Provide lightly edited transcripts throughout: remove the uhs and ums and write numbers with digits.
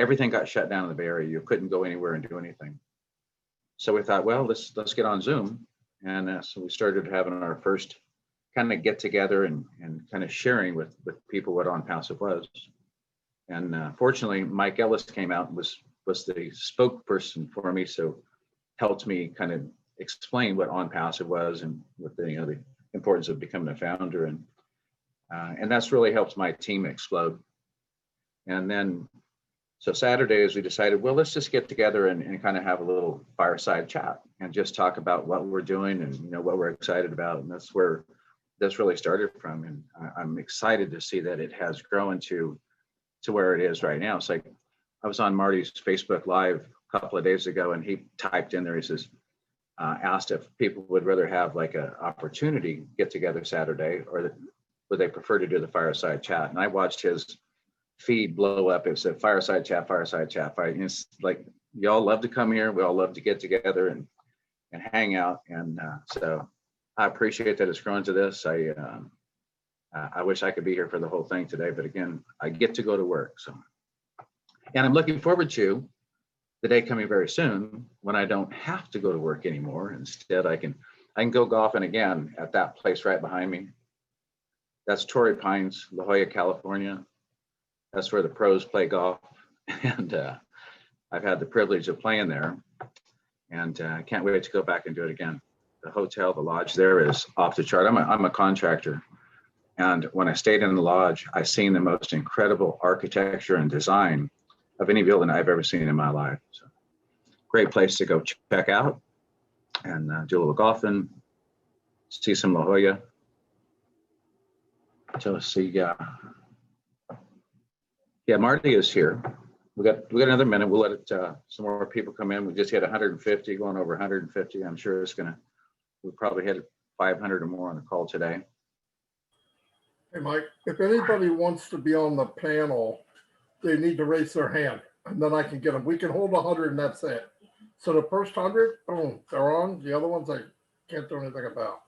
everything got shut down in the Bay Area. You couldn't go anywhere and do anything. So we thought, well, let's get on Zoom. And so we started having our first kind of get together and kind of sharing with people what Onpassive was. And fortunately, Mike Ellis came out and was the spokesperson for me. So helped me kind of explain what Onpassive was and what the importance of becoming a founder. And that's really helped my team explode. And then, so Saturdays we decided, well, let's just get together and kind of have a little fireside chat and just talk about what we're doing and what we're excited about. And that's where this really started from. And I'm excited to see that it has grown to where it is right now. It's like I was on Marty's Facebook Live a couple of days ago, and he typed in there, he says, asked if people would rather have like an opportunity get together Saturday, or would they prefer to do the fireside chat. And I watched his feed blow up. It said fireside chat, fireside chat. And it's like, you all love to come here. We all love to get together and hang out. And so I appreciate that it's grown to this. I wish I could be here for the whole thing today, but again, I get to go to work. So, and I'm looking forward to the day coming very soon when I don't have to go to work anymore. Instead, I can go golfing again at that place right behind me. That's Torrey Pines, La Jolla, California. That's where the pros play golf. And I've had the privilege of playing there. And I can't wait to go back and do it again. The hotel, the lodge there is off the chart. I'm a contractor. And when I stayed in the lodge, I seen the most incredible architecture and design of any building I've ever seen in my life. So great place to go check out and do a little golfing, see some La Jolla. So let's see, yeah, Marty is here. We got another minute. We'll let some more people come in. We just hit 150, going over 150. I'm sure we'll probably hit 500 or more on the call today. Hey, Mike, if anybody wants to be on the panel, they need to raise their hand, and then I can get them. We can hold 100, and that's it. So the first 100, boom, they're on. The other ones I can't do anything about.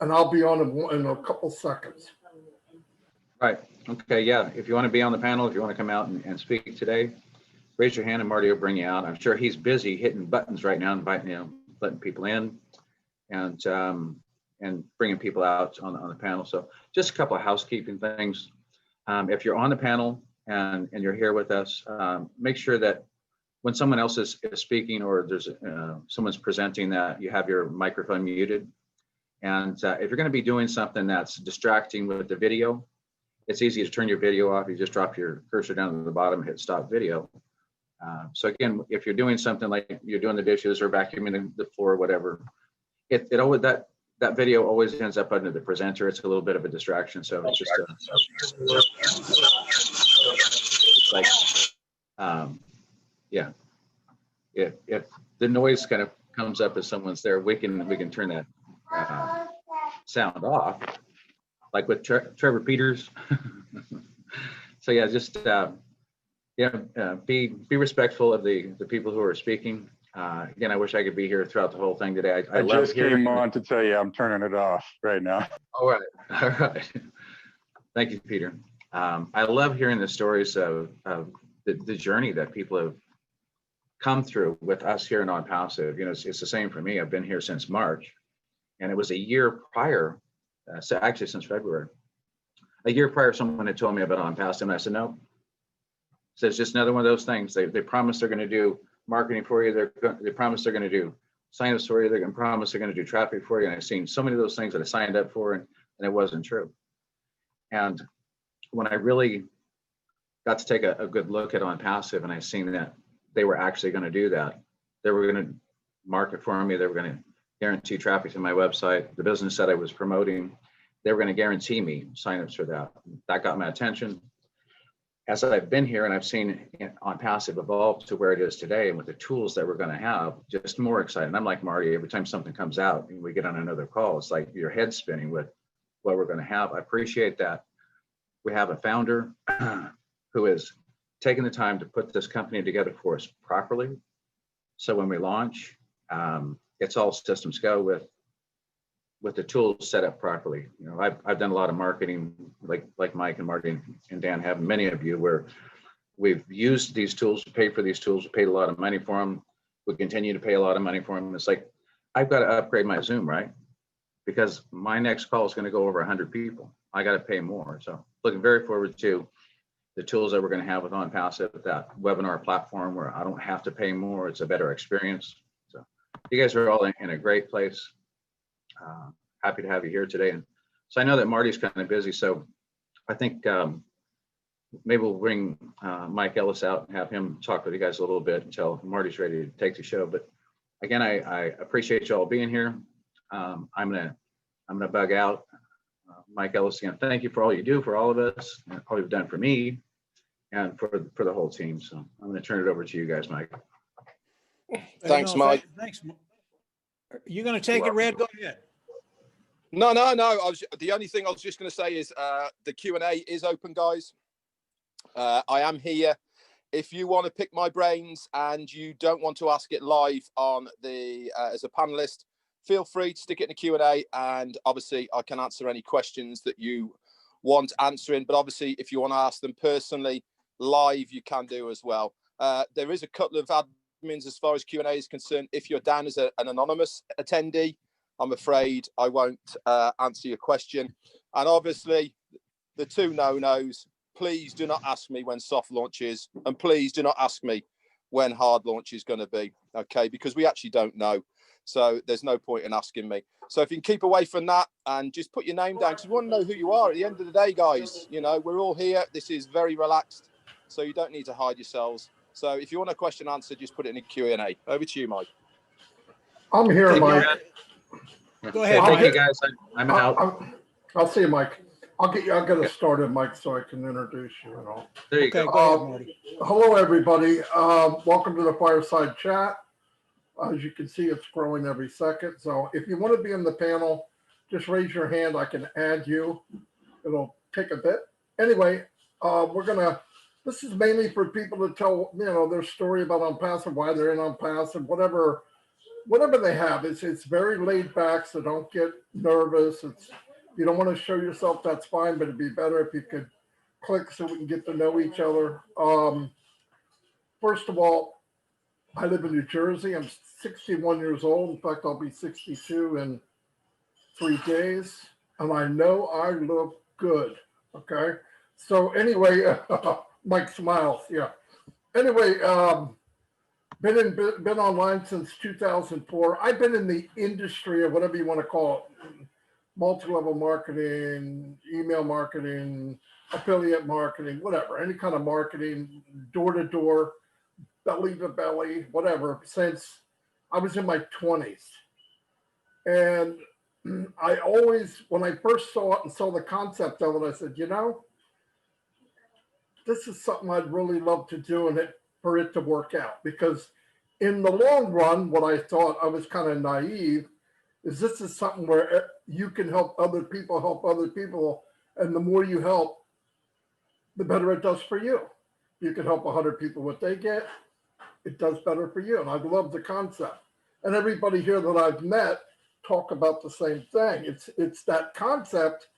And I'll be on in a couple seconds. Right. Okay. Yeah. If you want to be on the panel, if you want to come out and speak today, raise your hand and Marty will bring you out. I'm sure he's busy hitting buttons right now, inviting, letting people in and bringing people out on the panel. So just a couple of housekeeping things. If you're on the panel and you're here with us, make sure that when someone else is speaking or there's someone's presenting, that you have your microphone muted. And if you're going to be doing something that's distracting with the video, it's easy to turn your video off. You just drop your cursor down to the bottom and hit stop video. So again, if you're doing something like you're doing the dishes or vacuuming the floor or whatever, it always that video always ends up under the presenter. It's a little bit of a distraction. So it's just it's like yeah. If the noise kind of comes up as someone's there, we can turn that sound off, like with Trevor Peters. So yeah, just be respectful of the people who are speaking. Again, I wish I could be here throughout the whole thing today. I just came on to tell you I'm turning it off right now. All right. Thank you, Peter. I love hearing the stories of the journey that people have come through with us here in Onpassive. It's the same for me. I've been here since March, and it was a year prior. So actually since February, a year prior, someone had told me about Onpassive, and I said, no. So it's just another one of those things. They promise they're going to do marketing for you. They promise they're going to do sign-ups for you. They're going to promise they're going to do traffic for you. And I've seen so many of those things that I signed up for, and it wasn't true. And when I really got to take a good look at Onpassive, and I seen that they were actually going to do that, they were going to market for me. They were going to guarantee traffic to my website. The business that I was promoting, they were going to guarantee me signups for that. That got my attention. As I've been here and I've seen Onpassive evolve to where it is today, and with the tools that we're going to have, just more excited. I'm like Marty, every time something comes out and we get on another call, it's like your head's spinning with what we're going to have. I appreciate that we have a founder who is taking the time to put this company together for us properly. So when we launch, it's all systems go with the tools set up properly. I've done a lot of marketing, like Mike and Marty and Dan have, many of you, where we've used these tools, we paid for these tools, we paid a lot of money for them. We continue to pay a lot of money for them. It's like, I've got to upgrade my Zoom, right? Because my next call is going to go over 100 people. I got to pay more. So looking very forward to the tools that we're going to have with Onpassive, that webinar platform where I don't have to pay more. It's a better experience. So you guys are all in a great place. Happy to have you here today. And so I know that Marty's kind of busy. So I think maybe we'll bring Mike Ellis out and have him talk with you guys a little bit until Marty's ready to take the show. But again, I appreciate you all being here. I'm gonna bug out. Mike Ellis, again, thank you for all you do for all of us, and all you've done for me, and for the whole team. So I'm gonna turn it over to you guys, Mike. Thanks, Mike. Thanks. You're going to take it, Red? Go ahead. No. The only thing I was just going to say is the Q&A is open, guys. I am here. If you want to pick my brains and you don't want to ask it live on the as a panelist, feel free to stick it in the Q&A, and obviously I can answer any questions that you want answering. But obviously, if you want to ask them personally live, you can do as well. There is a couple of admins as far as Q&A is concerned. If you're down as an anonymous attendee, I'm afraid I won't answer your question. And obviously, the two no-nos, please do not ask me when soft launch is, and please do not ask me when hard launch is going to be, okay? Because we actually don't know. So there's no point in asking me. So if you can keep away from that and just put your name down, because we want to know who you are at the end of the day, guys. You know, we're all here. This is very relaxed, so you don't need to hide yourselves. So if you want a question answered, just put it in the Q&A. Over to you, Mike. I'm here, Mike. Go ahead, Thank Mike. you, guys. I'm out. I'll see you, Mike. I'll get us started, Mike, so I can introduce you and all. There you Okay, go. go ahead, Marty. Hello, everybody. Welcome to the Fireside Chat. As you can see, it's growing every second. So if you want to be in the panel, just raise your hand. I can add you. It'll take a bit. Anyway, this is mainly for people to tell, their story about Onpassive, why they're in Onpassive, whatever they have. It's very laid back, so don't get nervous. If you don't want to show yourself, that's fine, but it'd be better if you could click so we can get to know each other. First of all, I live in New Jersey. I'm 61 years old. In fact, I'll be 62 in 3 days. And I know I look good. Okay. So anyway, Mike smiles. Yeah. Anyway, been online since 2004. I've been in the industry, or whatever you want to call it, multi-level marketing, email marketing, affiliate marketing, whatever, any kind of marketing, door to door, belly to belly, whatever, since I was in my 20s. And I always, when I first saw it and saw the concept of it, I said, this is something I'd really love to do, and for it to work out. Because in the long run, what I thought, I was kind of naive, is this is something where you can help other people, and the more you help, the better it does for you. You can help 100 people what they get, it does better for you. And I love the concept. And everybody here that I've met talk about the same thing. It's that concept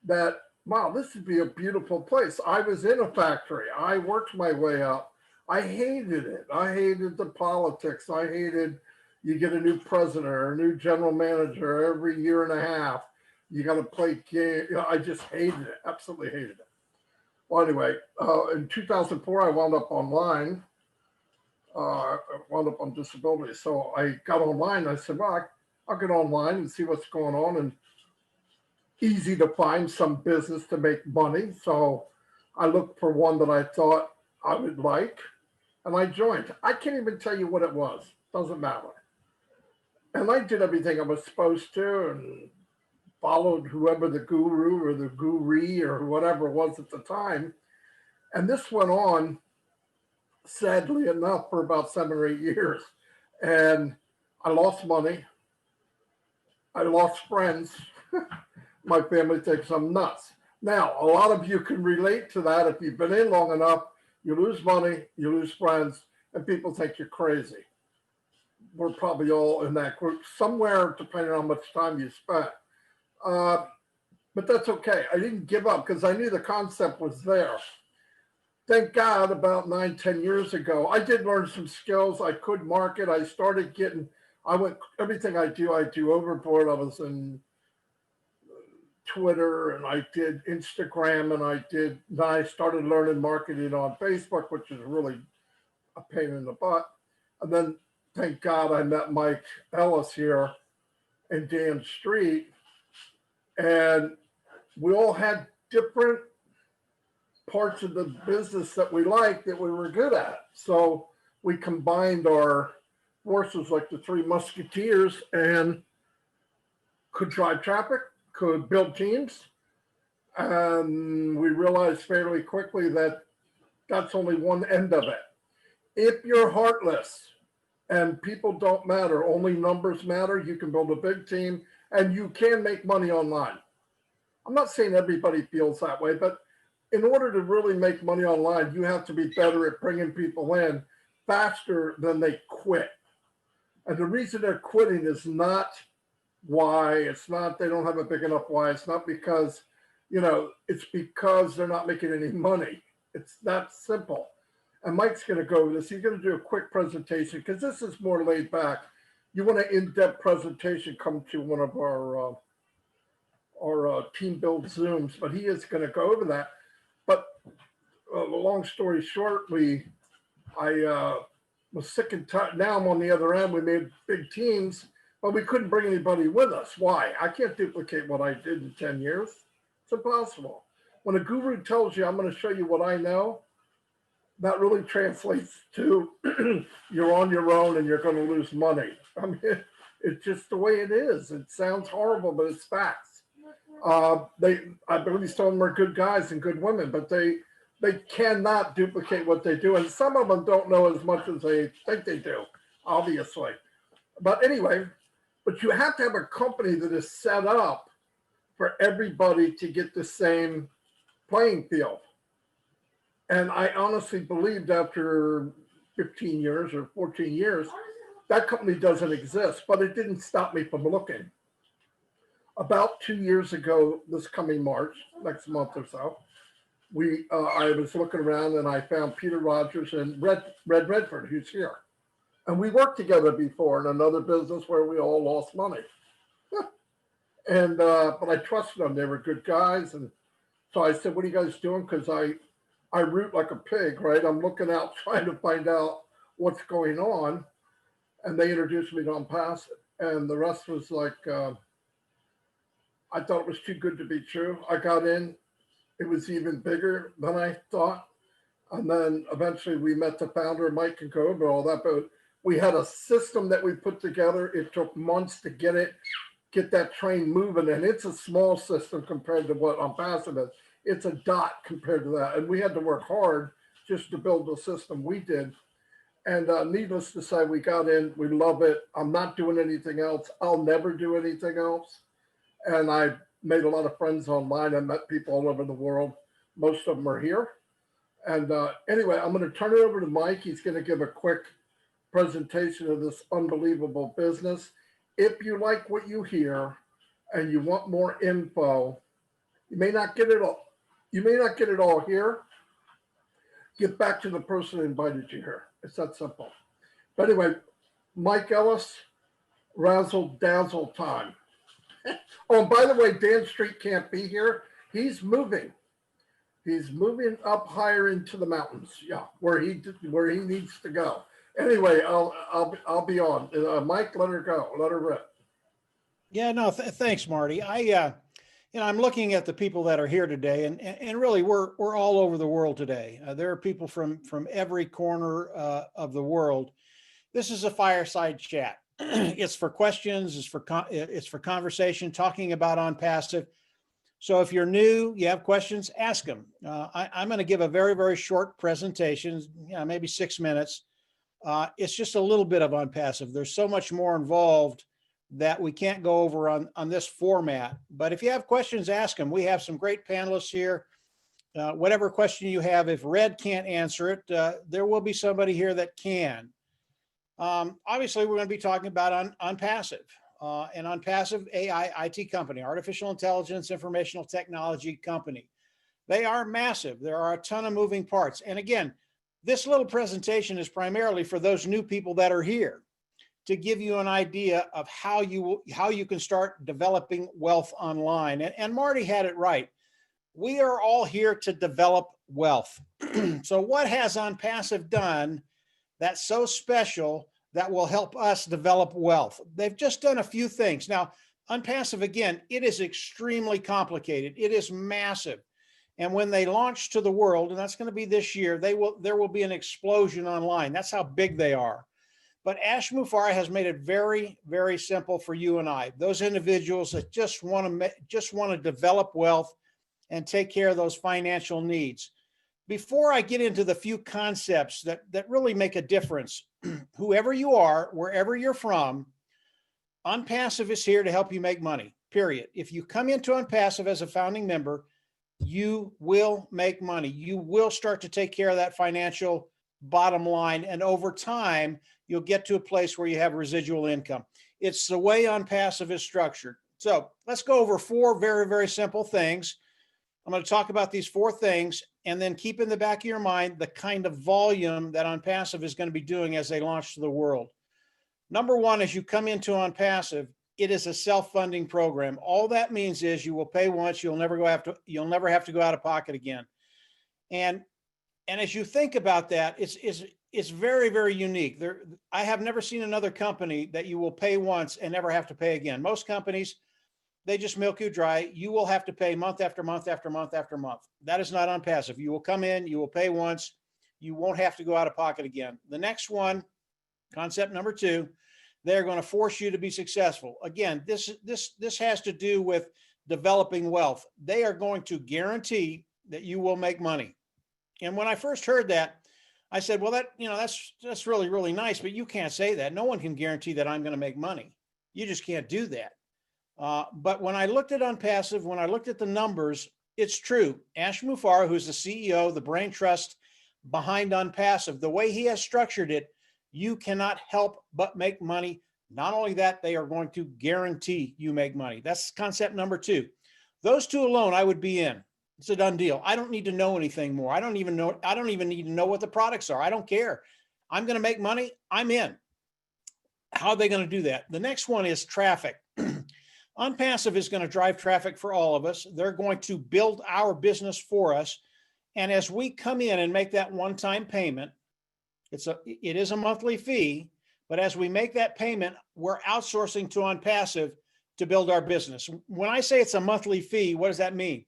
that, wow, this would be a beautiful place. I was in a factory. I worked my way up. I hated it. I hated the politics. I hated, you get a new president or a new general manager every year and a half. You got to play game. I just hated it. Absolutely hated it. Well, anyway, in 2004, I wound up online. Wound up on disability. So I got online. And I said, well, I'll get online and see what's going on. And easy to find some business to make money. So I looked for one that I thought I would like, and I joined. I can't even tell you what it was. Doesn't matter. And I did everything I was supposed to and followed whoever the guru or the guru or whatever it was at the time. And this went on, sadly enough, for about 7 or 8 years. And I lost money. I lost friends. My family thinks I'm nuts. Now, a lot of you can relate to that. If you've been in long enough, you lose money, you lose friends, and people think you're crazy. We're probably all in that group somewhere, depending on how much time you spent. But that's okay. I didn't give up because I knew the concept was there. thank God about 9, 10 years ago, I did learn some skills. I could market. I started getting, everything I do overboard. I was in Twitter and I did Instagram and then I started learning marketing on Facebook, which is really a pain in the butt. And then thank God I met Mike Ellis here and Dan Street. And we all had different parts of the business that we liked that we were good at. So we combined our forces like the Three Musketeers and could drive traffic, could build teams. And we realized fairly quickly that that's only one end of it. If you're heartless and people don't matter, only numbers matter, you can build a big team and you can make money online. I'm not saying everybody feels that way, but in order to really make money online, you have to be better at bringing people in faster than they quit. And the reason they're quitting is not why, it's not they don't have a big enough why, it's not because, it's because they're not making any money. It's that simple. And Mike's going to go over this. He's going to do a quick presentation because this is more laid back. You want an in-depth presentation, come to one of our team build Zooms, but he is going to go over that. But long story short, I was sick and tired. Now I'm on the other end. We made big teams, but we couldn't bring anybody with us. Why? I can't duplicate what I did in 10 years. It's impossible. When a guru tells you, I'm going to show you what I know, that really translates to you're on your own and you're going to lose money. I mean, it's just the way it is. It sounds horrible, but it's facts. I believe some of them are good guys and good women, but they cannot duplicate what they do. And some of them don't know as much as they think they do, obviously. But anyway, but you have to have a company that is set up for everybody to get the same playing field. And I honestly believed after 15 years or 14 years, that company doesn't exist, but it didn't stop me from looking. About 2 years ago, this coming March, next month or so, I was looking around and I found Peter Rogers and Red Redford, who's here. And we worked together before in another business where we all lost money. But I trusted them. They were good guys. And so I said, what are you guys doing? Because I root like a pig, right? I'm looking out, trying to find out what's going on. And they introduced me to Onpassive. And the rest was like, I thought it was too good to be true. I got in. It was even bigger than I thought. And then eventually we met the founder, Mike, and go over all that. But we had a system that we put together. It took months to get that train moving. And it's a small system compared to what Onpassive is. It's a dot compared to that. And we had to work hard just to build the system we did. And needless to say, we got in. We love it. I'm not doing anything else. I'll never do anything else. And I made a lot of friends online. I met people all over the world. Most of them are here. And anyway, I'm going to turn it over to Mike. He's going to give a quick presentation of this unbelievable business. If you like what you hear and you want more info, you may not get it all. You may not get it all here. Get back to the person who invited you here. It's that simple. But anyway, Mike Ellis, razzle dazzle time. Oh, and by the way, Dan Street can't be here. He's moving. He's moving up higher into the mountains. Yeah, where he needs to go. Anyway, I'll be on. Mike, let her go. Let her rip. Yeah, no, thanks, Marty. I'm looking at the people that are here today, and really we're all over the world today. There are people from every corner of the world. This is a fireside chat. It's for questions. It's for conversation, talking about Onpassive. So if you're new, you have questions, ask them. I'm going to give a very, very short presentation, maybe 6 minutes. It's just a little bit of Onpassive. There's so much more involved that we can't go over on this format. But if you have questions, ask them. We have some great panelists here. Whatever question you have, if Red can't answer it, there will be somebody here that can. Obviously, we're going to be talking about Onpassive. And Onpassive AI IT company, artificial intelligence, informational technology company. They are massive. There are a ton of moving parts. And again, this little presentation is primarily for those new people that are here to give you an idea of how you can start developing wealth online. And Marty had it right. We are all here to develop wealth. So what has Onpassive done that's so special that will help us develop wealth? They've just done a few things. Now, Onpassive, again, it is extremely complicated. It is massive. And when they launch to the world, and that's going to be this year, there will be an explosion online. That's how big they are. But Ash Mufareh has made it very, very simple for you and I, those individuals that just want to develop wealth and take care of those financial needs. Before I get into the few concepts that really make a difference, whoever you are, wherever you're from, Onpassive is here to help you make money, period. If you come into Onpassive as a founding member, you will make money. You will start to take care of that financial bottom line. And over time, you'll get to a place where you have residual income. It's the way Onpassive is structured. So let's go over 4 very, very simple things. I'm going to talk about these 4 things and then keep in the back of your mind the kind of volume that Onpassive is going to be doing as they launch to the world. Number 1, as you come into Onpassive, it is a self-funding program. All that means is you will pay once, you'll never have to go out of pocket again. And as you think about that, it's very, very unique. I have never seen another company that you will pay once and never have to pay again. Most companies, they just milk you dry. You will have to pay month after month after month after month. That is not Onpassive. You will come in, you will pay once, you won't have to go out of pocket again. The next one, concept number 2, they're going to force you to be successful. Again, this has to do with developing wealth. They are going to guarantee that you will make money. And when I first heard that, I said, well, that's really, really nice, but you can't say that. No one can guarantee that I'm going to make money. You just can't do that. But when I looked at Onpassive, when I looked at the numbers, it's true. Ash Mufareh, who's the CEO, the brain trust behind Onpassive, the way he has structured it, you cannot help but make money. Not only that, they are going to guarantee you make money. That's concept number 2. Those 2 alone, I would be in. It's a done deal. I don't need to know anything more. I don't even need to know what the products are. I don't care. I'm going to make money. I'm in. How are they going to do that? The next one is traffic. Onpassive is going to drive traffic for all of us. They're going to build our business for us. And as we come in and make that one-time payment, it is a monthly fee, but as we make that payment, we're outsourcing to Onpassive to build our business. When I say it's a monthly fee, what does that mean?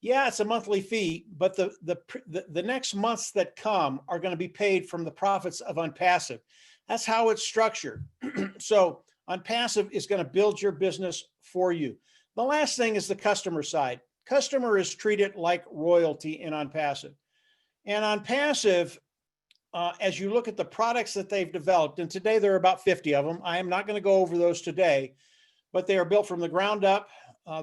Yeah, it's a monthly fee, but the next months that come are going to be paid from the profits of Onpassive. That's how it's structured. So Onpassive is going to build your business for you. The last thing is the customer side. Customer is treated like royalty in Onpassive. And Onpassive, as you look at the products that they've developed, and today there are about 50 of them. I am not going to go over those today, but they are built from the ground up.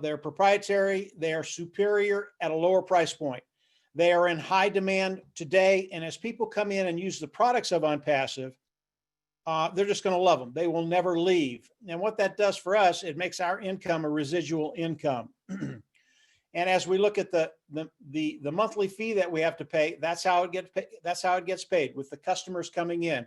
They're proprietary. They are superior at a lower price point. They are in high demand today. And as people come in and use the products of Onpassive, they're just going to love them. They will never leave. And what that does for us, it makes our income a residual income. And as we look at the monthly fee that we have to pay, that's how it gets paid with the customers coming in.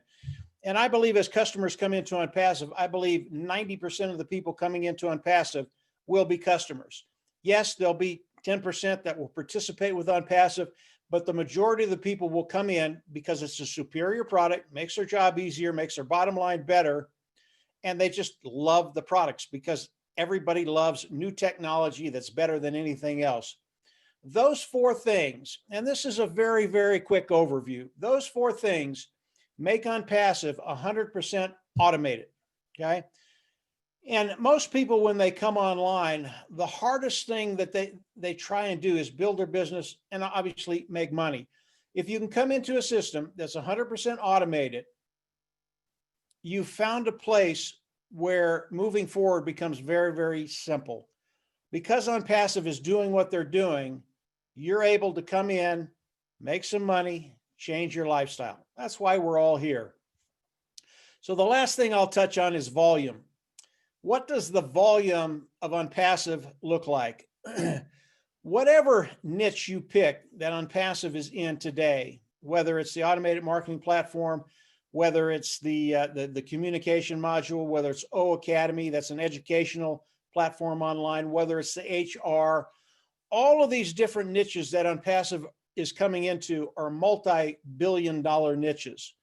And I believe as customers come into Onpassive, I believe 90% of the people coming into Onpassive will be customers. Yes, there'll be 10% that will participate with Onpassive, but the majority of the people will come in because it's a superior product, makes their job easier, makes their bottom line better, and they just love the products because everybody loves new technology that's better than anything else. Those 4 things, and this is a very, very quick overview, those 4 things make Onpassive 100% automated, okay? And most people, when they come online, the hardest thing that they try and do is build their business and obviously make money. If you can come into a system that's 100% automated, you found a place where moving forward becomes very, very simple. Because Onpassive is doing what they're doing, you're able to come in, make some money, change your lifestyle. That's why we're all here. So the last thing I'll touch on is volume. What does the volume of Onpassive look like? whatever niche you pick that Onpassive is in today, whether it's the automated marketing platform, whether it's the communication module, whether it's O Academy, that's an educational platform online, whether it's the HR, all of these different niches that Onpassive is coming into are multi-billion-dollar niches.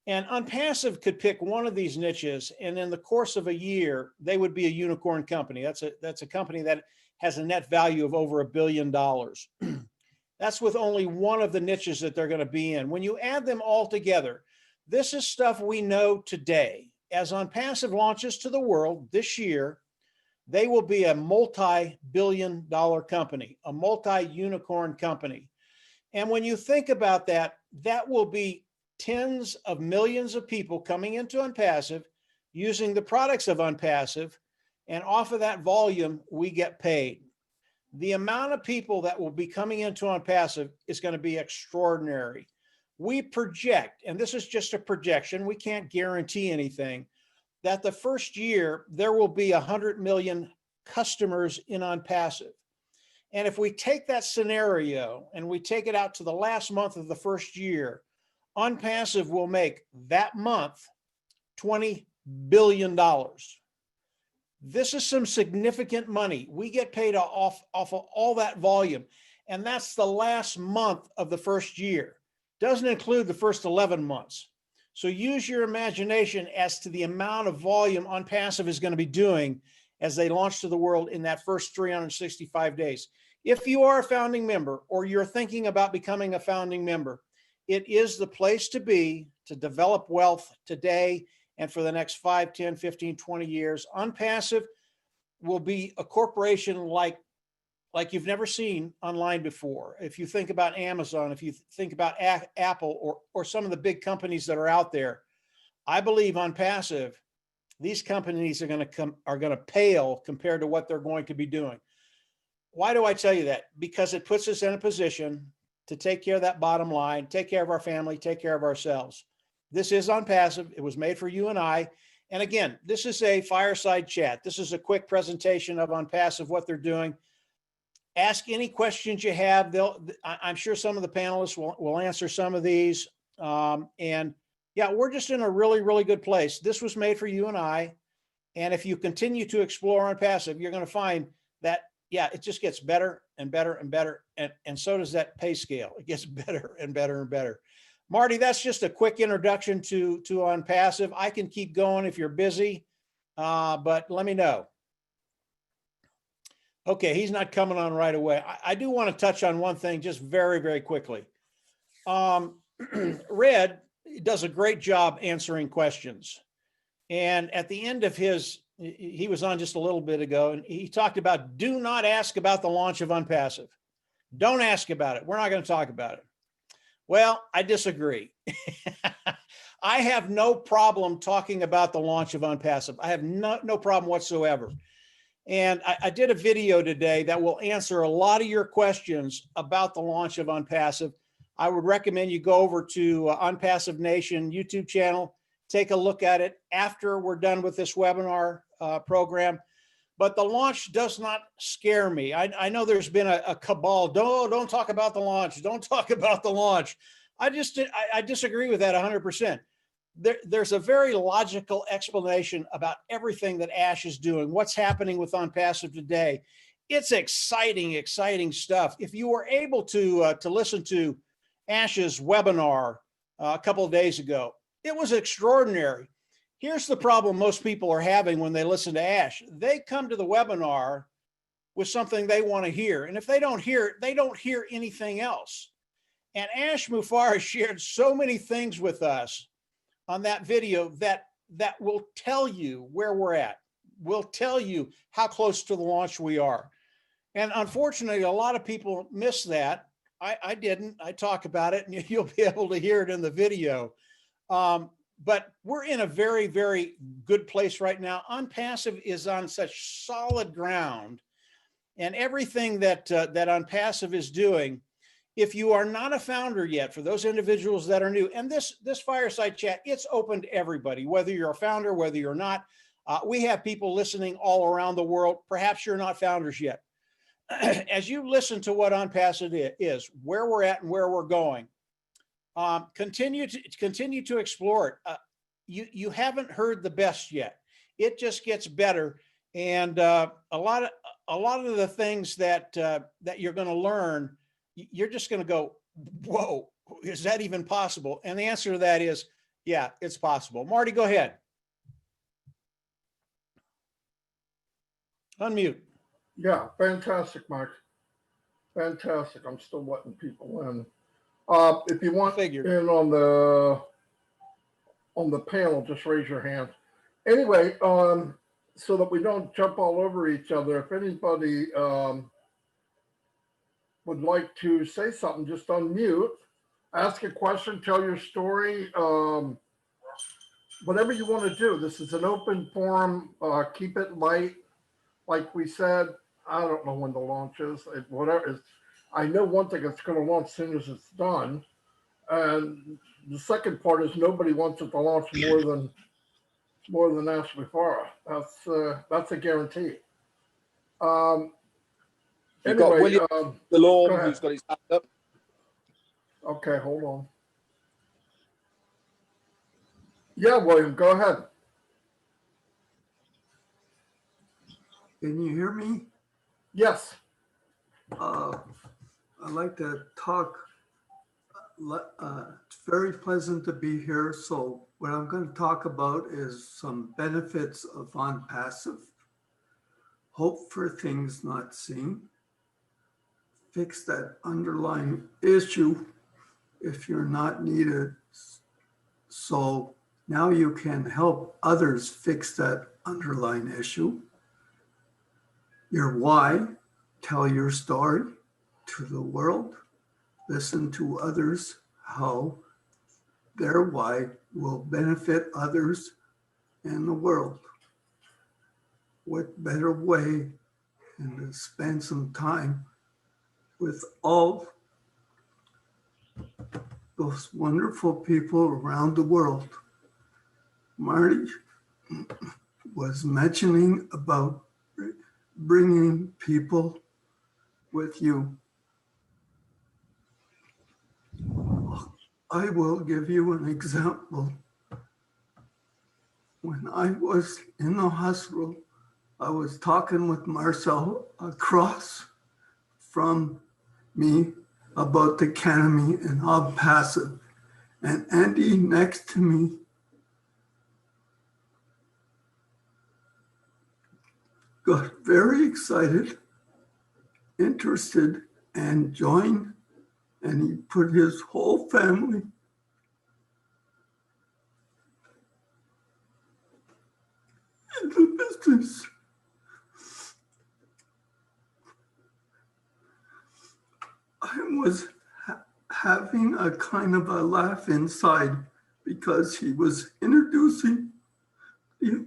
And Onpassive could pick one of these niches, and in the course of a year, they would be a unicorn company. That's a company that has a net value of over $1 billion. That's with only one of the niches that they're going to be in. When you add them all together, this is stuff we know today. As Onpassive launches to the world this year, they will be a multi-billion-dollar company, a multi-unicorn company. And when you think about that, that will be tens of millions of people coming into Onpassive, using the products of Onpassive, and off of that volume, we get paid. The amount of people that will be coming into Onpassive is going to be extraordinary. We project, and this is just a projection, we can't guarantee anything, that the first year there will be 100 million customers in Onpassive. And if we take that scenario and we take it out to the last month of the first year, Onpassive will make that month $20 billion. This is some significant money. We get paid off of all that volume. And that's the last month of the first year. Doesn't include the first 11 months. So use your imagination as to the amount of volume Onpassive is going to be doing as they launch to the world in that first 365 days. If you are a founding member or you're thinking about becoming a founding member, it is the place to be to develop wealth today and for the next 5, 10, 15, 20 years. Onpassive will be a corporation like you've never seen online before. If you think about Amazon, if you think about Apple or some of the big companies that are out there, I believe Onpassive, these companies are going to pale compared to what they're going to be doing. Why do I tell you that? Because it puts us in a position to take care of that bottom line, take care of our family, take care of ourselves. This is Onpassive. It was made for you and I. And again, this is a fireside chat. This is a quick presentation of Onpassive, what they're doing. Ask any questions you have. I'm sure some of the panelists will answer some of these. And yeah, we're just in a really, really good place. This was made for you and I. And if you continue to explore Onpassive, you're going to find that, yeah, it just gets better and better and better. And so does that pay scale. It gets better and better and better. Marty, that's just a quick introduction to Onpassive. I can keep going if you're busy, but let me know. Okay, he's not coming on right away. I do want to touch on one thing just very, very quickly. Red does a great job answering questions. And at the end of he was on just a little bit ago, and he talked about, do not ask about the launch of Onpassive. Don't ask about it. We're not going to talk about it. Well, I disagree. I have no problem talking about the launch of Onpassive. I have no problem whatsoever. And I did a video today that will answer a lot of your questions about the launch of Onpassive. I would recommend you go over to Onpassive Nation YouTube channel, take a look at it after we're done with this webinar program. But the launch does not scare me. I know there's been a cabal. Don't talk about the launch. Don't talk about the launch. I disagree with that 100%. There's a very logical explanation about everything that Ash is doing, what's happening with Onpassive today. It's exciting, exciting stuff. If you were able to listen to Ash's webinar a couple of days ago, it was extraordinary. Here's the problem most people are having when they listen to Ash. They come to the webinar with something they want to hear. And if they don't hear it, they don't hear anything else. And Ash Mufareh shared so many things with us on that video that will tell you where we're at, will tell you how close to the launch we are. And unfortunately, a lot of people miss that. I didn't. I talk about it, and you'll be able to hear it in the video. But we're in a very, very good place right now. Onpassive is on such solid ground, and everything that Onpassive is doing, if you are not a founder yet, for those individuals that are new, and this fireside chat, it's open to everybody, whether you're a founder, whether you're not. We have people listening all around the world. Perhaps you're not founders yet. as you listen to what Onpassive is, where we're at and where we're going, continue to explore it. You haven't heard the best yet. It just gets better, and a lot of the things that you're going to learn, you're just going to go, whoa, is that even possible? And the answer to that is, yeah, it's possible. Marty, go ahead. Unmute. Yeah, fantastic, Mike. Fantastic. I'm still letting people in. If you want Figured. in on the panel, just raise your hand. Anyway, so that we don't jump all over each other, if anybody would like to say something, just unmute, ask a question, tell your story, whatever you want to do. This is an open forum. Keep it light. Like we said, I don't know when the launch is. Whatever. I know one thing, it's going to launch as soon as it's done. And the second part is nobody wants it to launch more than Ashley Farah. That's a guarantee. You've got Anyway, William go DeLorme, ahead. who's got his hand up. Okay, hold on. Yeah, William, go ahead. Can you hear me? Yes. I'd like to talk. It's very pleasant to be here. So what I'm going to talk about is some benefits of Onpassive. Hope for things not seen. Fix that underlying issue if you're not needed. So now you can help others fix that underlying issue. Your why, tell your story to the world. Listen to others, how their why will benefit others and the world. What better way than to spend some time with all those wonderful people around the world. Marty was mentioning about bringing people with you. I will give you an example. When I was in the hospital, I was talking with Marcel across from me about the Academy and Onpassive, and Andy next to me got very excited, interested, and joined, and he put his whole family in the business. I was having a kind of a laugh inside because he was introducing the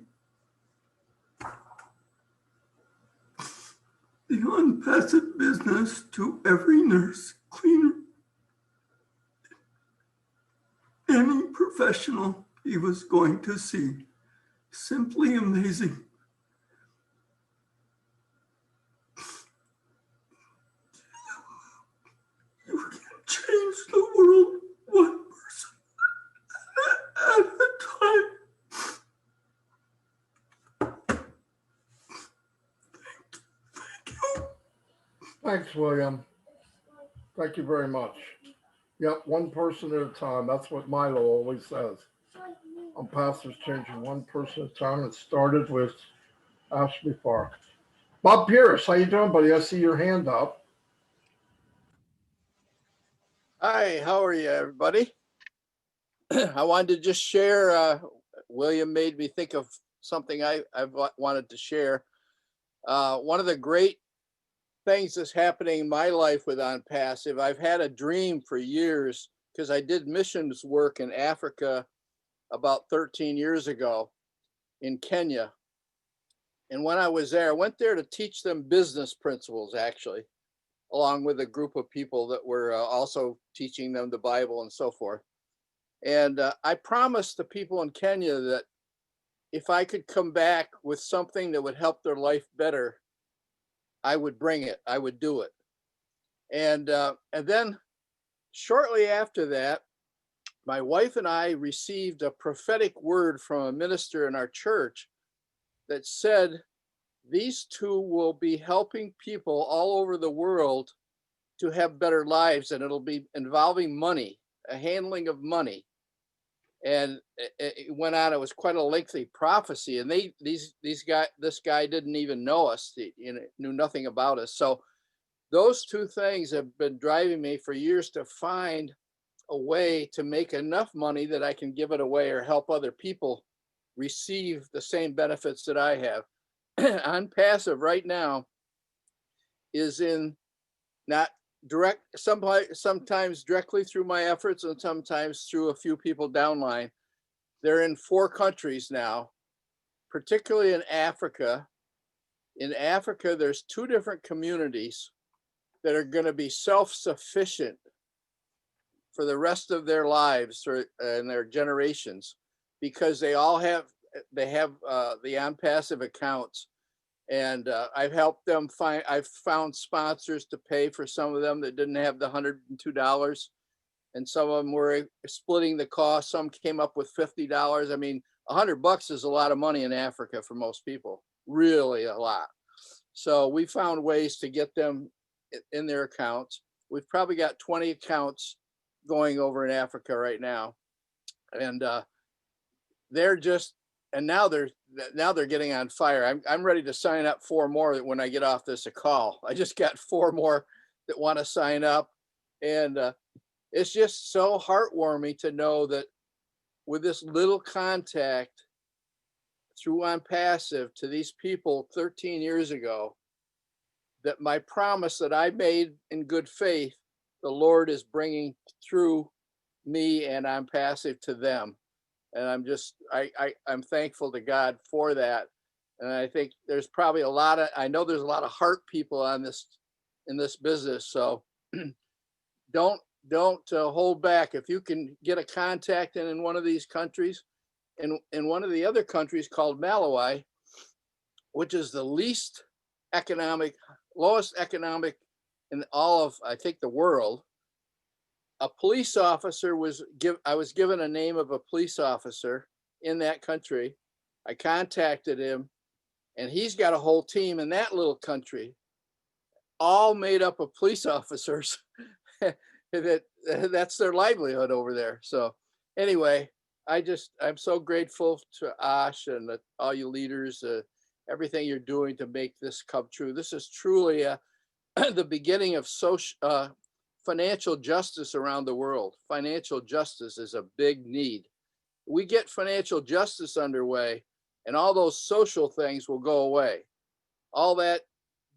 Onpassive business to every nurse, cleaner, any professional he was going to see. Simply amazing. You can change the world one person at a time. Thank you. Thanks, William. Thank you very much. Yep, one person at a time. That's what Milo always says. Onpassive's changing one person at a time. It started with Ashley Farr. Bob Pierce, how you doing, buddy? I see your hand up. Hi, how are you, everybody? I wanted to just share, William made me think of something I've wanted to share. One of the great things that's happening in my life with Onpassive, I've had a dream for years because I did missions work in Africa about 13 years ago in Kenya. And when I was there, I went there to teach them business principles, actually, along with a group of people that were also teaching them the Bible and so forth. And I promised the people in Kenya that if I could come back with something that would help their life better, I would bring it. I would do it. And then shortly after that, my wife and I received a prophetic word from a minister in our church that said, these two will be helping people all over the world to have better lives, and it'll be involving money, a handling of money. And it went on. It was quite a lengthy prophecy, and this guy didn't even know us. He knew nothing about us. So those two things have been driving me for years to find a way to make enough money that I can give it away or help other people receive the same benefits that I have. Onpassive right now is in not direct, sometimes directly through my efforts and sometimes through a few people downline. They're in 4 countries now, particularly in Africa. In Africa, there's 2 different communities that are going to be self-sufficient for the rest of their lives and their generations, because they have the Onpassive accounts. And I've helped them I've found sponsors to pay for some of them that didn't have the $102. And some of them were splitting the cost. Some came up with $50. I mean, $100 is a lot of money in Africa for most people, really a lot. So we found ways to get them in their accounts. We've probably got 20 accounts going over in Africa right now. And now they're getting on fire. I'm ready to sign up 4 more when I get off this call. I just got 4 more that want to sign up. And it's just so heartwarming to know that with this little contact through Onpassive to these people 13 years ago, that my promise that I made in good faith, the Lord is bringing through me and Onpassive to them. And I'm thankful to God for that. And I think there's probably I know there's a lot of heart people in this business. So don't hold back. If you can get a contact in one of these countries, in one of the other countries called Malawi, which is the lowest economic in all of, I think, the world. A police officer I was given a name of a police officer in that country. I contacted him, and he's got a whole team in that little country, all made up of police officers. That's their livelihood over there. So anyway, I'm so grateful to Ash and all you leaders, everything you're doing to make this come true. This is truly the beginning of financial justice around the world. Financial justice is a big need. We get financial justice underway, and all those social things will go away. All that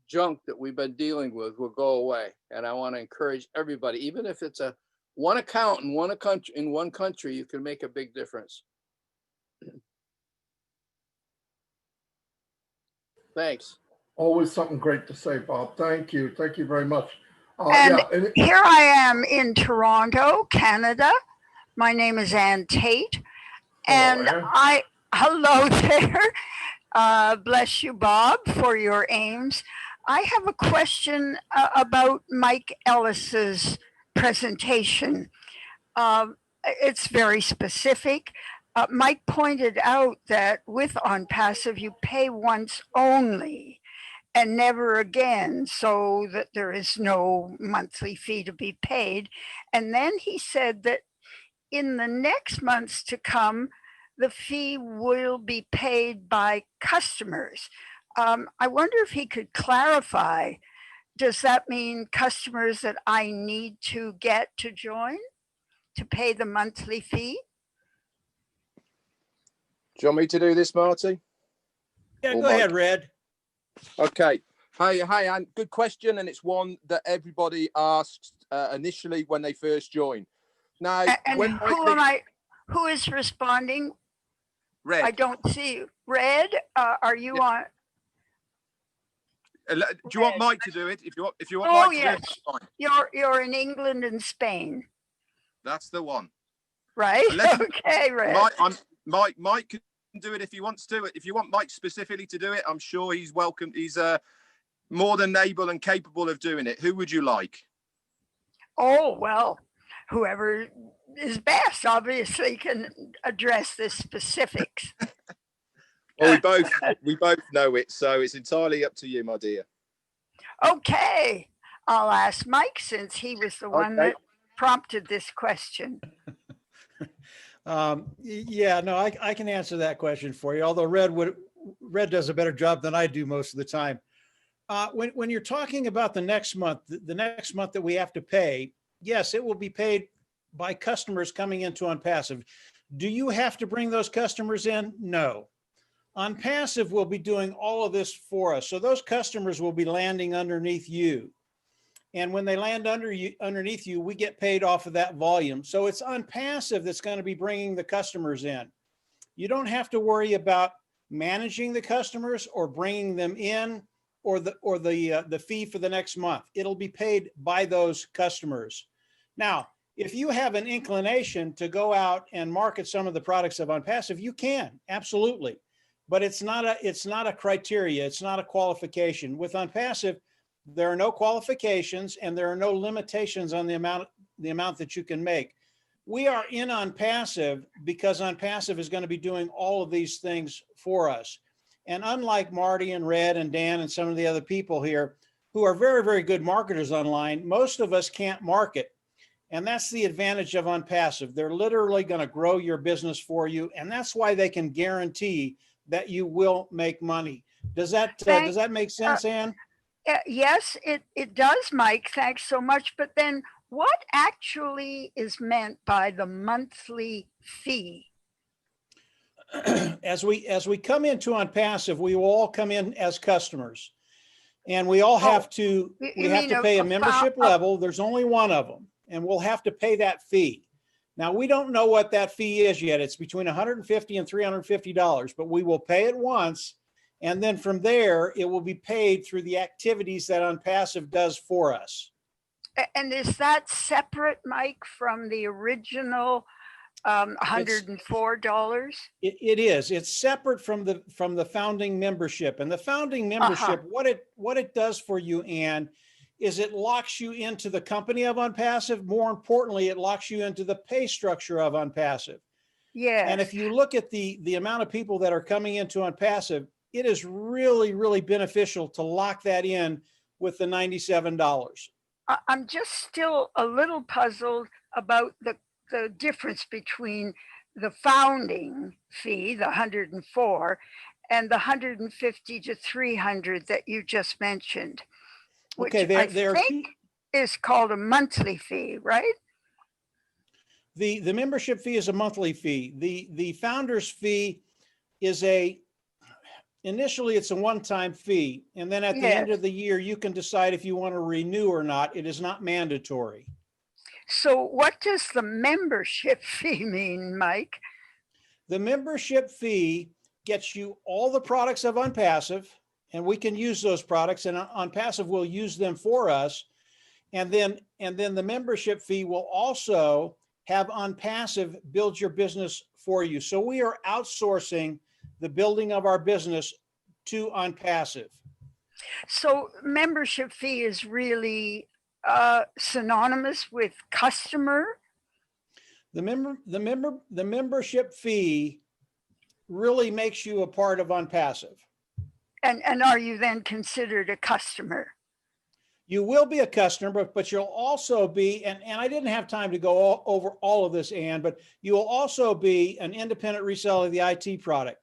junk that we've been dealing with will go away. And I want to encourage everybody, even if it's one account in one country, you can make a big difference. Thanks. Always something great to say, Bob. Thank you. Thank you very much. And here I am in Toronto, Canada. My name is Ann Tate. And hello there. Bless you, Bob, for your aims. I have a question about Mike Ellis's presentation. It's very specific. Mike pointed out that with Onpassive, you pay once only and never again, so that there is no monthly fee to be paid. And then he said that in the next months to come, the fee will be paid by customers. I wonder if he could clarify, does that mean customers that I need to get to join to pay the monthly fee? Do you want me to do this, Marty? Yeah, go ahead, Red. Okay. Hi, Anne. Good question, and it's one that everybody asks initially when they first join. Now, and who is responding? Red. I don't see you. Red, are you on? Do you want Mike to do it? If you want Mike to do it, that's fine. You're in England and Spain. That's the one. Right. Okay, Red. Mike can do it if he wants to. If you want Mike specifically to do it, I'm sure he's welcome. He's more than able and capable of doing it, who would you like? Oh, well, whoever is best obviously can address the specifics. Well, we both know it, so it's entirely up to you, my dear. Okay, I'll ask Mike since he was the one that prompted this question. Yeah, no, I can answer that question for you. Although Red does a better job than I do most of the time. When you're talking about the next month that we have to pay, yes, it will be paid by customers coming into Onpassive. Do you have to bring those customers in? No. Onpassive will be doing all of this for us. So those customers will be landing underneath you. And when they land underneath you, we get paid off of that volume. So it's Onpassive that's going to be bringing the customers in. You don't have to worry about managing the customers or bringing them in or the fee for the next month. It'll be paid by those customers. Now, if you have an inclination to go out and market some of the products of Onpassive, you can, absolutely. But it's not a criteria. It's not a qualification. With Onpassive, there are no qualifications and there are no limitations on the amount that you can make. We are in Onpassive because Onpassive is going to be doing all of these things for us. And unlike Marty and Red and Dan and some of the other people here who are very, very good marketers online, most of us can't market. And that's the advantage of Onpassive. They're literally going to grow your business for you. And that's why they can guarantee that you will make money. Does that make sense, Ann? Yes, it does, Mike. Thanks so much. But then what actually is meant by the monthly fee? As we come into Onpassive, we will all come in as customers. And we all have to pay a membership level. There's only one of them. And we'll have to pay that fee. Now, we don't know what that fee is yet. It's between $150 and $350, but we will pay it once. And then from there, it will be paid through the activities that Onpassive does for us. And is that separate, Mike, from the original $104? It is. It's separate from the founding membership. And the founding membership, what it does for you, Ann, is it locks you into the company of Onpassive. More importantly, it locks you into the pay structure of Onpassive. Yeah. And if you look at the amount of people that are coming into Onpassive, it is really, really beneficial to lock that in with the $97. I'm just still a little puzzled about the difference between the founding fee, the 104, and the 150 to 300 that you just mentioned. Which I think is called a monthly fee, right? The membership fee is a monthly fee. The founder's fee is initially it's a one-time fee. And then at the end of the year, you can decide if you want to renew or not. It is not mandatory. So what does the membership fee mean, Mike? The membership fee gets you all the products of Onpassive, and we can use those products, and Onpassive will use them for us. And then the membership fee will also have Onpassive build your business for you. So we are outsourcing the building of our business to Onpassive. So membership fee is really synonymous with customer? The membership fee really makes you a part of Onpassive. And are you then considered a customer? You will be a customer, but you'll also be, and I didn't have time to go over all of this, Ann, but you will also be an independent reseller of the IT product.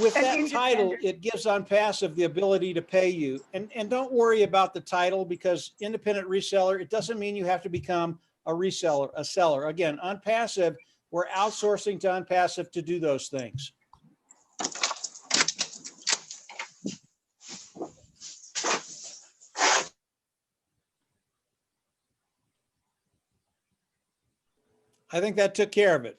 With that title, it gives Onpassive the ability to pay you. And don't worry about the title, because independent reseller, it doesn't mean you have to become a reseller, a seller. Again, Onpassive, we're outsourcing to Onpassive to do those things. I think that took care of it.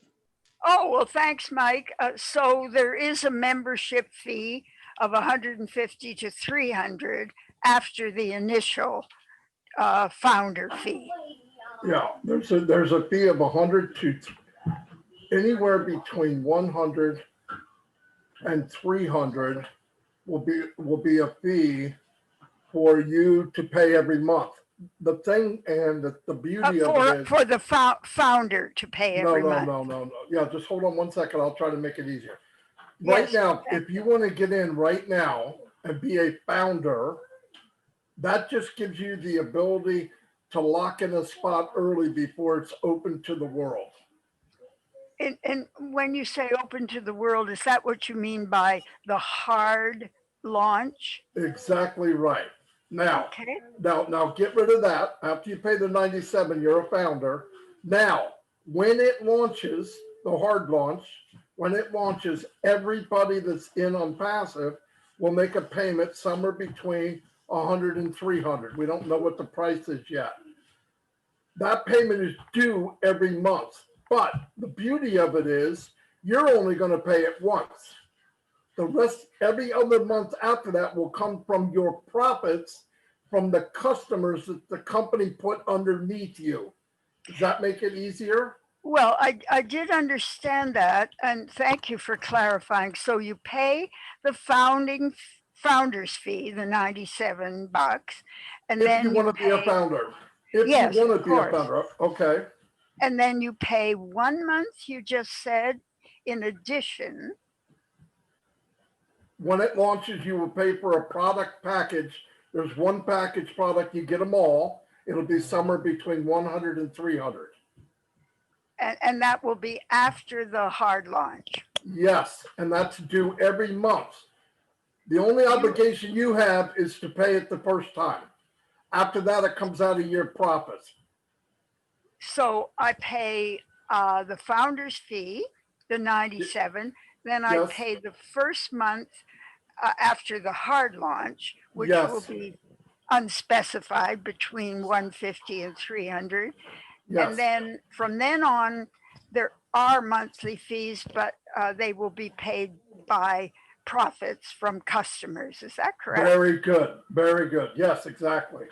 Oh, well, thanks, Mike. So there is a membership fee of 150 to 300 after the initial founder fee. Yeah, there's a fee of 100 to anywhere between 100 and 300 will be a fee for you to pay every month. The thing and the beauty of it is for the founder to pay every month. No. Yeah, just hold on one second. I'll try to make it easier. Right Yes, now, if you want to get in right now and be a founder, that just gives you the ability to lock in a spot early before it's open to the world. And when you say open to the world, is that what you mean by the hard launch? Exactly right. Now, Okay. now get rid of that. After you pay the 97, you're a founder. Now, when it launches, the hard launch, when it launches, everybody that's in Onpassive will make a payment somewhere between 100 and 300. We don't know what the price is yet. That payment is due every month. But the beauty of it is you're only going to pay it once. The rest, every other month after that will come from your profits from the customers that the company put underneath you. Does that make it easier? Well, I did understand that, and thank you for clarifying. So you pay the founder's fee, the $97, and if then you want to be a founder. If yes, you want of to be a course. founder, okay. And then you pay 1 month, you just said, in addition. When it launches, you will pay for a product package. There's one package product, you get them all. It'll be somewhere between 100 and 300. And that will be after the hard launch. Yes, and that's due every month. The only obligation you have is to pay it the first time. After that, it comes out of your profits. So I pay the founder's fee, the 97, then I Yes. pay the first month after the hard launch, which Yes. will be unspecified between 150 and 300. Yes. And then from then on, there are monthly fees, but they will be paid by profits from customers. Is that correct? Very good. Very good. Yes, exactly.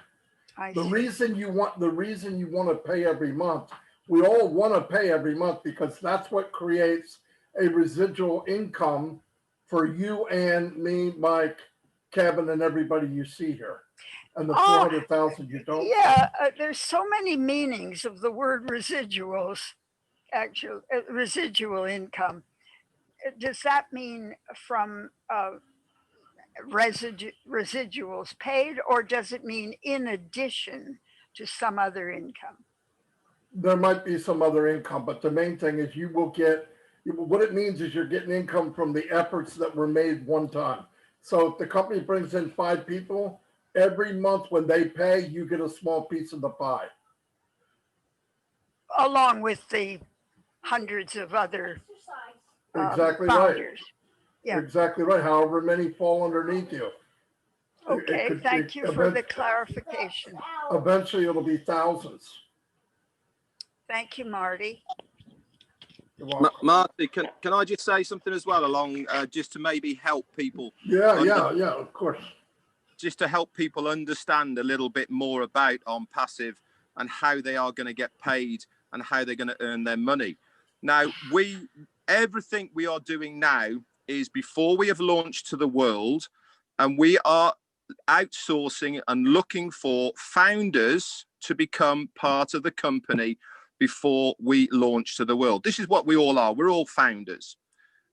The see. reason you want to pay every month, we all want to pay every month because that's what creates a residual income for you and me, Mike, Kevin, and everybody you see here. And the 400,000 you don't. Yeah, there's so many meanings of the word residuals, actual residual income. Does that mean from residuals paid, or does it mean in addition to some other income? There might be some other income, but the main thing is you will get, what it means is you're getting income from the efforts that were made one time. So if the company brings in 5 people, every month when they pay, you get a small piece of the pie. Along with the hundreds of other exactly founders. Right. Yeah. Exactly right. However many fall underneath you. Okay, thank you for the clarification. Eventually it'll be thousands. Thank you, Marty. Marty, can I just say something as well along just to maybe help people? Yeah, of course. Just to help people understand a little bit more about Onpassive and how they are going to get paid and how they're going to earn their money. Now, everything we are doing now is before we have launched to the world, and we are outsourcing and looking for founders to become part of the company before we launch to the world. This is what we all are. We're all founders.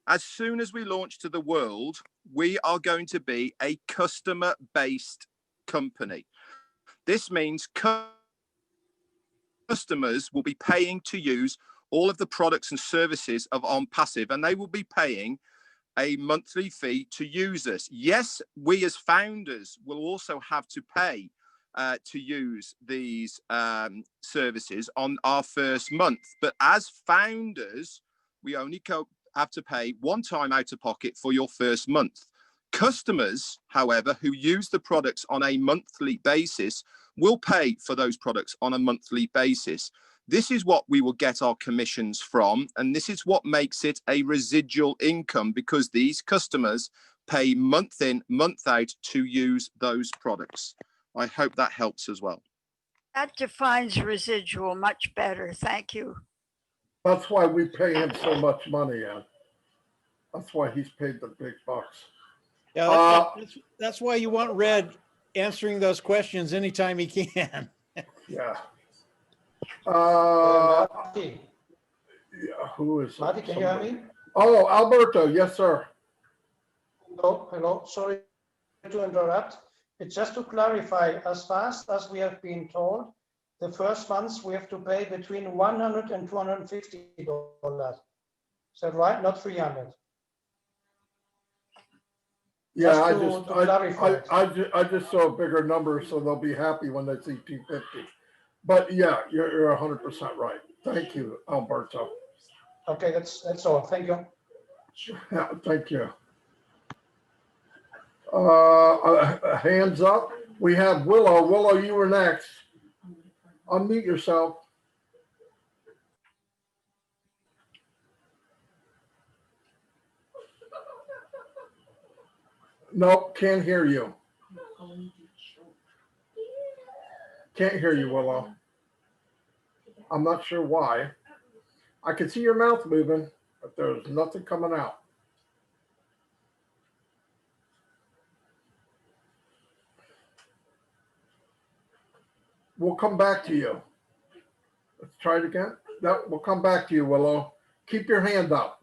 As soon as we launch to the world, we are going to be a customer-based company. This means customers will be paying to use all of the products and services of Onpassive, and they will be paying a monthly fee to use us. Yes, we as founders will also have to pay to use these services on our first month. But as founders, we only have to pay one time out of pocket for your first month. Customers, however, who use the products on a monthly basis will pay for those products on a monthly basis. This is what we will get our commissions from, and this is what makes it a residual income, because these customers pay month in, month out to use those products. I hope that helps as well. That defines residual much better. Thank you. That's why we pay him so much money, Ed. That's why he's paid the big bucks. Yeah, that's why you want Red answering those questions anytime he can. Yeah. Marty, Yeah, who is Marty, can you hear somebody? me? Oh, Alberto, yes, sir. Hello. Sorry to interrupt. It's just to clarify, as fast as we have been told, the first months we have to pay between $100 and $250. Is that right? Not 300. Yeah, Just to clarify it. I just saw a bigger number, so they'll be happy when they see 250. But yeah, you're 100% right. Thank you, Alberto. Okay, that's all. Thank you. Yeah, thank you. Hands up. We have Willow. Willow, you were next. Unmute yourself. Nope, can't hear you. Can't hear you, Willow. I'm not sure why. I can see your mouth moving, but there's nothing coming out. We'll come back to you. Let's try it again. No, we'll come back to you, Willow. Keep your hand up.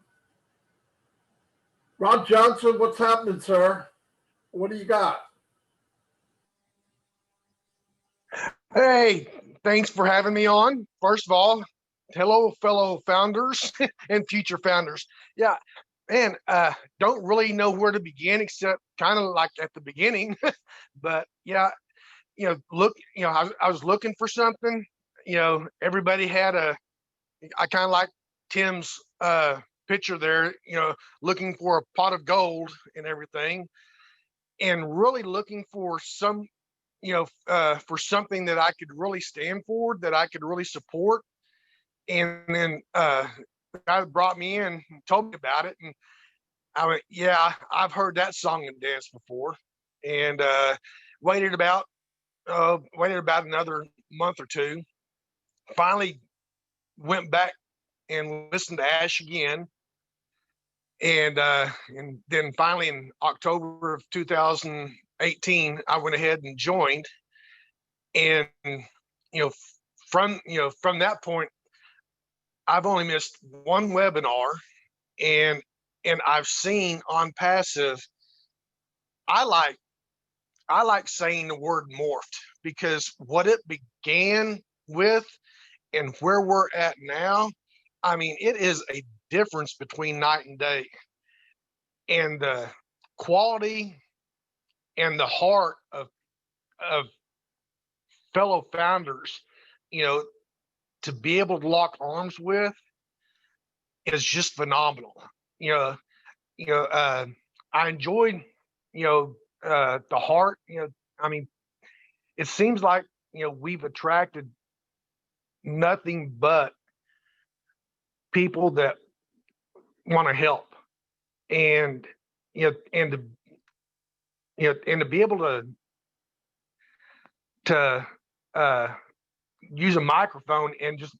Rod Johnson, what's happening, sir? What do you got? Hey, thanks for having me on. First of all, hello, fellow founders and future founders. Yeah, man, don't really know where to begin except kind of like at the beginning. But yeah, look, I was looking for something. Everybody had I kind of like Tim's picture there, looking for a pot of gold and everything, and really looking for for something that I could really stand for, that I could really support. And then the guy that brought me in told me about it, and I went, yeah, I've heard that song and dance before. And waited about another month or two. Finally went back and listened to Ash again. And then finally in October of 2018, I went ahead and joined. And from that point, I've only missed one webinar, and I've seen Onpassive. I like saying the word morphed, because what it began with and where we're at now, I mean, it is a difference between night and day. And the quality and the heart of fellow founders, to be able to lock arms with is just phenomenal. I enjoyed, the heart. I mean, it seems like we've attracted nothing but people that want to help, and and to be able to use a microphone and just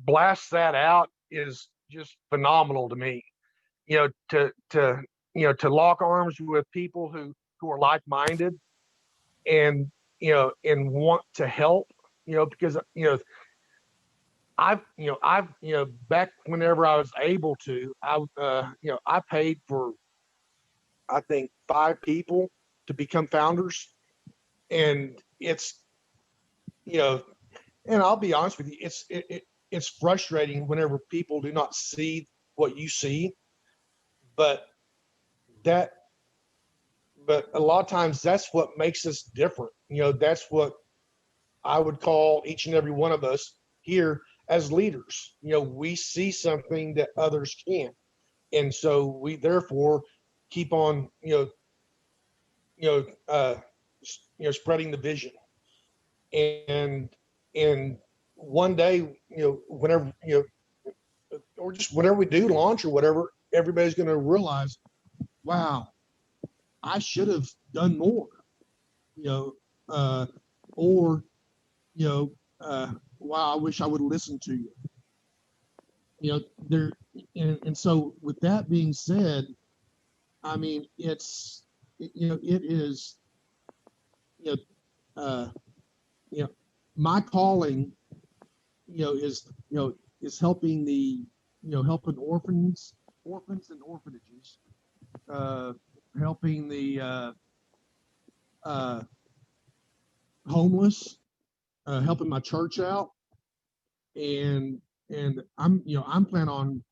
blast that out is just phenomenal to me. To lock arms with people who are like-minded, and and want to help, because I've back whenever I was able to, I paid for, I think, 5 people to become founders. And it's, and I'll be honest with you, it's frustrating whenever people do not see what you see, but a lot of times that's what makes us different. That's what I would call each and every one of us here as leaders. We see something that others can't, and so we therefore keep on, spreading the vision. And one day, whenever, or just whenever we do launch or whatever, everybody's going to realize, wow, I should have done more, or, wow, I wish I would have listened to you. And so with that being said, I mean, it is you know, my calling, is helping helping orphans and orphanages, helping the homeless, helping my church out, and I'm planning on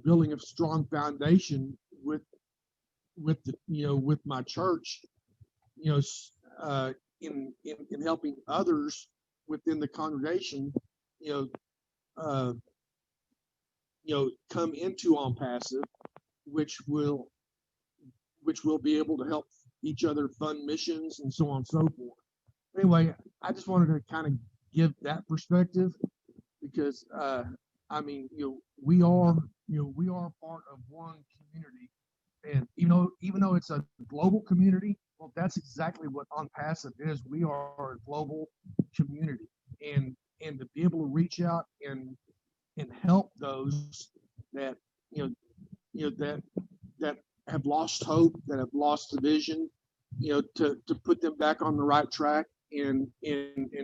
building a strong foundation with with my church, in helping others within the congregation, uh, come into Onpassive, which will be able to help each other fund missions and so on and so forth. Anyway, I just wanted to kind of give that perspective because we are part of one community, and even though it's a global community, well, that's exactly what Onpassive is. We are a global community, and to be able to reach out and help those that that have lost hope, that have lost the vision, to put them back on the right track and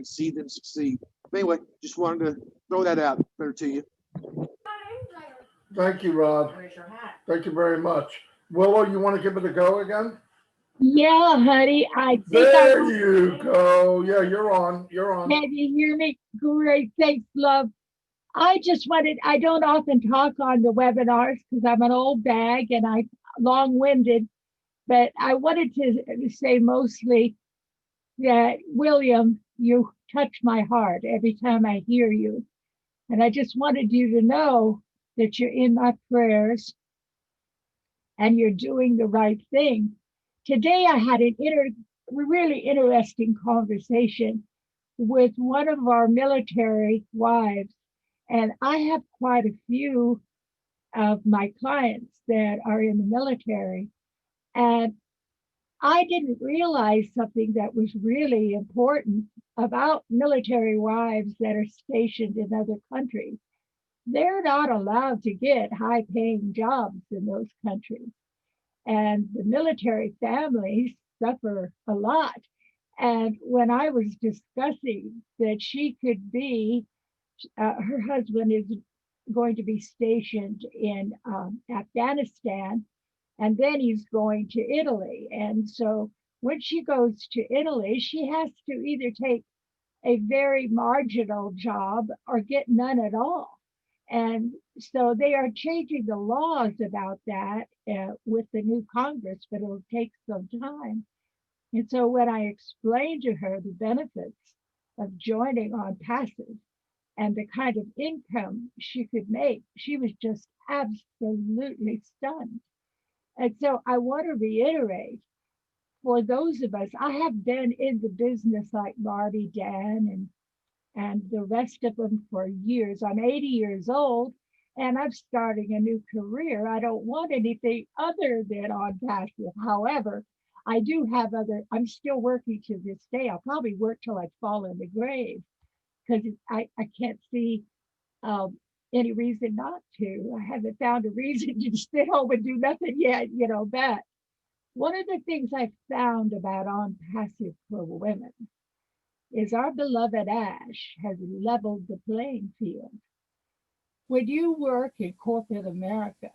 see them succeed. Anyway, just wanted to throw that out there to you. Thank you, Rod. Thank you very much. Willow, you want to give it a go again? Yeah, honey. I think there you go. Yeah, you're on. Can you hear me? Great. Thanks, love. I don't often talk on the webinars because I'm an old bag and I'm long-winded, but I wanted to say mostly that, William, you touch my heart every time I hear you. And I just wanted you to know that you're in my prayers and you're doing the right thing. Today, I had a really interesting conversation with one of our military wives. And I have quite a few of my clients that are in the military. And I didn't realize something that was really important about military wives that are stationed in other countries. They're not allowed to get high-paying jobs in those countries. And the military families suffer a lot. And when I was discussing that she could be, her husband is going to be stationed in Afghanistan, and then he's going to Italy. And so when she goes to Italy, she has to either take a very marginal job or get none at all. And so they are changing the laws about that with the new Congress, but it'll take some time. And so when I explained to her the benefits of joining Onpassive and the kind of income she could make, she was just absolutely stunned. And so I want to reiterate, for those of us, I have been in the business like Marty, Dan, and the rest of them for years. I'm 80 years old and I'm starting a new career. I don't want anything other than Onpassive. However, I do have I'm still working to this day. I'll probably work till I fall in the grave because I can't see any reason not to. I haven't found a reason to sit home and do nothing yet, but one of the things I found about Onpassive for women is our beloved Ash has leveled the playing field. When you work in corporate America,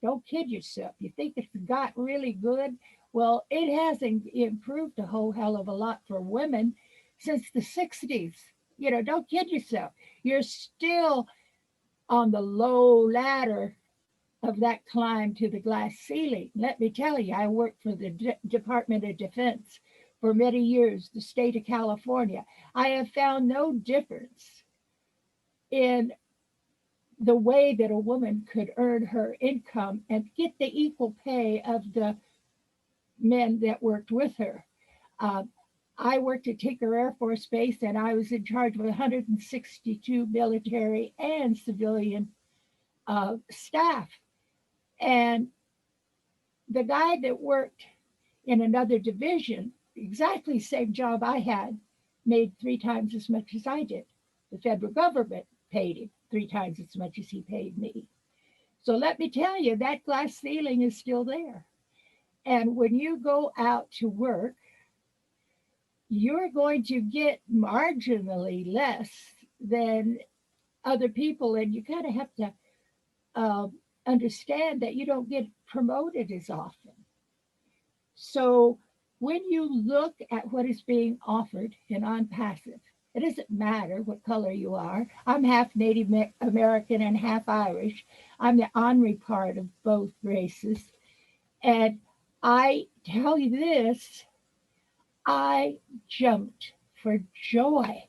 don't kid yourself. You think it's got really good? Well, it hasn't improved a whole hell of a lot for women since the 60s. Don't kid yourself. You're still on the low ladder of that climb to the glass ceiling. Let me tell you, I worked for the Department of Defense for many years, the state of California. I have found no difference in the way that a woman could earn her income and get the equal pay of the men that worked with her. I worked at Tinker Air Force Base and I was in charge of 162 military and civilian staff. And the guy that worked in another division, exactly same job I had, made 3 times as much as I did. The federal government paid him 3 times as much as he paid me. So let me tell you, that glass ceiling is still there. And when you go out to work, you're going to get marginally less than other people. And you kind of have to understand that you don't get promoted as often. So when you look at what is being offered in Onpassive, it doesn't matter what color you are. I'm half Native American and half Irish. I'm the honorary part of both races. And I tell you this, I jumped for joy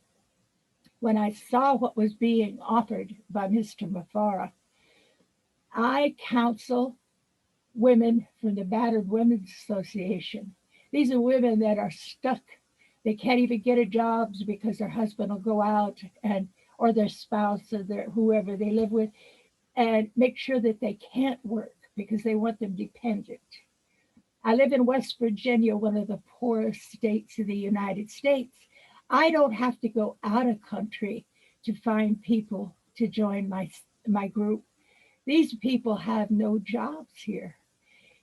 when I saw what was being offered by Mr. Mafara. I counsel women from the Battered Women's Association. These are women that are stuck. They can't even get a job because their husband will go out and or their spouse or their whoever they live with and make sure that they can't work because they want them dependent. I live in West Virginia, one of the poorest states in the United States. I don't have to go out of country to find people to join my group. These people have no jobs here.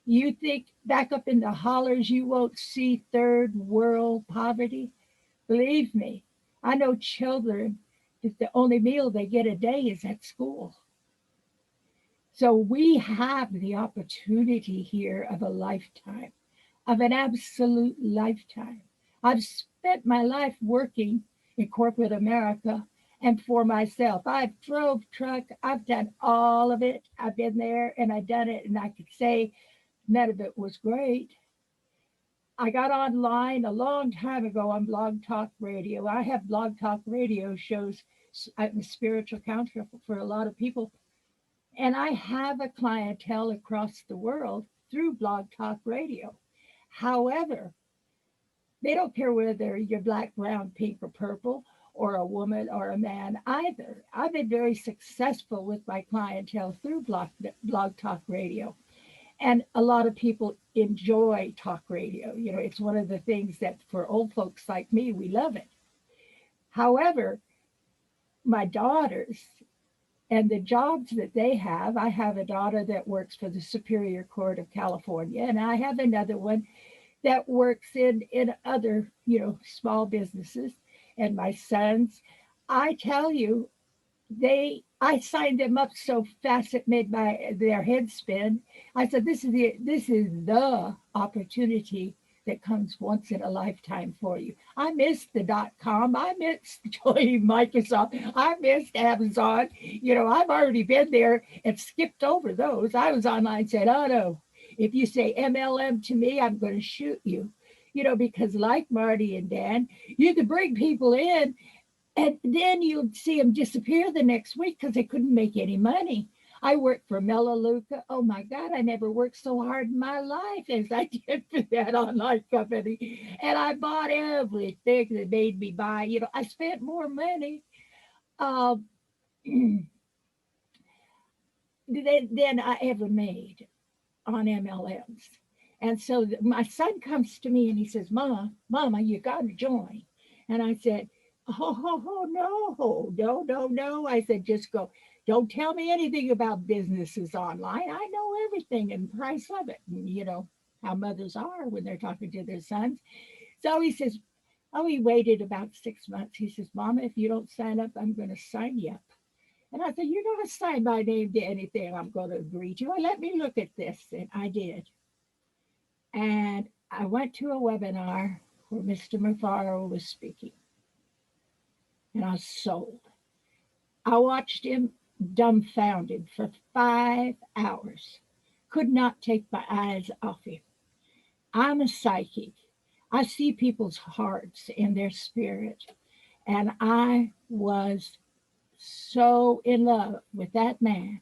You think back up in the hollers you won't see third world poverty? Believe me, I know children that the only meal they get a day is at school. So we have the opportunity here of a lifetime, of an absolute lifetime. I've spent my life working in corporate America and for myself. I've drove truck, I've done all of it. I've been there and I've done it, and I could say none of it was great. I got online a long time ago on Blog Talk Radio. I have Blog Talk Radio shows. I'm a spiritual counselor for a lot of people. And I have a clientele across the world through Blog Talk Radio. However, they don't care whether you're black, brown, pink, or purple, or a woman or a man either. I've been very successful with my clientele through Blog Talk Radio. And a lot of people enjoy talk radio. You know, it's one of the things that for old folks like me, we love it. However, my daughters and the jobs that they have, I have a daughter that works for the Superior Court of California, and I have another one that works in other, small businesses. And my sons, I tell you, I signed them up so fast it made their head spin. I said, this is the opportunity that comes once in a lifetime for you. I missed the .com. I missed joining Microsoft. I missed Amazon. I've already been there and skipped over those. I was online and said, oh no, if you say MLM to me, I'm going to shoot you. Because like Marty and Dan, you could bring people in and then you'd see them disappear the next week because they couldn't make any money. I worked for Melaleuca. Oh my God, I never worked so hard in my life as I did for that online company. And I bought everything that made me buy. I spent more money than I ever made on MLMs. And so my son comes to me and he says, Mama, you got to join. And I said, no. I said, just go. Don't tell me anything about businesses online. I know everything and the price of it. And how mothers are when they're talking to their sons. So he says, he waited about 6 months. He says, Mama, if you don't sign up, I'm going to sign you up. And I said, you're going to sign my name to anything I'm going to agree to. And let me look at this. And I did. And I went to a webinar where Mr. Mafaro was speaking. And I was sold. I watched him dumbfounded for 5 hours. Could not take my eyes off him. I'm a psychic. I see people's hearts and their spirit. And I was so in love with that man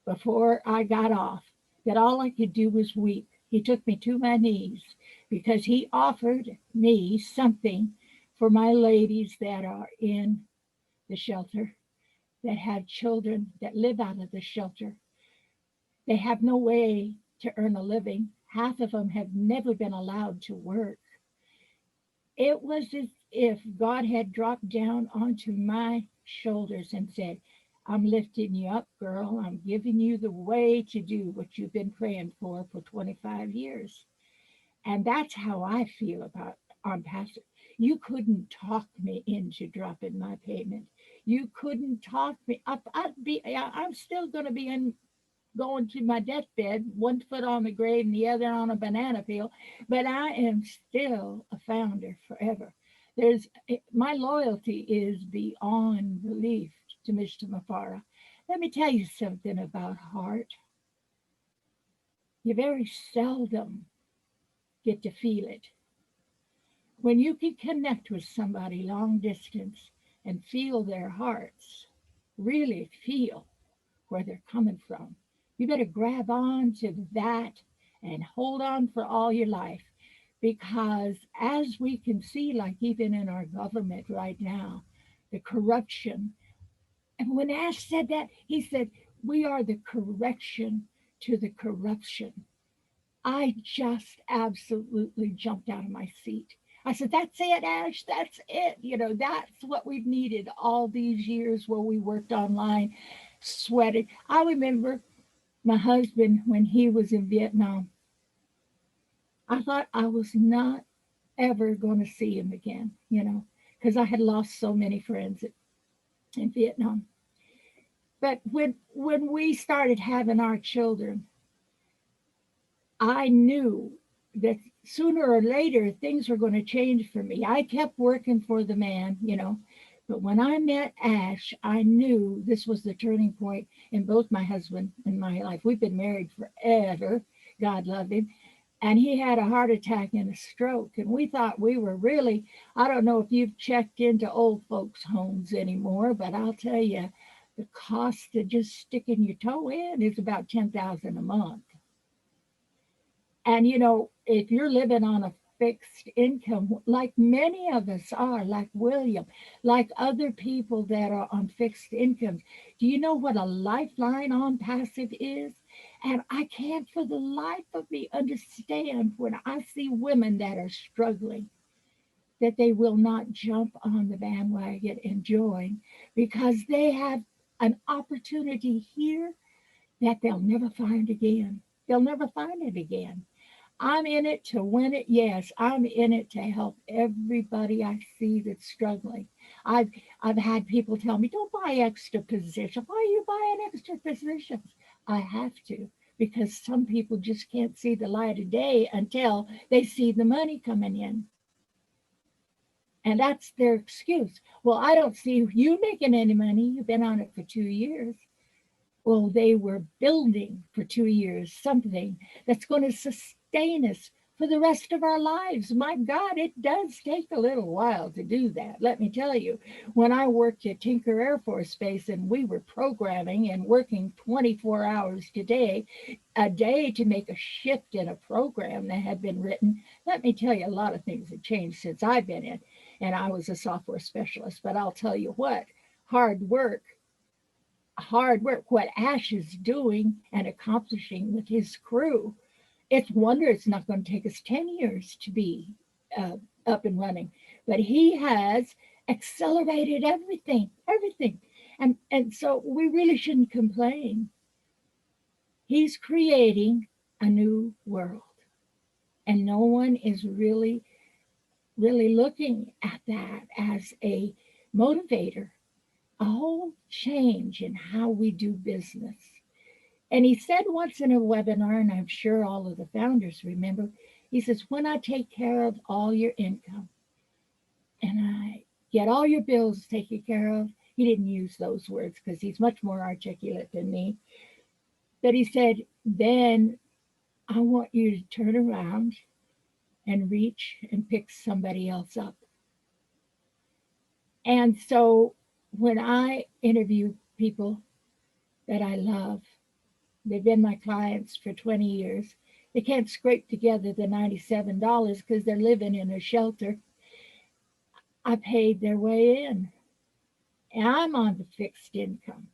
before I got off that all I could do was weep. He took me to my knees because he offered me something for my ladies that are in the shelter, that have children that live out of the shelter. They have no way to earn a living. Half of them have never been allowed to work. It was as if God had dropped down onto my shoulders and said, I'm lifting you up, girl. I'm giving you the way to do what you've been praying for 25 years. And that's how I feel about Onpassive. You couldn't talk me into dropping my payment. You couldn't talk me up. I'm still going to be going to my deathbed, one foot on the grave and the other on a banana peel, but I am still a founder forever. My loyalty is beyond belief to Mr. Mafara. Let me tell you something about heart. You very seldom get to feel it. When you can connect with somebody long distance and feel their hearts, really feel where they're coming from, you better grab on to that and hold on for all your life. Because as we can see, like even in our government right now, the corruption. And when Ash said that, he said, we are the correction to the corruption. I just absolutely jumped out of my seat. I said, that's it, Ash, that's it. That's what we've needed all these years where we worked online, sweated. I remember my husband when he was in Vietnam. I thought I was not ever going to see him again, because I had lost so many friends in Vietnam. But when we started having our children, I knew that sooner or later things were going to change for me. I kept working for the man, but when I met Ash, I knew this was the turning point in both my husband and my life. We've been married forever. God love him. And he had a heart attack and a stroke. And we thought we were really, I don't know if you've checked into old folks' homes anymore, but I'll tell you, the cost of just sticking your toe in is about $10,000 a month. And if you're living on a fixed income, like many of us are, like William, like other people that are on fixed incomes, do you know what a lifeline Onpassive is? And I can't for the life of me understand when I see women that are struggling, that they will not jump on the bandwagon and join because they have an opportunity here that they'll never find again. They'll never find it again. I'm in it to win it. Yes, I'm in it to help everybody I see that's struggling. I've had people tell me, don't buy extra positions. Why are you buying extra positions? I have to, because some people just can't see the light of day until they see the money coming in. And that's their excuse. Well, I don't see you making any money. You've been on it for 2 years. Well, they were building for 2 years something that's going to sustain us for the rest of our lives. My God, it does take a little while to do that. Let me tell you, when I worked at Tinker Air Force Base and we were programming and working 24 hours a day to make a shift in a program that had been written, let me tell you, a lot of things have changed since I've been in. And I was a software specialist. But I'll tell you what, hard work, what Ash is doing and accomplishing with his crew. It's wonder it's not going to take us 10 years to be up and running. But he has accelerated everything. And so we really shouldn't complain. He's creating a new world. And no one is really looking at that as a motivator, a whole change in how we do business. And he said once in a webinar, and I'm sure all of the founders remember, he says, when I take care of all your income and I get all your bills taken care of, he didn't use those words because he's much more articulate than me, but he said, then I want you to turn around and reach and pick somebody else up. And so when I interview people that I love, they've been my clients for 20 years, they can't scrape together the $97 because they're living in a shelter. I paid their way in. And I'm on the fixed income.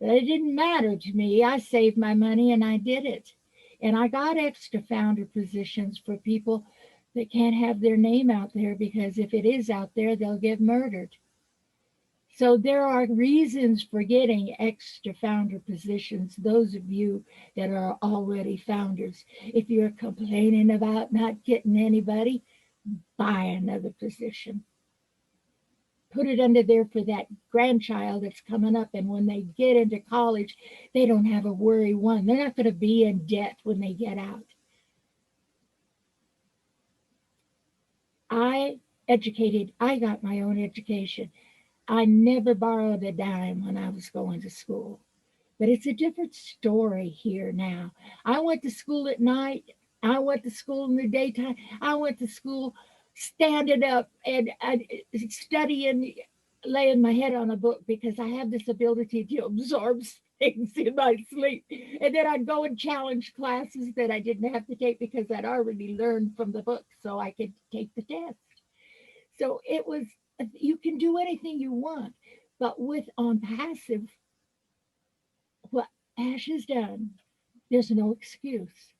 But it didn't matter to me. I saved my money and I did it. And I got extra founder positions for people that can't have their name out there because if it is out there, they'll get murdered. So there are reasons for getting extra founder positions, those of you that are already founders. If you're complaining about not getting anybody, buy another position. Put it under there for that grandchild that's coming up. And when they get into college, they don't have a worry one. They're not going to be in debt when they get out. I got my own education. I never borrowed a dime when I was going to school. But it's a different story here now. I went to school at night. I went to school in the daytime. I went to school standing up and studying, laying my head on a book because I have this ability to absorb things in my sleep. And then I'd go and challenge classes that I didn't have to take because I'd already learned from the book so I could take the test. So it was, you can do anything you want. But with Onpassive, what Ash has done, there's no excuse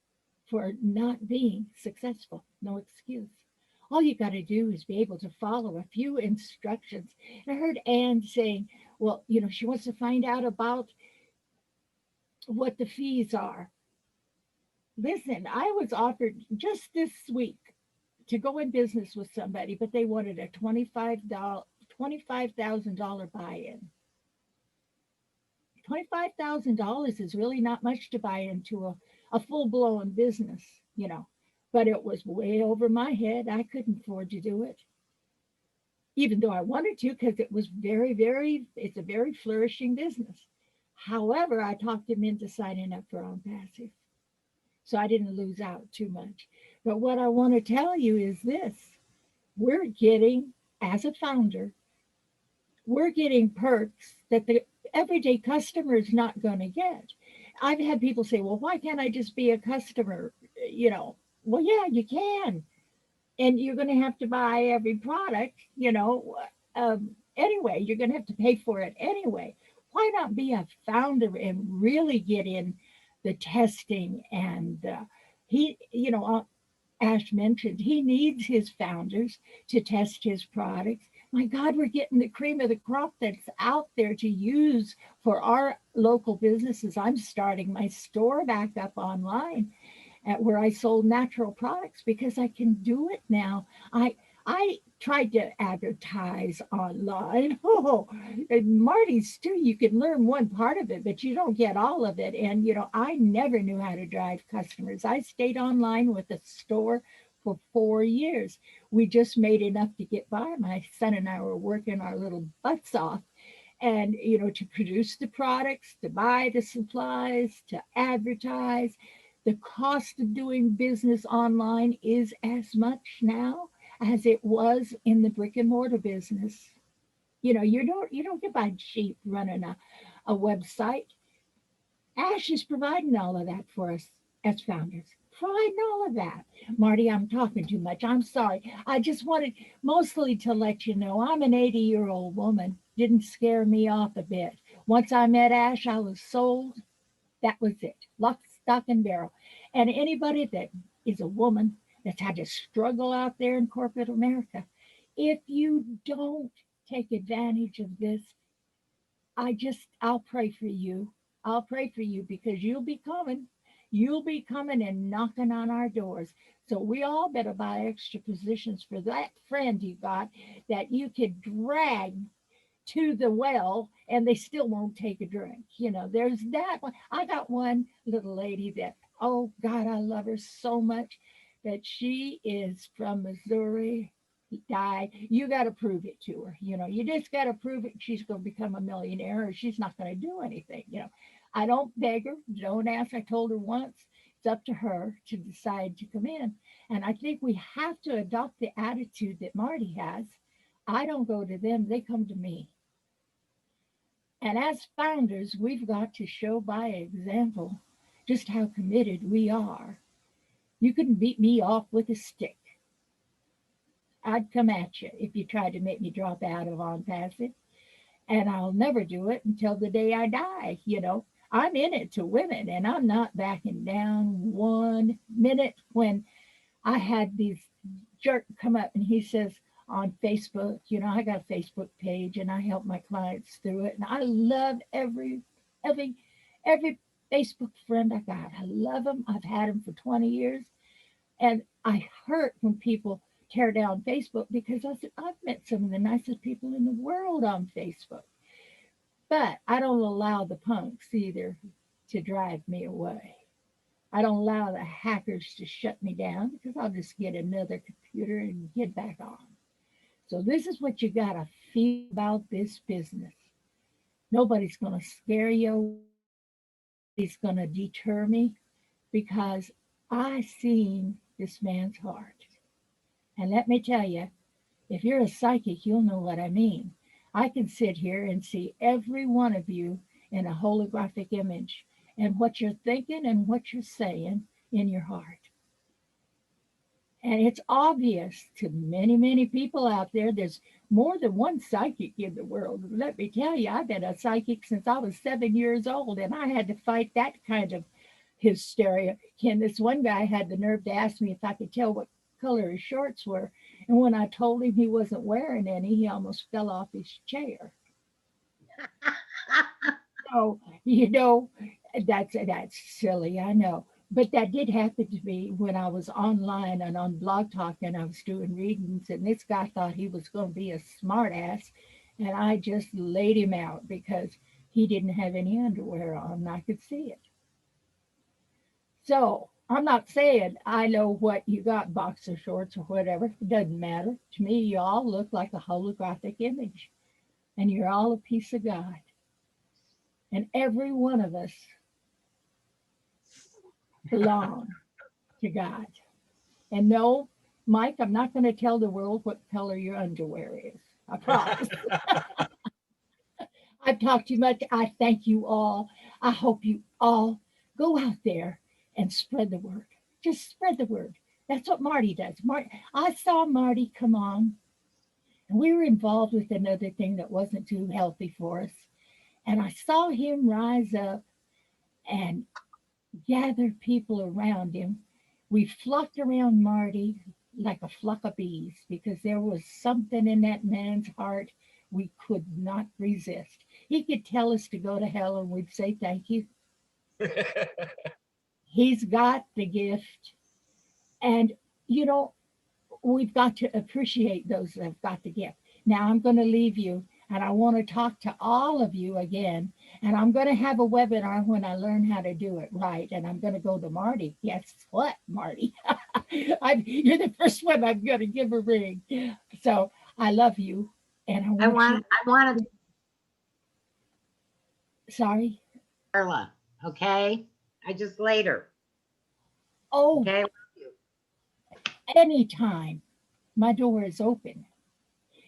for not being successful. No excuse. All you got to do is be able to follow a few instructions. And I heard Anne saying, well, she wants to find out about what the fees are. Listen, I was offered just this week to go in business with somebody, but they wanted a $25,000 buy-in. $25,000 is really not much to buy into a full-blown business, but it was way over my head. I couldn't afford to do it, even though I wanted to, because it was it's a very flourishing business. However, I talked him into signing up for Onpassive, so I didn't lose out too much. But what I want to tell you is this: we're getting, as a founder, we're getting perks that the everyday customer is not going to get. I've had people say, well, why can't I just be a customer? Well, yeah, you can. And you're going to have to buy every product, anyway. You're going to have to pay for it anyway. Why not be a founder and really get in the testing? And Ash mentioned he needs his founders to test his products. My God, we're getting the cream of the crop that's out there to use for our local businesses. I'm starting my store back up online where I sold natural products because I can do it now. I tried to advertise online. Oh, and Marty's too. You can learn one part of it, but you don't get all of it. And, I never knew how to drive customers. I stayed online with a store for 4 years. We just made enough to get by. My son and I were working our little butts off and, to produce the products, to buy the supplies, to advertise. The cost of doing business online is as much now as it was in the brick and mortar business. You don't get by cheap running a website. Ash is providing all of that for us as founders. Providing all of that. Marty, I'm talking too much. I'm sorry. I just wanted mostly to let you know I'm an 80-year-old woman. Didn't scare me off a bit. Once I met Ash, I was sold. That was it. Lock, stock, and barrel. And anybody that is a woman that's had to struggle out there in corporate America, if you don't take advantage of this, I'll pray for you. I'll pray for you because you'll be coming. You'll be coming and knocking on our doors. So we all better buy extra positions for that friend you got that you could drag to the well and they still won't take a drink. There's that one. I got one little lady that, oh God, I love her so much, that she is from Missouri. You got to prove it to her. You just got to prove it. She's going to become a millionaire or she's not going to do anything. I don't beg her. Don't ask. I told her once. It's up to her to decide to come in. And I think we have to adopt the attitude that Marty has. I don't go to them. They come to me. And as founders, we've got to show by example just how committed we are. You couldn't beat me off with a stick. I'd come at you if you tried to make me drop out of Onpassive. And I'll never do it until the day I die. I'm in it to win it, and I'm not backing down 1 minute. When I had these jerk come up and he says on Facebook, I got a Facebook page and I help my clients through it. And I love every Facebook friend I got. I love them. I've had them for 20 years. And I hurt when people tear down Facebook because I said, I've met some of the nicest people in the world on Facebook. But I don't allow the punks either to drive me away. I don't allow the hackers to shut me down because I'll just get another computer and get back on. So this is what you got to feel about this business. Nobody's going to scare you. Nobody's going to deter me because I seen this man's heart. And let me tell you, if you're a psychic, you'll know what I mean. I can sit here and see every one of you in a holographic image and what you're thinking and what you're saying in your heart. And it's obvious to many, many people out there, there's more than one psychic in the world. Let me tell you, I've been a psychic since I was 7 years old, and I had to fight that kind of hysteria. This one guy had the nerve to ask me if I could tell what color his shorts were. And when I told him he wasn't wearing any, he almost fell off his chair. So, that's silly, I know. But that did happen to me when I was online and on Blog Talk and I was doing readings. And this guy thought he was going to be a smart ass. And I just laid him out because he didn't have any underwear on and I could see it. So I'm not saying I know what you got, boxer shorts or whatever. It doesn't matter. To me, you all look like a holographic image. And you're all a piece of God. And every one of us belong to God. And no, Mike, I'm not going to tell the world what color your underwear is. I promise. I've talked too much. I thank you all. I hope you all go out there and spread the word. Just spread the word. That's what Marty does. I saw Marty come on, and we were involved with another thing that wasn't too healthy for us. And I saw him rise up and gather people around him. We flocked around Marty like a flock of bees because there was something in that man's heart we could not resist. He could tell us to go to hell and we'd say thank you. He's got the gift. And, we've got to appreciate those that have got the gift. Now I'm going to leave you. And I want to talk to all of you again. And I'm going to have a webinar when I learn how to do it right. And I'm going to go to Marty. Guess what, Marty? You're the first one I'm going to give a ring. So I love you. And I want to. Sorry? Carla, okay? I just later. Oh, okay. Anytime. My door is open.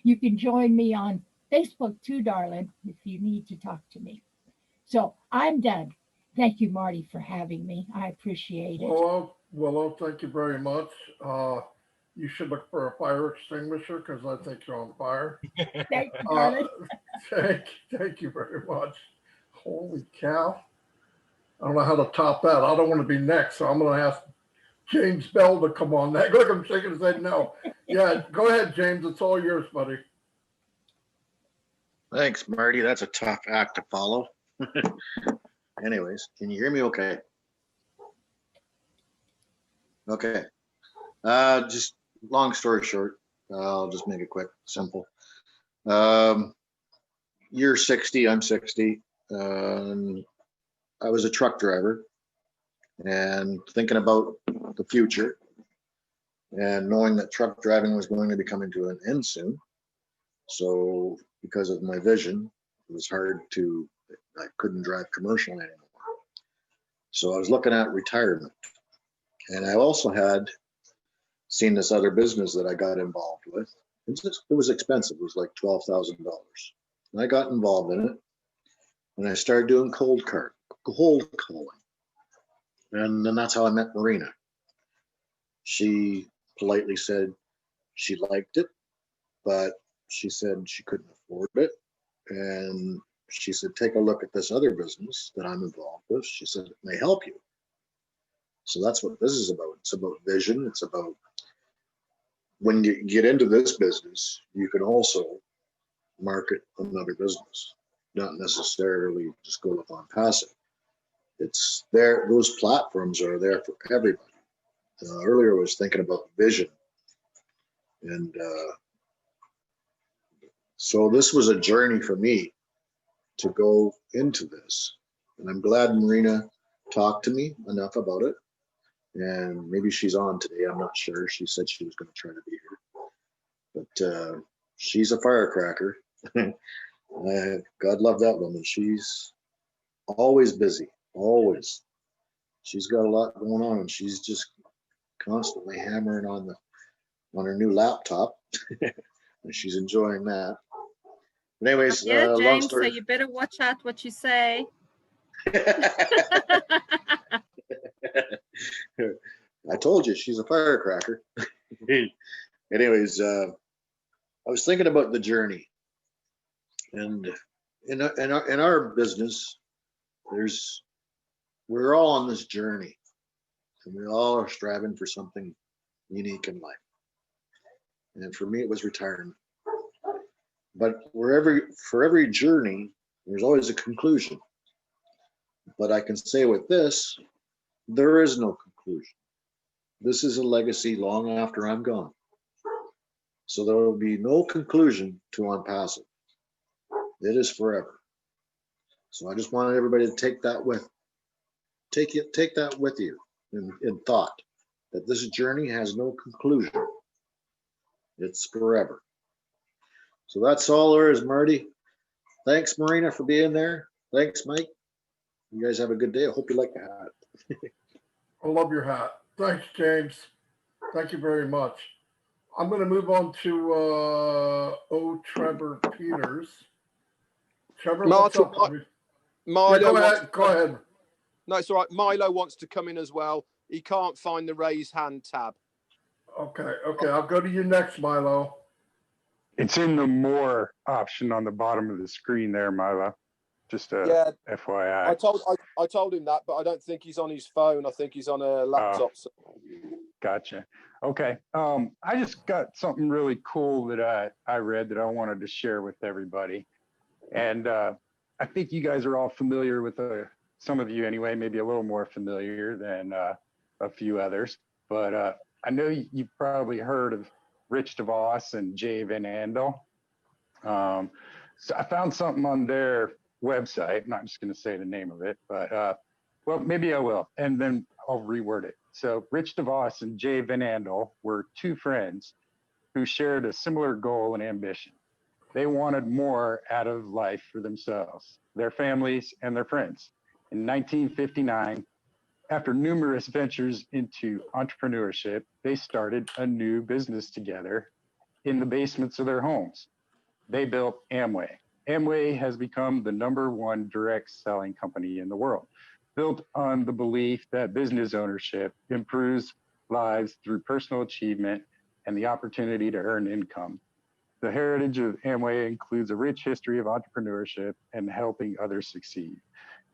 You can join me on Facebook too, darling, if you need to talk to me. So I'm done. Thank you, Marty, for having me. I appreciate it. Well, thank you very much. You should look for a fire extinguisher because I think you're on fire. Thank you, darling. Thank you very much. Holy cow. I don't know how to top that. I don't want to be next, so I'm going to ask James Bell to come on. Look, I'm shaking his head no. Yeah, go ahead, James. It's all yours, buddy. Thanks, Marty. That's a tough act to follow. Anyways, can you hear me okay? Okay. Just long story short, I'll just make it quick, simple. You're 60, I'm 60. I was a truck driver and thinking about the future and knowing that truck driving was going to be coming to an end soon. So because of my vision, it was I couldn't drive commercial anymore. So I was looking at retirement. And I also had seen this other business that I got involved with. It was expensive. It was like $12,000. And I got involved in it. And I started doing cold calling. And then that's how I met Marina. She politely said she liked it, but she said she couldn't afford it. And she said, take a look at this other business that I'm involved with. She said, it may help you. So that's what this is about. It's about vision. It's about when you get into this business, you can also market another business, not necessarily just go with Onpassive. It's there. Those platforms are there for everybody. Earlier I was thinking about vision And so this was a journey for me to go into this. And I'm glad Marina talked to me enough about it. And maybe she's on today. I'm not sure. She said she was going to try to be here. But she's a firecracker. God love that woman. She's always busy, always. She's got a lot going on, and she's just constantly hammering on her new laptop. And she's enjoying that. But anyways, Yeah, long James, so story. you better watch out what you say. I told you she's a firecracker. Anyways, I was thinking about the journey, and in our business, we're all on this journey, and we all are striving for something unique in life. And for me, it was retirement. But for every journey, there's always a conclusion. But I can say with this, there is no conclusion. This is a legacy long after I'm gone. So there will be no conclusion to Onpassive. It is forever. So I just wanted everybody to take that with you in thought, that this journey has no conclusion. It's forever. So that's all there is, Marty. Thanks, Marina, for being there. Thanks, Mike. You guys have a good day. I hope you like the hat. I love your hat. Thanks, James. Thank you very much. I'm going to move on to Trevor Peters. Trevor, what's up? Milo, yeah, go ahead. No, it's all right. Milo wants to come in as well. He can't find the raise hand tab. Okay. I'll go to you next, Milo. It's in the more option on the bottom of the screen there, Milo. Just FYI. I told him that, but I don't think he's on his phone. I think he's on a laptop. Gotcha. Okay. I just got something really cool that I read that I wanted to share with everybody. And I think you guys are all familiar with some of you anyway, maybe a little more familiar than a few others. But I know you've probably heard of Rich DeVos and Jay Van Andel. So I found something on their website. I'm not just going to say the name of it, but well, maybe I will, and then I'll reword it. So Rich DeVos and Jay Van Andel were two friends who shared a similar goal and ambition. They wanted more out of life for themselves, their families, and their friends. In 1959, after numerous ventures into entrepreneurship, they started a new business together in the basements of their homes. They built Amway. Amway has become the #1 direct selling company in the world, built on the belief that business ownership improves lives through personal achievement and the opportunity to earn income. The heritage of Amway includes a rich history of entrepreneurship and helping others succeed.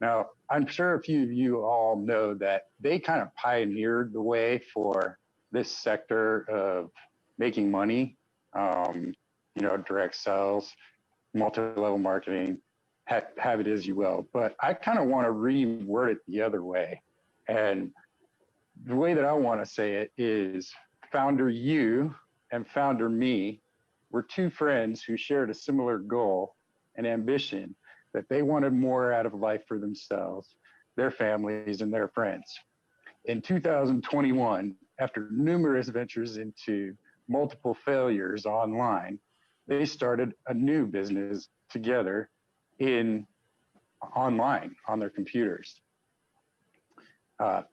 Now, I'm sure a few of you all know that they kind of pioneered the way for this sector of making money, direct sales, multi-level marketing, have it as you will. But I kind of want to reword it the other way. And the way that I want to say it is founder you and founder me were two friends who shared a similar goal and ambition that they wanted more out of life for themselves, their families, and their friends. In 2021, after numerous ventures into multiple failures online, they started a new business together online on their computers.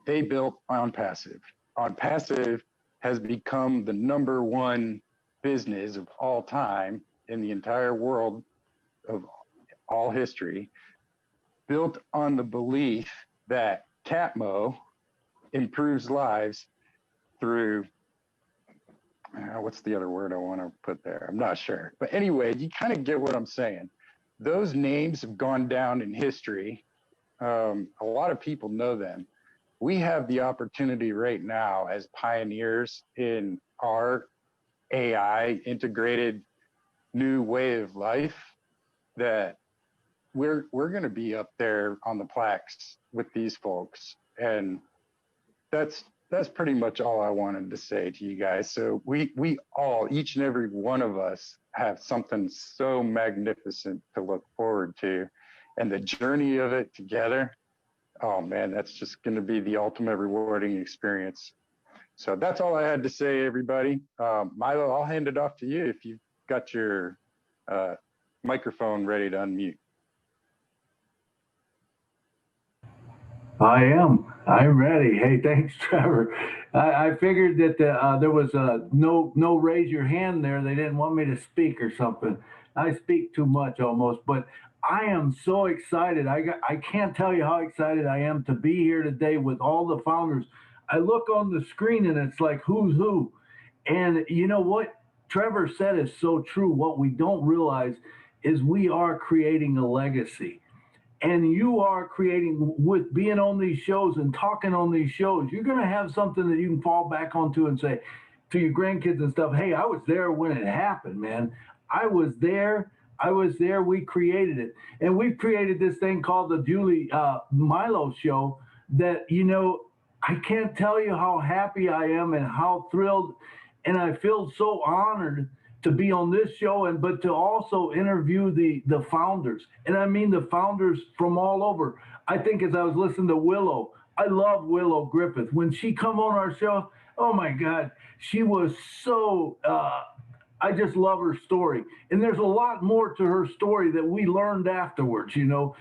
They built Onpassive. Onpassive has become the #1 business of all time in the entire world of all history, built on the belief that Catmo improves lives through, what's the other word I want to put there? I'm not sure. But anyway, you kind of get what I'm saying. Those names have gone down in history. A lot of people know them. We have the opportunity right now as pioneers in our AI integrated new way of life that we're going to be up there on the plaques with these folks. And that's that's pretty much all I wanted to say to you guys. So we all, each and every one of us, have something so magnificent to look forward to, and the journey of it together. Oh man, that's just going to be the ultimate rewarding experience. So that's all I had to say, everybody. Milo, I'll hand it off to you if you've got your microphone ready to unmute. I'm ready. Hey, thanks, Trevor. I figured that there was no raise your hand there. They didn't want me to speak or something. I speak too much almost, but I am so excited. I can't tell you how excited I am to be here today with all the founders. I look on the screen and it's like who's who. And you know what Trevor said is so true. What we don't realize is we are creating a legacy. And you are creating, with being on these shows and talking on these shows, you're going to have something that you can fall back onto and say to your grandkids and stuff, hey, I was there when it happened, man. I was there. We created it. And we've created this thing called the Julie Milo Show that, you know, I can't tell you how happy I am and how thrilled. And I feel so honored to be on this show, but to also interview the founders. And I mean the founders from all over. I think as I was listening to Willow, I love Willow Griffith. When she come on our show, oh my God, she was so, I just love her story. And there's a lot more to her story that we learned afterwards, you know.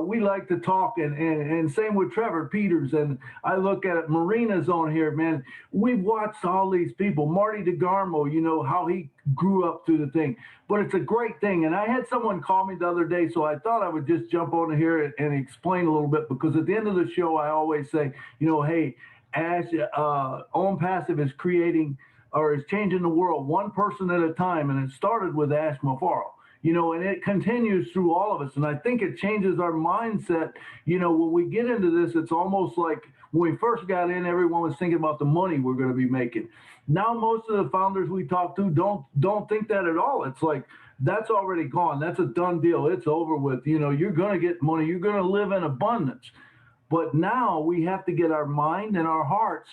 We like to talk, and same with Trevor Peters. And I look at it, Marina's on here, man. We've watched all these people. Marty DeGarmo, you know, how he grew up through the thing. But it's a great thing. And I had someone call me the other day, so I thought I would just jump on here and explain a little bit, because at the end of the show, I always say, you know, hey, Ash, Onpassive is creating or is changing the world one person at a time. And it started with Ash Mafaro, you know, and it continues through all of us. And I think it changes our mindset. You know, when we get into this, it's almost like when we first got in, everyone was thinking about the money we're going to be making. Now, most of the founders we talk to don't think that at all. It's like, that's already gone. That's a done deal. It's over with. You know, you're going to get money. You're going to live in abundance. But now we have to get our mind and our hearts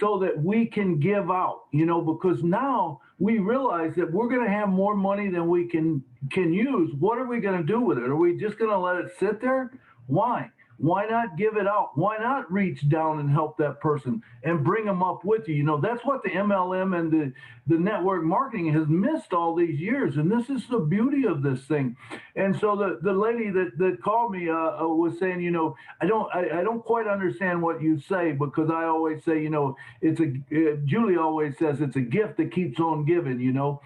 so that we can give out, you know, because now we realize that we're going to have more money than we can use. What are we going to do with it? Are we just going to let it sit there? Why? Why not give it out? Why not reach down and help that person and bring them up with you? You know, that's what the MLM and the network marketing has missed all these years. And this is the beauty of this thing. And so the lady that called me was saying, you know, I don't quite understand what you say, because I always say, you know, Julie always says it's a gift that keeps on giving, you know.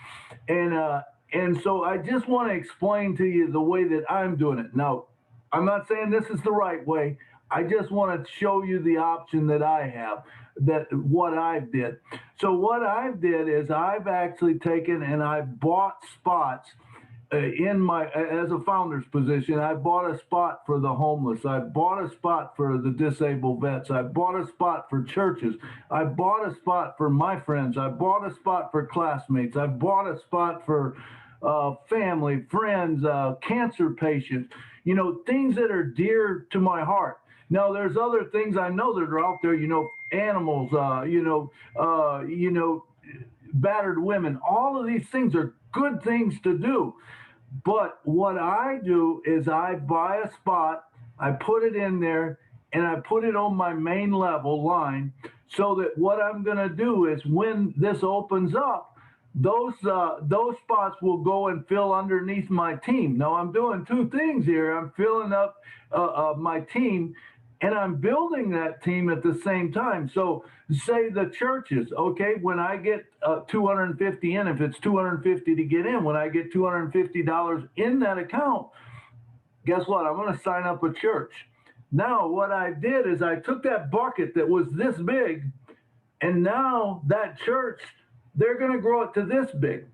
And so I just want to explain to you the way that I'm doing it. Now, I'm not saying this is the right way. I just want to show you the option that I have, that what I did. So what I did is I've actually taken and I bought spots as a founder's position. I bought a spot for the homeless. I bought a spot for the disabled vets. I bought a spot for churches. I bought a spot for my friends. I bought a spot for classmates. I bought a spot for family, friends, cancer patients, you know, things that are dear to my heart. Now, there's other things I know that are out there, you know, animals, battered women. All of these things are good things to do. But what I do is I buy a spot, I put it in there, and I put it on my main level line, so that what I'm going to do is when this opens up, those spots will go and fill underneath my team. Now, I'm doing two things here. I'm filling up my team, and I'm building that team at the same time. So say the churches, okay, when I get 250 in, if it's 250 to get in, when I get $250 in that account, guess what? I'm going to sign up a church. Now, what I did is I took that bucket that was this big, and now that church, they're going to grow it to this big.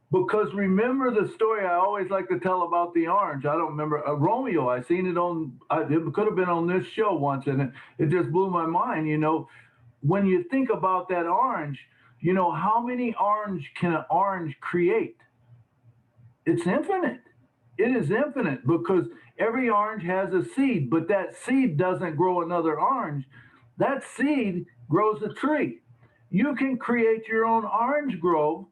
Because remember the story I always like to tell about the orange. I don't remember Romeo. I seen it on, it could have been on this show once, and it just blew my mind. You know, when you think about that orange, you know, how many orange can an orange create? It's infinite. It is infinite, because every orange has a seed, but that seed doesn't grow another orange. That seed grows a tree. You can create your own orange grove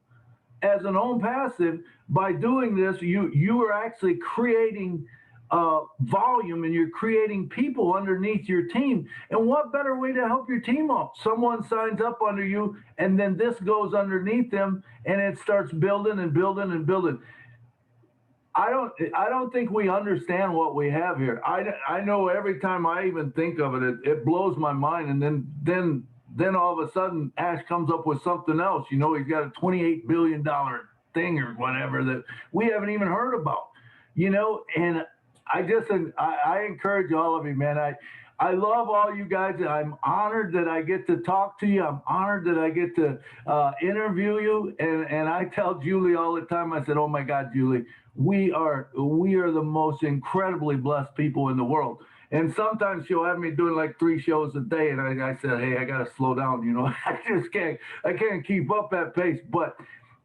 as an Onpassive. By doing this, you are actually creating volume, and you're creating people underneath your team. And what better way to help your team up? Someone signs up under you, and then this goes underneath them, and it starts building and building and building. I don't think we understand what we have here. I know every time I even think of it, it blows my mind. And then all of a sudden Ash comes up with something else. You know, he's got a $28 billion thing or whatever that we haven't even heard about, you know. And I encourage all of you, man. I love all you guys. I'm honored that I get to talk to you. I'm honored that I get to interview you. And I tell Julie all the time, I said, oh my God, Julie, we are the most incredibly blessed people in the world. And sometimes she'll have me doing like 3 shows a day. And I said, hey, I got to slow down. You know, I can't keep up that pace. But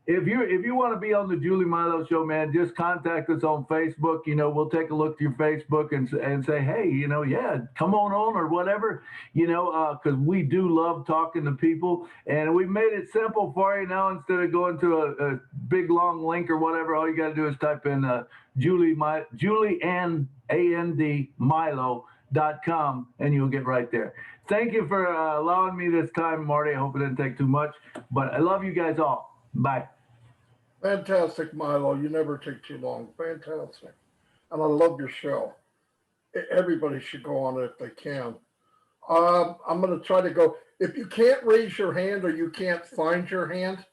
if you want to be on the Julie Milo show, man, just contact us on Facebook. You know, we'll take a look at your Facebook and say, hey, you know, yeah, come on or whatever, you know, because we do love talking to people. And we made it simple for you now. Instead of going to a big long link or whatever, all you got to do is type in Julie and A-N-D Milo.com, and you'll get right there. Thank you for allowing me this time, Marty. I hope it didn't take too much, but I love you guys all. Bye. Fantastic, Milo. You never take too long. Fantastic. And I love your show. Everybody should go on it if they can. I'm going to try to go. If you can't raise your hand or you can't find your hand,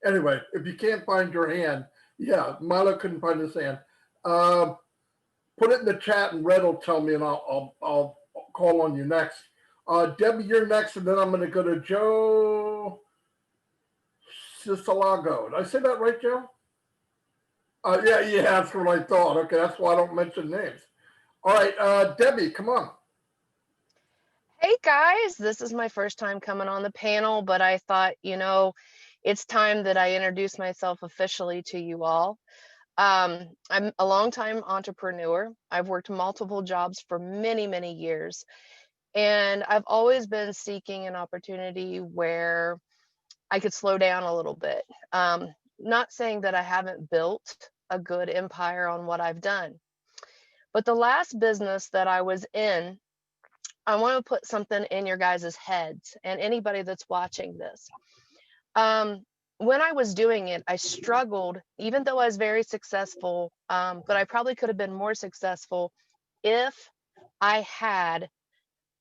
anyway, if you can't find your hand, yeah, Milo couldn't find his hand. Put it in the chat and Red will tell me, and I'll call on you next. Debbie, you're next, and then I'm going to go to Joe Sisalago. Did I say that right, Joe? Yeah, that's what I thought. Okay, that's why I don't mention names. All right, Debbie, come on. Hey guys, this is my first time coming on the panel, but I thought, you know, it's time that I introduce myself officially to you all. I'm a longtime entrepreneur. I've worked multiple jobs for many, many years, and I've always been seeking an opportunity where I could slow down a little bit. Not saying that I haven't built a good empire on what I've done, but the last business that I was in, I want to put something in your guys' heads and anybody that's watching this. When I was doing it, I struggled, even though I was very successful, but I probably could have been more successful if I had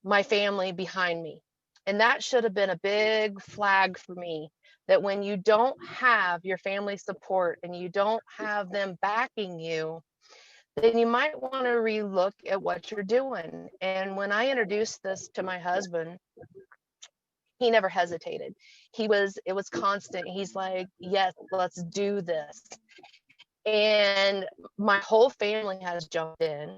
my family behind me. And that should have been a big flag for me, that when you don't have your family support and you don't have them backing you, then you might want to relook at what you're doing. And when I introduced this to my husband, he never hesitated. It was constant. He's like, yes, let's do this. And my whole family has jumped in.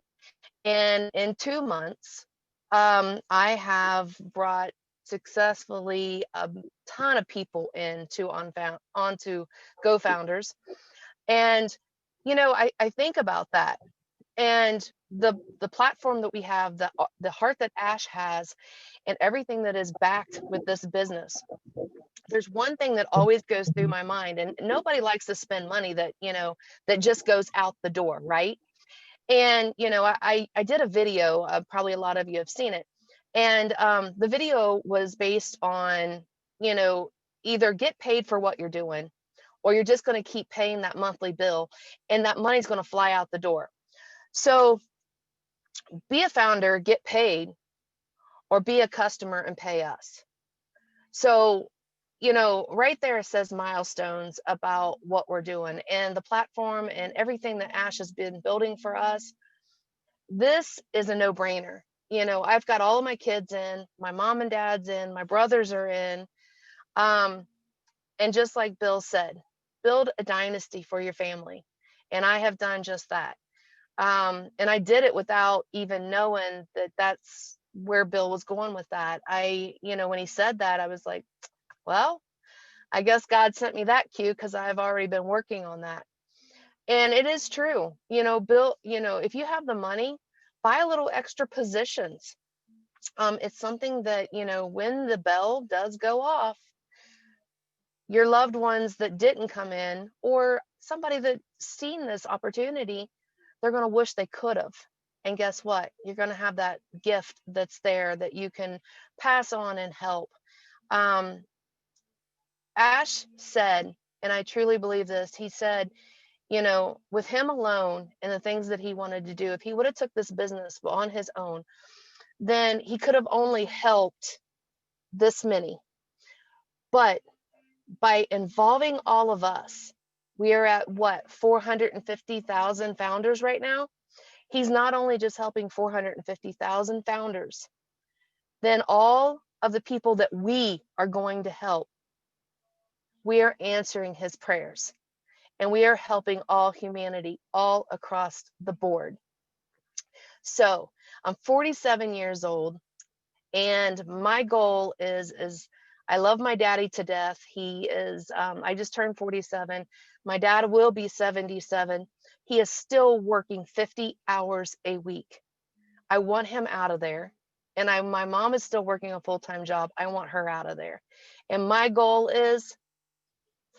And in 2 months, I have brought successfully a ton of people onto GoFounders. And, you know, I think about that. And the platform that we have, the heart that Ash has, and everything that is backed with this business. There's one thing that always goes through my mind, and nobody likes to spend money that, you know, that just goes out the door, right? And, you know, I did a video, probably a lot of you have seen it. And the video was based on, you know, either get paid for what you're doing, or you're just going to keep paying that monthly bill, and that money's going to fly out the door. So be a founder, get paid, or be a customer and pay us. So, you know, right there it says milestones about what we're doing and the platform and everything that Ash has been building for us. This is a no-brainer. You know, I've got all of my kids in, my mom and dad's in, my brothers are in. And just like Bill said, build a dynasty for your family. And I have done just that. And I did it without even knowing that that's where Bill was going with that. You know, when he said that, I was like, well, I guess God sent me that cue, because I've already been working on that. And it is true. You know, Bill, you know, if you have the money, buy a little extra positions. It's something that, you know, when the bell does go off, your loved ones that didn't come in, or somebody that's seen this opportunity, they're going to wish they could have. And guess what? You're going to have that gift that's there that you can pass on and help. Ash said, and I truly believe this, he said, you know, with him alone and the things that he wanted to do, if he would have took this business on his own, then he could have only helped this many. But by involving all of us, we are at what, 450,000 founders right now? He's not only just helping 450,000 founders, then all of the people that we are going to help, we are answering his prayers, and we are helping all humanity all across the board. So I'm 47 years old, and my goal is I love my daddy to death. He is, I just turned 47. My dad will be 77. He is still working 50 hours a week. I want him out of there. And my mom is still working a full-time job. I want her out of there. And my goal is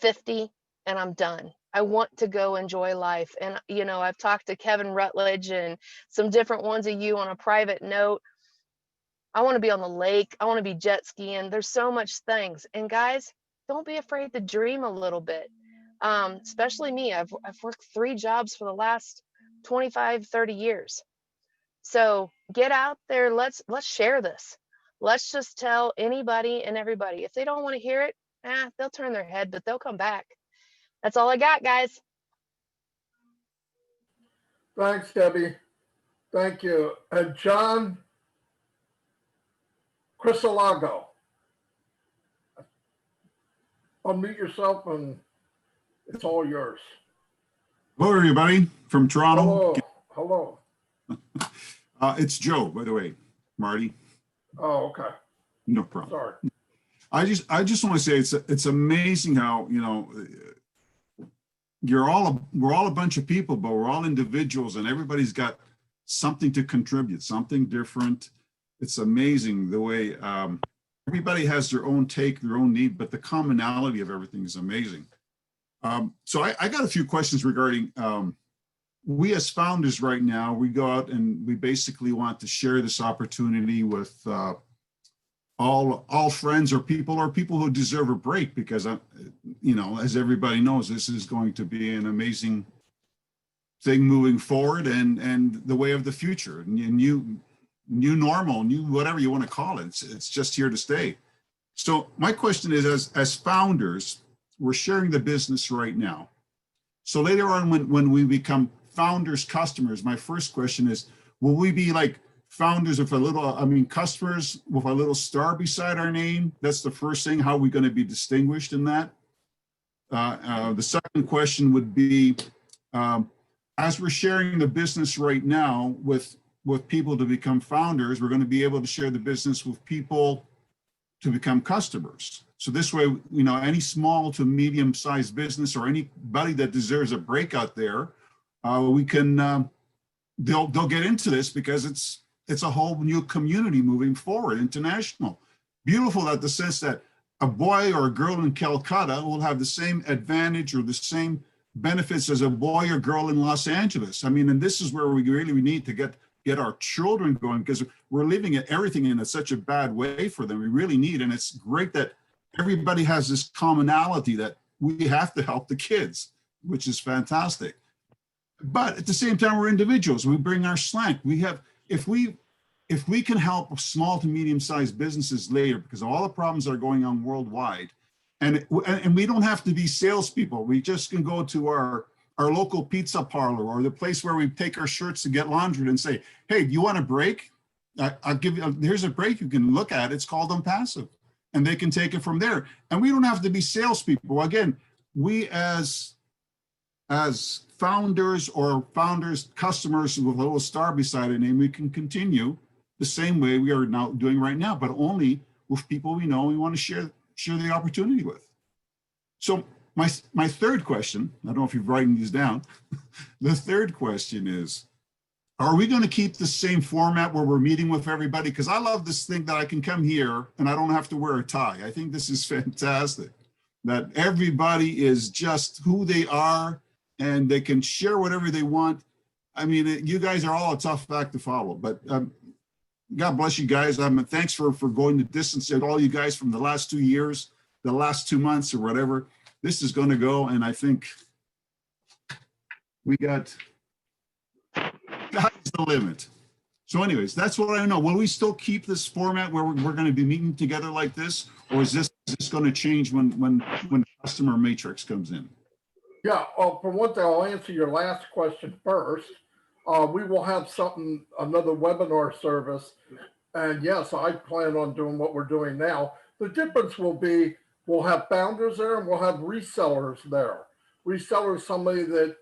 50 and I'm done. I want to go enjoy life. And, you know, I've talked to Kevin Rutledge and some different ones of you on a private note. I want to be on the lake. I want to be jet skiing. There's so much things. And guys, don't be afraid to dream a little bit. Especially me. I've worked 3 jobs for the last 25, 30 years. So get out there. Let's share this. Let's just tell anybody and everybody. If they don't want to hear it, they'll turn their head, but they'll come back. That's all I got, guys. Thanks, Debbie. Thank you. And John Crisolago, unmute yourself and it's all yours. Hello, everybody from Toronto. Hello. It's Joe, by the way, Marty. Oh, okay. No problem. Sorry. I just want to say it's amazing how, you know, we're all a bunch of people, but we're all individuals, and everybody's got something to contribute, something different. It's amazing the way everybody has their own take, their own need, but the commonality of everything is amazing. So I got a few questions regarding, we as founders right now, we go out and we basically want to share this opportunity with all friends or people who deserve a break, because, you know, as everybody knows, this is going to be an amazing thing moving forward, and the way of the future, and new normal, new whatever you want to call it. It's just here to stay. So my question is, as founders, we're sharing the business right now. So later on, when we become founders, customers, my first question is, will we be like founders with customers with a little star beside our name? That's the first thing. How are we going to be distinguished in that? The second question would be, as we're sharing the business right now with people to become founders, we're going to be able to share the business with people to become customers. So this way, you know, any small to medium-sized business or anybody that deserves a break out there, we can, they'll get into this, because it's a whole new community moving forward, international. Beautiful that the sense that a boy or a girl in Calcutta will have the same advantage or the same benefits as a boy or girl in Los Angeles. I mean, and this is where we really need to get our children going, because we're leaving everything in such a bad way for them. We really need, and it's great that everybody has this commonality that we have to help the kids, which is fantastic. But at the same time, we're individuals. We bring our slant. We have, if we can help small to medium-sized businesses later, because of all the problems that are going on worldwide, and we don't have to be salespeople. We just can go to our local pizza parlor or the place where we take our shirts to get laundered and say, hey, do you want a break? I'll give you, here's a break you can look at. It's called Onpassive. And they can take it from there. And we don't have to be salespeople. Again, we as founders or customers with a little star beside our name, we can continue the same way we are now doing right now, but only with people we know we want to share the opportunity with. So my third question, I don't know if you're writing these down. The third question is, Are we going to keep the same format where we're meeting with everybody? Because I love this thing that I can come here and I don't have to wear a tie. I think this is fantastic, that everybody is just who they are and they can share whatever they want. I mean, you guys are all a tough act to follow, but God bless you guys. Thanks for going the distance, and all you guys from the last 2 years, the last 2 months or whatever. This is going to go, and I think we got sky's the limit. So anyways, that's what I know. Will we still keep this format where we're going to be meeting together like this, or is this going to change when customer matrix comes in? Yeah, for one thing, I'll answer your last question first. We will have another webinar service. And yes, I plan on doing what we're doing now. The difference will be we'll have founders there and we'll have resellers there. Resellers, somebody that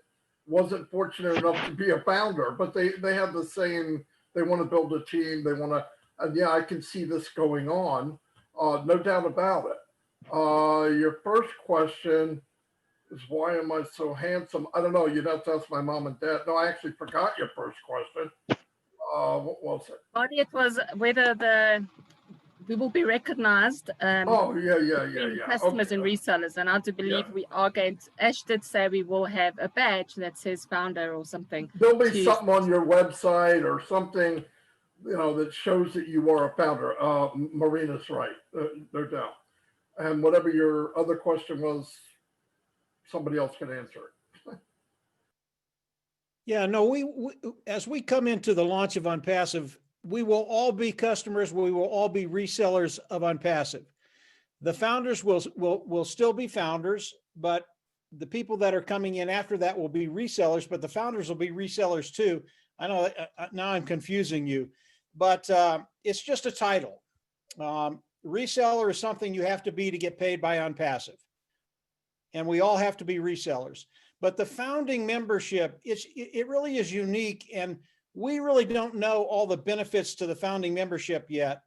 wasn't fortunate enough to be a founder, but they have the same, they want to build a team. They want to, and yeah, I can see this going on. No doubt about it. Your first question is, why am I so handsome? I don't know. You'd have to ask my mom and dad. No, I actually forgot your first question. What was it? Marty, it was whether we will be recognized. Oh, yeah. Customers Okay. and resellers, and I do believe we are going to. Ash did say we will have a badge that says founder or something. There'll be something on your website or something, that shows that you are a founder. Marina's right, no doubt. And whatever your other question was, somebody else can answer it. Yeah, no, we as we come into the launch of Onpassive, we will all be customers. We will all be resellers of Onpassive. The founders will still be founders, but the people that are coming in after that will be resellers, but the founders will be resellers too. I know now I'm confusing you, but it's just a title. Reseller is something you have to be to get paid by Onpassive. And we all have to be resellers. But the founding membership, it really is unique, and we really don't know all the benefits to the founding membership yet.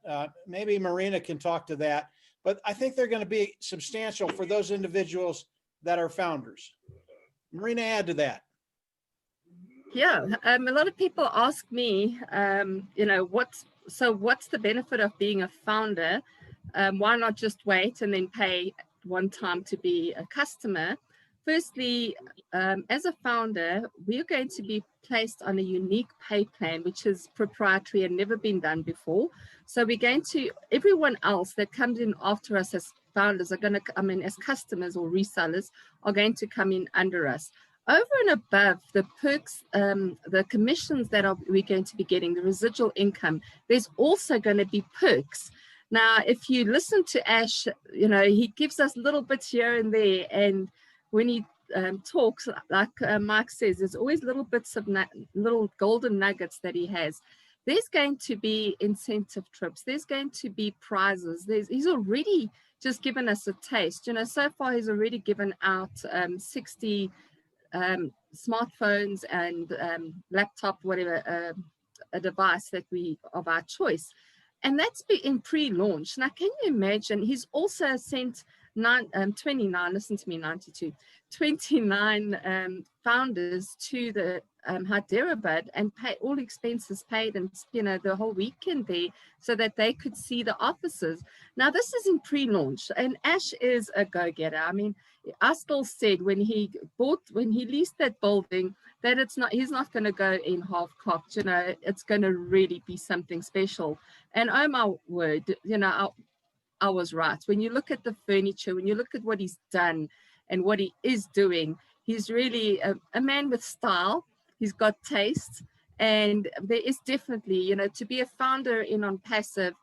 Maybe Marina can talk to that, but I think they're going to be substantial for those individuals that are founders. Marina, add to that. Yeah, a lot of people ask me, what's the benefit of being a founder? Why not just wait and then pay one time to be a customer? Firstly, as a founder, we're going to be placed on a unique pay plan, which is proprietary and never been done before. So we're going to, everyone else that comes in after us as founders are going to come in as customers or resellers are going to come in under us. Over and above the perks, the commissions that we're going to be getting, the residual income, there's also going to be perks. Now, if you listen to Ash, he gives us little bits here and there, and when he talks, like Mike says, there's always little bits of little golden nuggets that he has. There's going to be incentive trips. There's going to be prizes. He's already just given us a taste. So far he's already given out 60 smartphones and laptop, whatever, a device that of our choice. And that's in pre-launch. Now, can you imagine? He's also sent 29, listen to me, 92, 29 founders to the Hyderabad and pay all expenses paid and, the whole weekend there so that they could see the offices. Now, this is in pre-launch, and Ash is a go-getter. I mean, I still said when he leased that building that he's not going to go in half-cocked, it's going to really be something special. And oh my word, I was right. When you look at the furniture, when you look at what he's done and what he is doing, he's really a man with style. He's got taste, and there is definitely, to be a founder in Onpassive,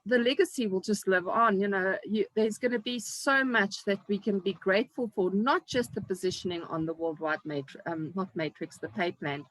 the legacy will just live on. There's going to be so much that we can be grateful for, not just the positioning on the worldwide matrix, the pay plan.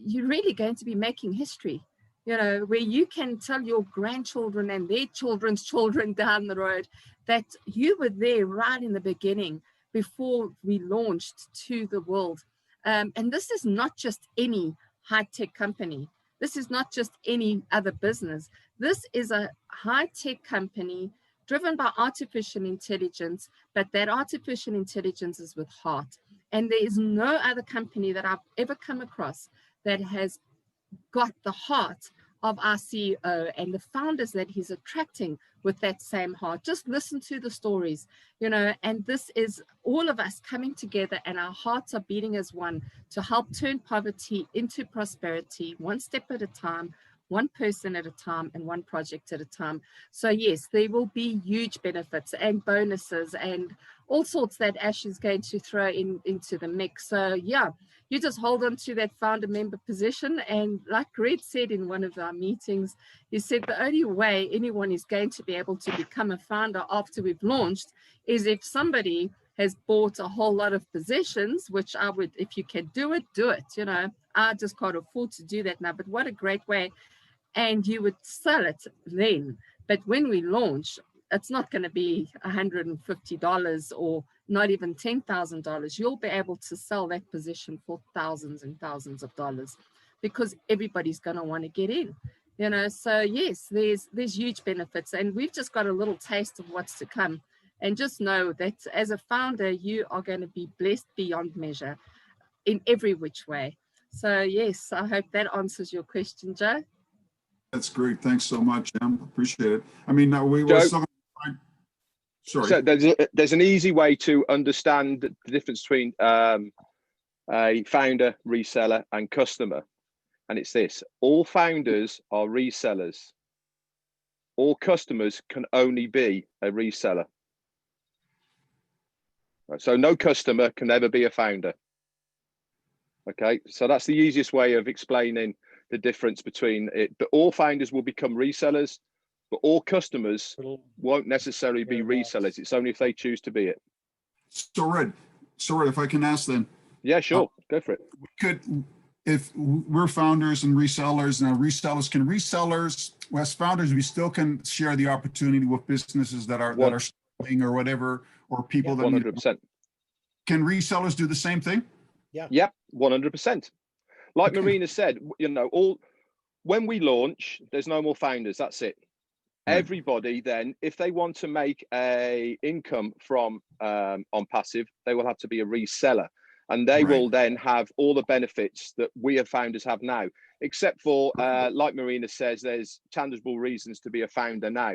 You're really going to be making history, where you can tell your grandchildren and their children's children down the road that you were there right in the beginning before we launched to the world. And this is not just any high-tech company. This is not just any other business. This is a high-tech company driven by artificial intelligence, but that artificial intelligence is with heart. And there is no other company that I've ever come across that has got the heart of our CEO and the founders that he's attracting with that same heart. Just listen to the stories, you know, and this is all of us coming together, and our hearts are beating as one to help turn poverty into prosperity, one step at a time, one person at a time, and one project at a time. So yes, there will be huge benefits and bonuses and all sorts that Ash is going to throw into the mix. So yeah, you just hold on to that founder member position. And like Red said in one of our meetings, he said the only way anyone is going to be able to become a founder after we've launched is if somebody has bought a whole lot of possessions, which I would, if you can do it, do it. You know, I just can't afford to do that now, but what a great way. And you would sell it then. But when we launch, it's not going to be $150 or not even $10,000. You'll be able to sell that position for thousands and thousands of dollars because everybody's going to want to get in. You know, so yes, there's huge benefits, and we've just got a little taste of what's to come. And just know that as a founder, you are going to be blessed beyond measure in every which way. So yes, I hope that answers your question, Joe. That's great. Thanks so much, Em. Appreciate it. I mean, we're Joe, still. Sorry. So there's an easy way to understand the difference between a founder, reseller, and customer, and it's this: all founders are resellers. All customers can only be a reseller. Right, so no customer can ever be a founder. Okay, so that's the easiest way of explaining the difference between it. But all founders will become resellers, but all customers won't necessarily be resellers. It's only if they choose to be it. So Red, if I can ask then. Yeah, sure. Go for it. We could, if we're founders and resellers, and resellers, as founders, we still can share the opportunity with businesses that are struggling or whatever, or people that 100%. Can resellers do the same thing? Yeah. Yep, 100%. Like Marina said, you know, when we launch, there's no more founders. That's it. Everybody then, if they want to make a income from Onpassive, they will have to be a reseller, and they will then have all the benefits that we as founders have now, except for like Marina says, there's tangible reasons to be a founder now.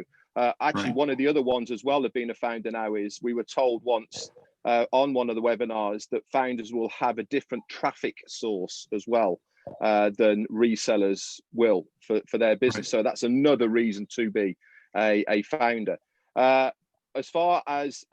Actually, one of the other ones as well of being a founder now is we were told once on one of the webinars that founders will have a different traffic source as well than resellers will for their business. So that's another reason to be a founder. As far as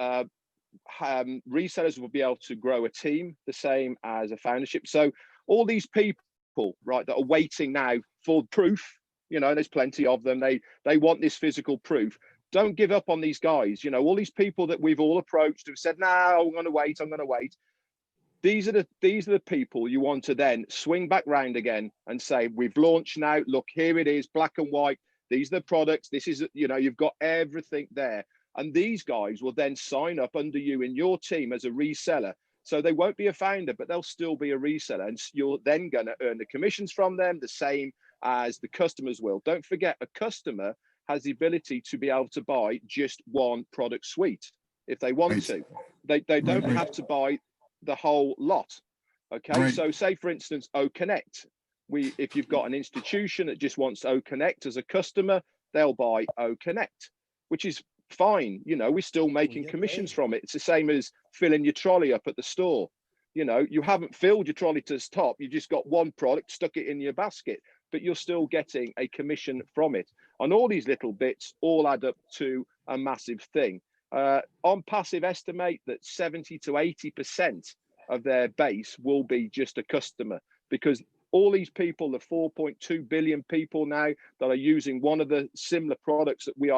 resellers will be able to grow a team the same as a foundership. So all these people, right, that are waiting now for proof, you know, there's plenty of them. They want this physical proof. Don't give up on these guys. You know, all these people that we've all approached have said, "No, I'm going to wait. I'm going to wait." These are the people you want to then swing back round again and say, "We've launched now. Look, here it is, black and white. These are the products. This is, you know, you've got everything there." And these guys will then sign up under you in your team as a reseller. So they won't be a founder, but they'll still be a reseller. And you're then going to earn the commissions from them the same as the customers will. Don't forget, a customer has the ability to be able to buy just one product suite if they want to. They don't have to buy the whole lot. Okay, so say for instance, OConnect. If you've got an institution that just wants OConnect as a customer, they'll buy OConnect, which is fine. You know, we're still making commissions from it. It's the same as filling your trolley up at the store. You know, you haven't filled your trolley to the top. You just got one product, stuck it in your basket, but you're still getting a commission from it. And all these little bits all add up to a massive thing. Onpassive estimate that 70 to 80% of their base will be just a customer, because all these people, the 4.2 billion people now that are using one of the similar products that we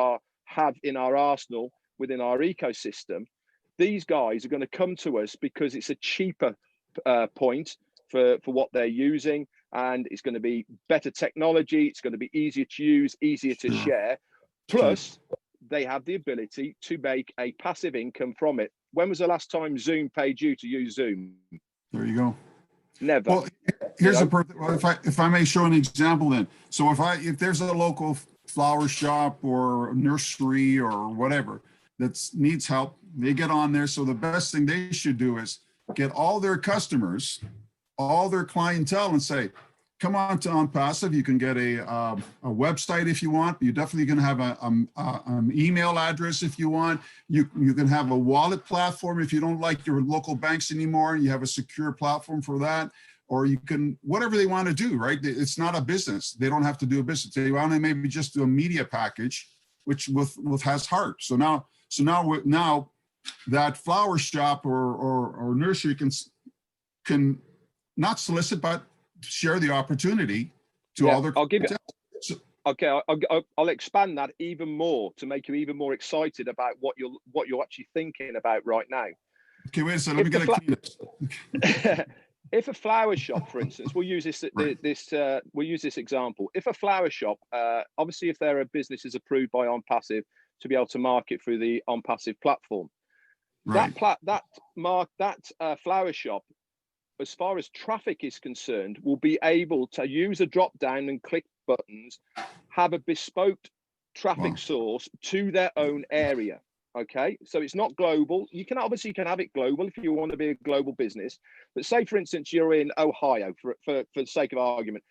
have in our arsenal within our ecosystem, these guys are going to come to us because it's a cheaper point for what they're using, and it's going to be better technology. It's going to be easier to use, easier to share. Plus, they have the ability to make a passive income from it. When was the last time Zoom paid you to use Zoom? There you go. Never. Well, here's a perfect. Well, if I may show an example, then. So if there's a local flower shop or nursery or whatever that needs help, they get on there. So the best thing they should do is get all their customers, all their clientele, and say, come on to Onpassive. You can get a website if you want. You definitely can have an email address if you want. You can have a wallet platform if you don't like your local banks anymore. You have a secure platform for that. Or you can, whatever they want to do, right? It's not a business. They don't have to do a business. They want to maybe just do a media package, which has heart. So now that flower shop or nursery can not solicit, but share the opportunity to all their. I'll give you. Okay, I'll expand that even more to make you even more excited about what you're actually thinking about right now. Okay, wait a second. Let me get a clean. If a flower shop, for instance, we'll use this example. If a flower shop, obviously, if their business is approved by Onpassive to be able to market through the Onpassive platform, right. that flower shop, as far as traffic is concerned, will be able to use a drop down and click buttons, have a bespoke traffic source to their own area. Okay, so it's not global. You can obviously have it global if you want to be a global business. But say, for instance, you're in Ohio, for the sake of argument,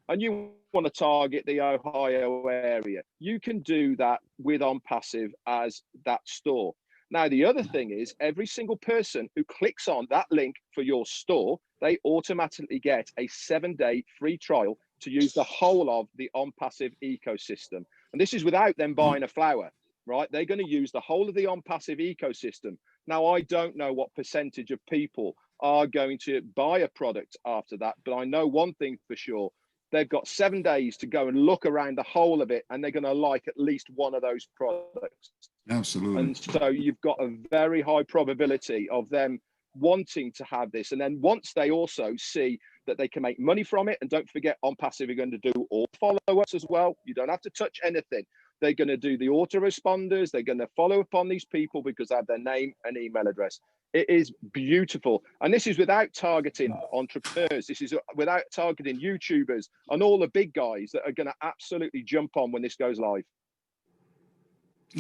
and you want to target the Ohio area. You can do that with Onpassive as that store. Now, the other thing is every single person who clicks on that link for your store, they automatically get a 7-day free trial to use the whole of the Onpassive ecosystem. And this is without them buying a flower. Right, they're going to use the whole of the Onpassive ecosystem. Now, I don't know what percentage of people are going to buy a product after that, but I know one thing for sure. They've got 7 days to go and look around the whole of it, and they're going to like at least one of those products. Absolutely. And so you've got a very high probability of them wanting to have this. And then once they also see that they can make money from it, and don't forget, Onpassive are going to do all follow-ups as well. You don't have to touch anything. They're going to do the autoresponders. They're going to follow up on these people because they have their name and email address. It is beautiful. And this is without targeting entrepreneurs. This is without targeting YouTubers and all the big guys that are going to absolutely jump on when this goes live.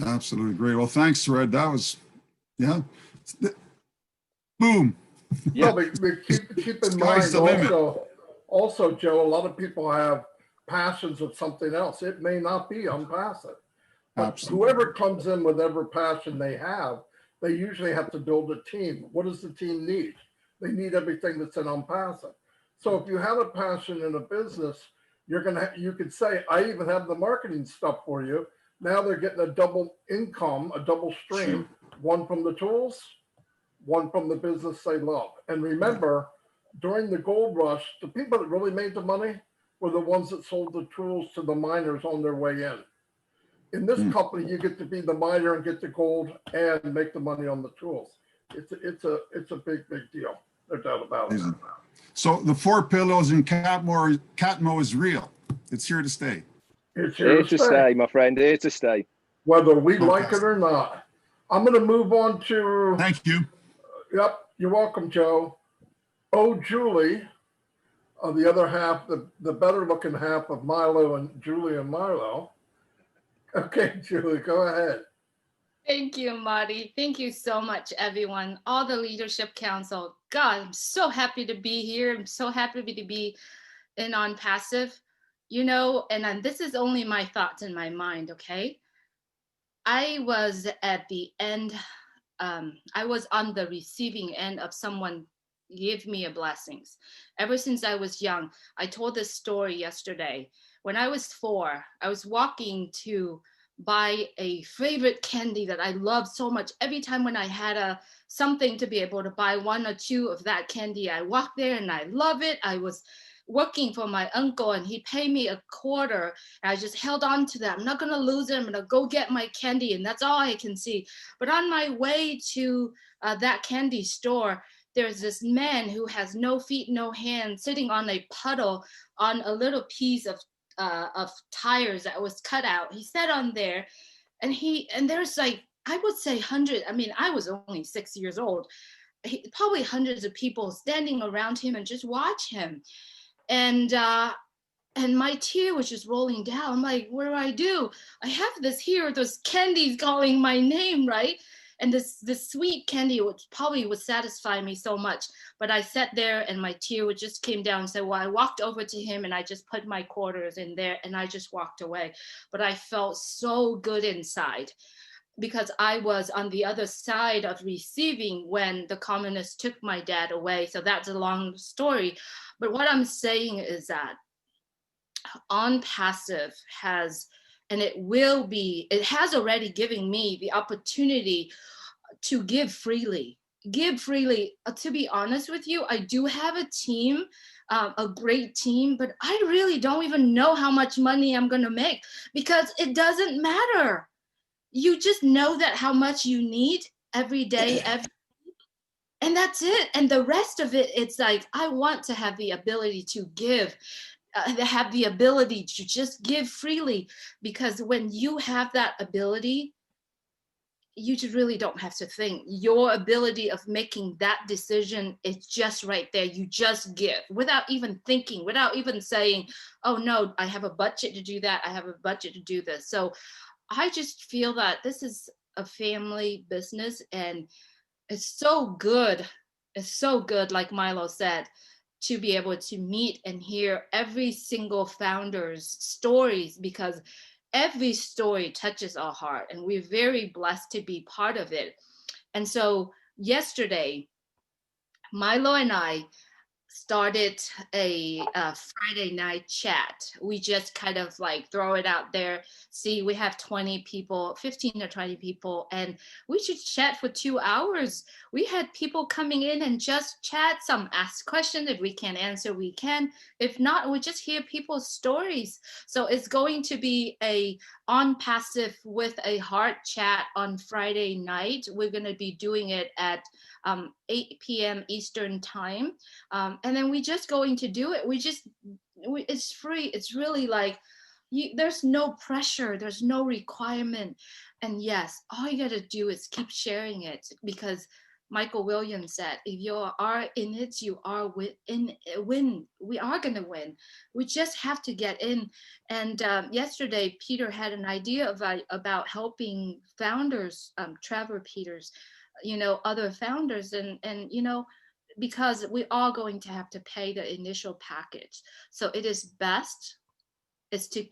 Absolutely great. Well, thanks, Red. That was, boom. Yeah, but keep in mind also, Joe, a lot of people have passions of something else. It may not be Onpassive, but Absolutely. whoever comes in with whatever passion they have, they usually have to build a team. What does the team need? They need everything that's in Onpassive. So if you have a passion in a business, you could say, I even have the marketing stuff for you. Now they're getting a double income, a double stream, one from the tools, one from the business they love. And remember, during the gold rush, the people that really made the money were the ones that sold the tools to the miners on their way in. In this company, you get to be the miner and get the gold and make the money on the tools. It's a big deal. No doubt about it. So the 4 pillows in Catmo is real. It's here to stay. It's here to stay, my friend. Here to stay. Whether we like it or not. I'm going to move on to. Thank you. Yep, you're welcome, Joe. Oh, Julie. The other half, the better looking half of Milo and Julie and Milo. Okay, Julie, go ahead. Thank you, Marty. Thank you so much, everyone. All the Leadership Council. God, I'm so happy to be here. I'm so happy to be in Onpassive. And this is only my thoughts in my mind, okay? I was at the end, I was on the receiving end of someone give me a blessings. Ever since I was young, I told this story yesterday. When I was 4, I was walking to buy a favorite candy that I loved so much. Every time when I had something to be able to buy 1 or 2 of that candy, I walked there and I love it. I was working for my uncle and he paid me $0.25. And I just held on to that. I'm not going to lose it. I'm going to go get my candy. And that's all I can see. But on my way to that candy store, there's this man who has no feet, no hands, sitting on a puddle on a little piece of tires that was cut out. He sat on there, and there's like, I would say hundreds. I mean, I was only 6 years old. Probably hundreds of people standing around him and just watch him. And my tear was just rolling down. I'm like, what do? I have this here, those candies calling my name, right? And this sweet candy would satisfy me so much. But I sat there and my tear just came down and said, well, I walked over to him and I just put my quarters in there and I just walked away. But I felt so good inside, because I was on the other side of receiving when the communists took my dad away. So that's a long story. But what I'm saying is that Onpassive has, and it has already given me the opportunity to give freely. To be honest with you, I do have a team, a great team, but I really don't even know how much money I'm going to make, because it doesn't matter. You just know that how much you need every day, and that's it. And the rest of it, it's like, I want to have the ability to give, have the ability to just give freely, because when you have that ability, you just really don't have to think. Your ability of making that decision is just right there. You just give without even thinking, without even saying, oh no, I have a budget to do that, I have a budget to do this. So I just feel that this is a family business, and it's so good. It's so good, like Milo said, to be able to meet and hear every single founder's stories, because every story touches our heart, and we're very blessed to be part of it. And so yesterday, Milo and I started a Friday night chat. We just kind of like throw it out there. See, we have 20 people, 15 or 20 people, and we should chat for 2 hours. We had people coming in and just chat. Some ask questions. If we can't answer, we can. If not, we just hear people's stories. So it's going to be a Onpassive with a heart chat on Friday night. We're going to be doing it at 8 p.m. Eastern time. And then we just going to do it. It's free. It's really like, there's no pressure. There's no requirement. And yes, all you got to do is keep sharing it, because Michael Williams said, if you are in it, you are win. We are going to win. We just have to get in. And yesterday, Peter had an idea about helping founders, Trevor Peters, other founders, and because we are going to have to pay the initial package. So it is best is to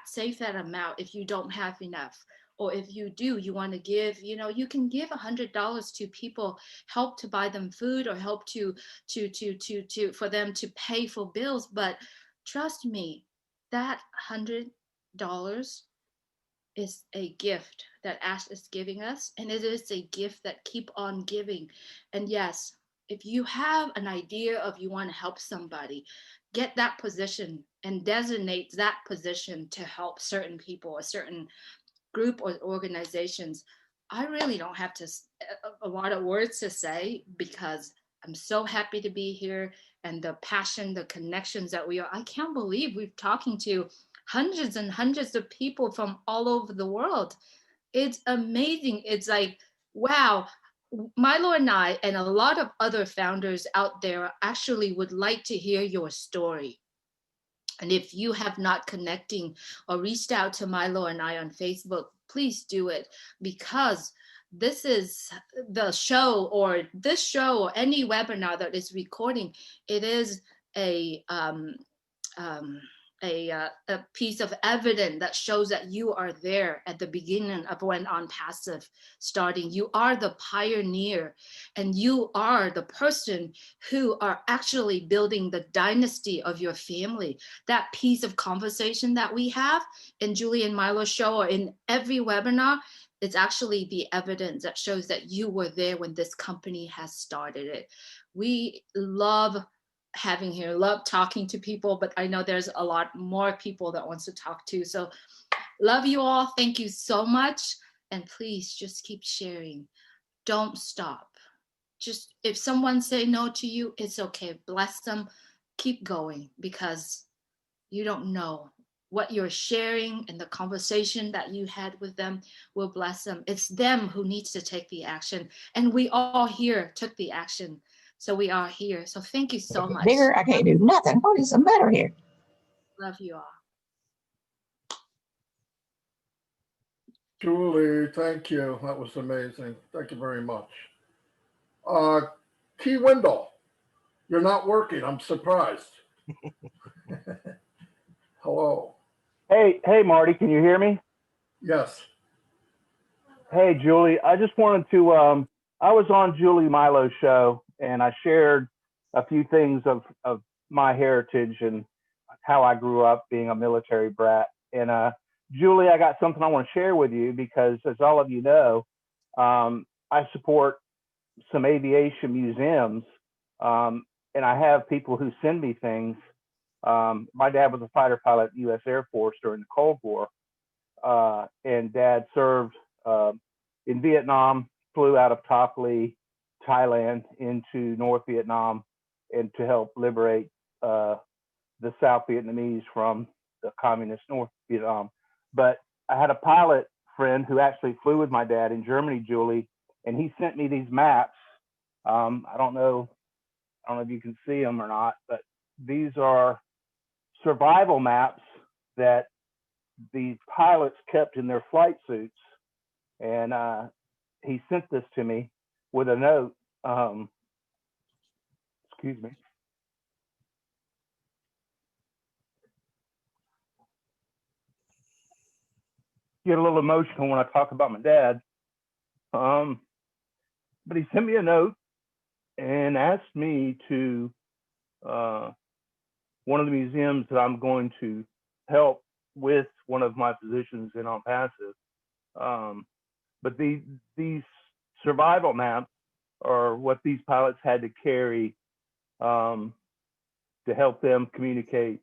save that amount if you don't have enough. Or if you do, you want to give, you can give $100 to people, help to buy them food, or help for them to pay for bills. But trust me, that $100 is a gift that Ash is giving us, and it is a gift that keep on giving. And yes, if you have an idea of you want to help somebody, get that position and designate that position to help certain people, a certain group or organizations. I really don't have a lot of words to say, because I'm so happy to be here, and the passion, the connections that I can't believe we're talking to hundreds and hundreds of people from all over the world. It's amazing. It's like, wow, Milo and I and a lot of other founders out there actually would like to hear your story. And if you have not connecting or reached out to Milo and I on Facebook, please do it, because this is the show, or this show, or any webinar that is recording. It is a piece of evidence that shows that you are there at the beginning of when Onpassive starting. You are the pioneer, and you are the person who are actually building the dynasty of your family. That piece of conversation that we have in Julie and Milo's show, or in every webinar, it's actually the evidence that shows that you were there when this company has started it. We love having here, love talking to people, but I know there's a lot more people that wants to talk to. So love you all. Thank you so much. And please just keep sharing. Don't stop. Just if someone say no to you, it's okay. Bless them. Keep going, because you don't know what you're sharing, and the conversation that you had with them will bless them. It's them who needs to take the action. And we all here took the action. So we are here. So thank you so much. Bigger, I can't do nothing. What is the matter here? Love you all. Julie, thank you. That was amazing. Thank you very much. Key Wendell, you're not working. I'm surprised. Hello. Hey, Marty, can you hear me? Yes. Hey, Julie, I just wanted to, I was on Julie Milo's show and I shared a few things of my heritage and how I grew up being a military brat. And Julie, I got something I want to share with you because, as all of you know, I support some aviation museums, and I have people who send me things. My dad was a fighter pilot in the U.S. Air Force during the Cold War, and Dad served in Vietnam, flew out of Top Lee, Thailand, into North Vietnam, and to help liberate the South Vietnamese from the communist North Vietnam. But I had a pilot friend who actually flew with my dad in Germany, Julie, and he sent me these maps. I don't know if you can see them or not, but these are survival maps that the pilots kept in their flight suits. And he sent this to me with a note. Excuse me. Get a little emotional when I talk about my dad. But he sent me a note and asked me to one of the museums that I'm going to help with one of my positions in Onpassive. But these survival maps are what these pilots had to carry to help them communicate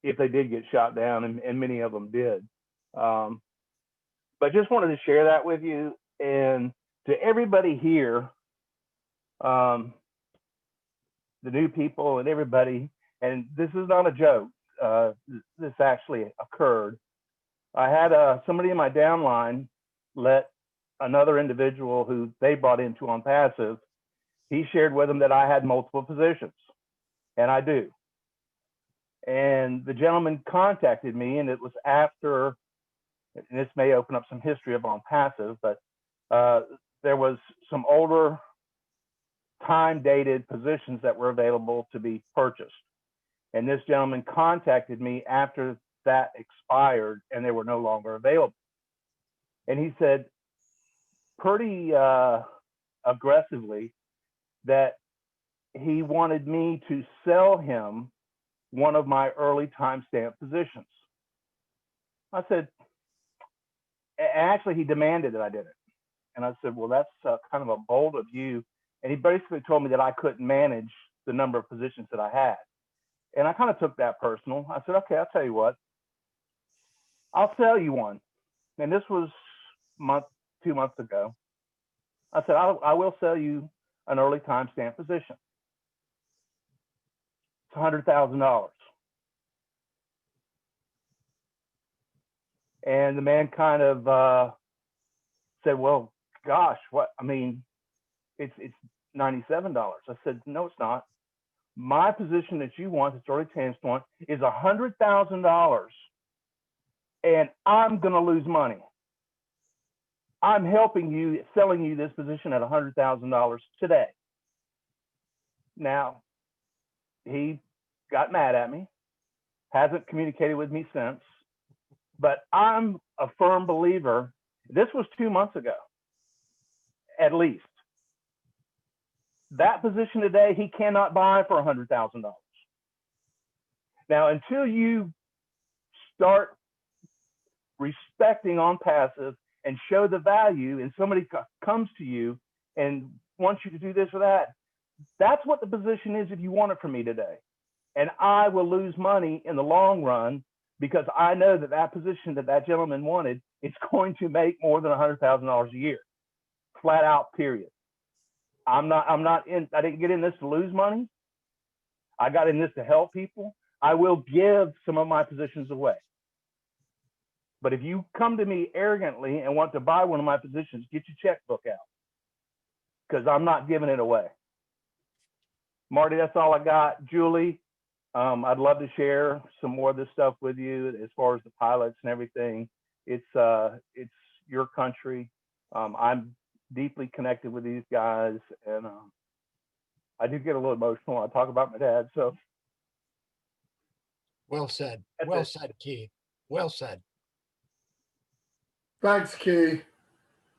if they did get shot down, and many of them did. But just wanted to share that with you, and to everybody here, the new people and everybody, and this is not a joke, this actually occurred. I had somebody in my downline let another individual who they brought into Onpassive, he shared with them that I had multiple positions, and I do. And the gentleman contacted me, and it was after, and this may open up some history of Onpassive, but there was some older time-dated positions that were available to be purchased. And this gentleman contacted me after that expired and they were no longer available. And he said pretty aggressively that he wanted me to sell him one of my early timestamp positions. I said, actually, he demanded that I did it. And I said, well, that's kind of a bold of you. And he basically told me that I couldn't manage the number of positions that I had. And I kind of took that personal. I said, okay, I'll tell you what, I'll sell you one. And this was 2 months ago. I said, I will sell you an early timestamp position. It's $100,000. And the man kind of said, well, gosh, what, I mean, it's $97. I said, no, it's not. My position that you want, that's early timestamp, is $100,000, and I'm going to lose money. I'm helping you, selling you this position at $100,000 today. Now, he got mad at me, hasn't communicated with me since, but I'm a firm believer. This was 2 months ago, at least. That position today, he cannot buy for $100,000. Now, until you start respecting Onpassive and show the value, and somebody comes to you and wants you to do this or that, that's what the position is if you want it from me today. And I will lose money in the long run because I know that that position that that gentleman wanted is going to make more than $100,000 a year, flat out, period. I didn't get in this to lose money. I got in this to help people. I will give some of my positions away. But if you come to me arrogantly and want to buy one of my positions, get your checkbook out, because I'm not giving it away. Marty, that's all I got. Julie, I'd love to share some more of this stuff with you as far as the pilots and everything. It's your country. I'm deeply connected with these guys, and I do get a little emotional when I talk about my dad. So, well said. That's Well it. said, Key. Well said. Thanks, Key.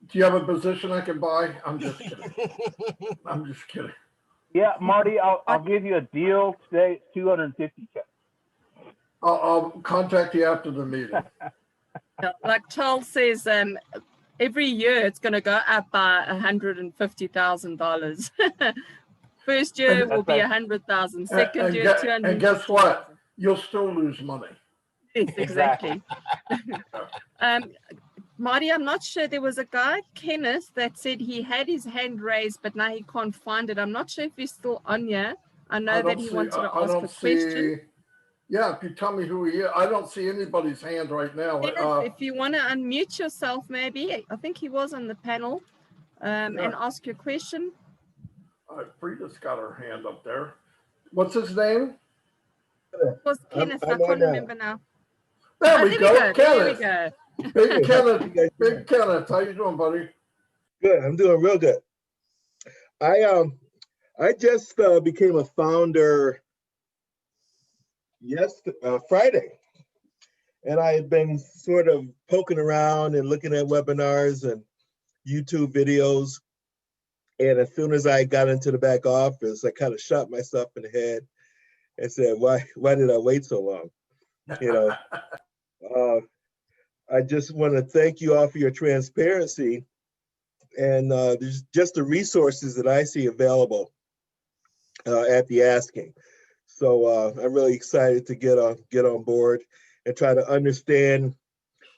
Do you have a position I can buy? I'm just kidding. I'm just kidding. Yeah, Marty, I'll give you a deal today. It's $250K. I'll contact you after the meeting. Like Charles says, every year it's going to go up by $150,000. First year will be 100,000. Second year, 200. And guess what? You'll still lose money. Yes, exactly. Marty, I'm not sure. There was a guy, Kenneth, that said he had his hand raised, but now he can't find it. I'm not sure if he's still on here. I know that he wanted to ask a question. Yeah, if you tell me who he is, I don't see anybody's hand right now. Kenneth, if you want to unmute yourself, maybe. I think he was on the panel, and ask your question. Frida's got her hand up there. What's his name? It was Kenneth. I can't remember now. There we go. There we go. Big Kenneth. Big Kenneth. How you doing, buddy? Good. I'm doing real good. I just became a founder Friday, and I had been sort of poking around and looking at webinars and YouTube videos. And as soon as I got into the back office, I kind of shot myself in the head and said, "Why did I wait so long?" You know. I just want to thank you all for your transparency and just the resources that I see available at the asking. So I'm really excited to get on board and try to understand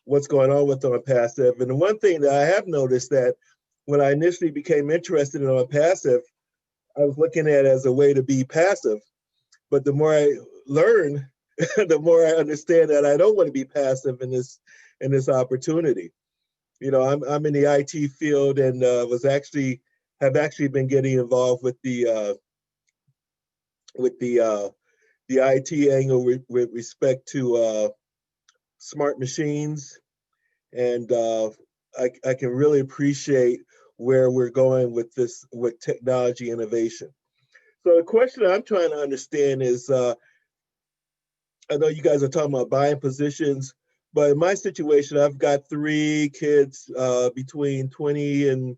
what's going on with Onpassive. And the one thing that I have noticed that when I initially became interested in Onpassive, I was looking at it as a way to be passive. But the more I learn, the more I understand that I don't want to be passive in this opportunity. You know, I'm in the IT field and have actually been getting involved with the IT angle with respect to smart machines, and I can really appreciate where we're going with technology innovation. So the question I'm trying to understand is, I know you guys are talking about buying positions, but in my situation, I've got 3 kids between 20 and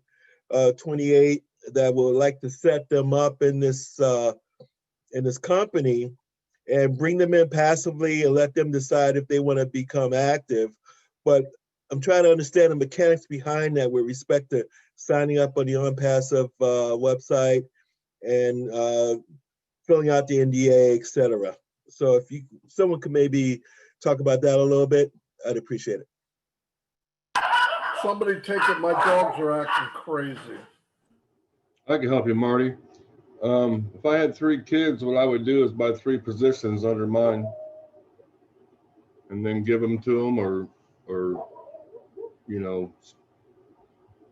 28 that would like to set them up in this company and bring them in passively and let them decide if they want to become active. But I'm trying to understand the mechanics behind that with respect to signing up on the Onpassive website and filling out the NDA, et cetera. So if someone could maybe talk about that a little bit, I'd appreciate it. Somebody take it. My dogs are acting crazy. I can help you, Marty. If I had 3 kids, what I would do is buy 3 positions under mine and then give them to them or you know,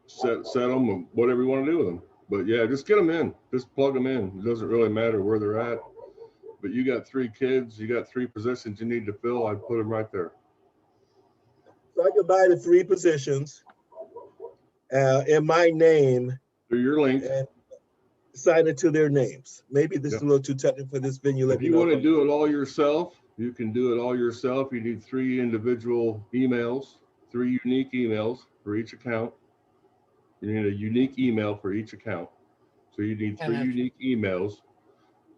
set them or whatever you want to do with them. But yeah, just get them in, just plug them in. It doesn't really matter where they're at. But you got 3 kids, you got 3 positions you need to fill, I'd put them right there. So I could buy the 3 positions in my name. Through your link. And sign it to their names. Maybe this is a little too technical for this venue. If you want to do it all yourself, you can do it all yourself. You need 3 individual emails, 3 unique emails for each account. You need a unique email for each account. So you need 3 unique emails.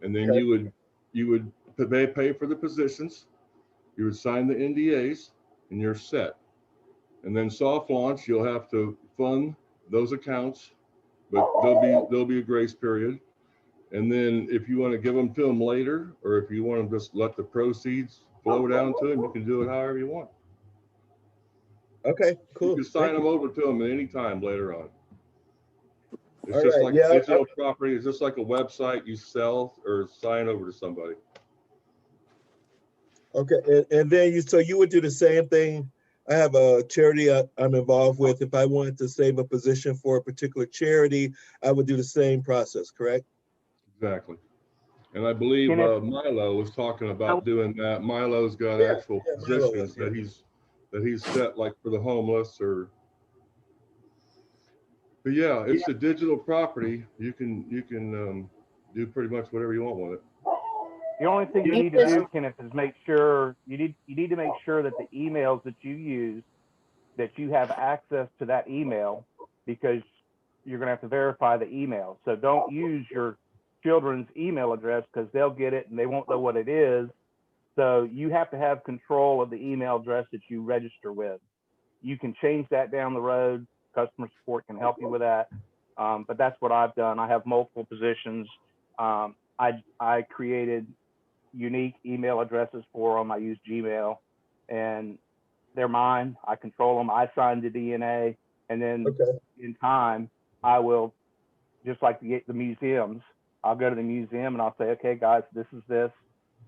And then you would pay for the positions. You would sign the NDAs and you're set. And then soft launch, you'll have to fund those accounts, but there'll be a grace period. And then if you want to give them to them later, or if you want to just let the proceeds flow down to them, you can do it however you want. Okay, cool. You can sign them over to them at any time later on. It's just like digital property. It's just like a website you sell or sign over to somebody. Okay, and then so you would do the same thing. I have a charity I'm involved with. If I wanted to save a position for a particular charity, I would do the same process, correct? Exactly. And I believe Milo was talking about doing that. Milo's got actual positions that he's set, like for the homeless or But yeah, it's a digital property. You can do pretty much whatever you want with it. The only thing you need to do, Kenneth, is make sure you need to make sure that the emails that you use, that you have access to that email, because you're going to have to verify the email. So don't use your children's email address, because they'll get it and they won't know what it is. So you have to have control of the email address that you register with. You can change that down the road. Customer support can help you with that. But that's what I've done. I have multiple positions. I created unique email addresses for them. I use Gmail, and they're mine. I control them. I sign the DNA, and then in time, I will, just like the museums, I'll go to the museum and I'll say, okay, guys, this is this.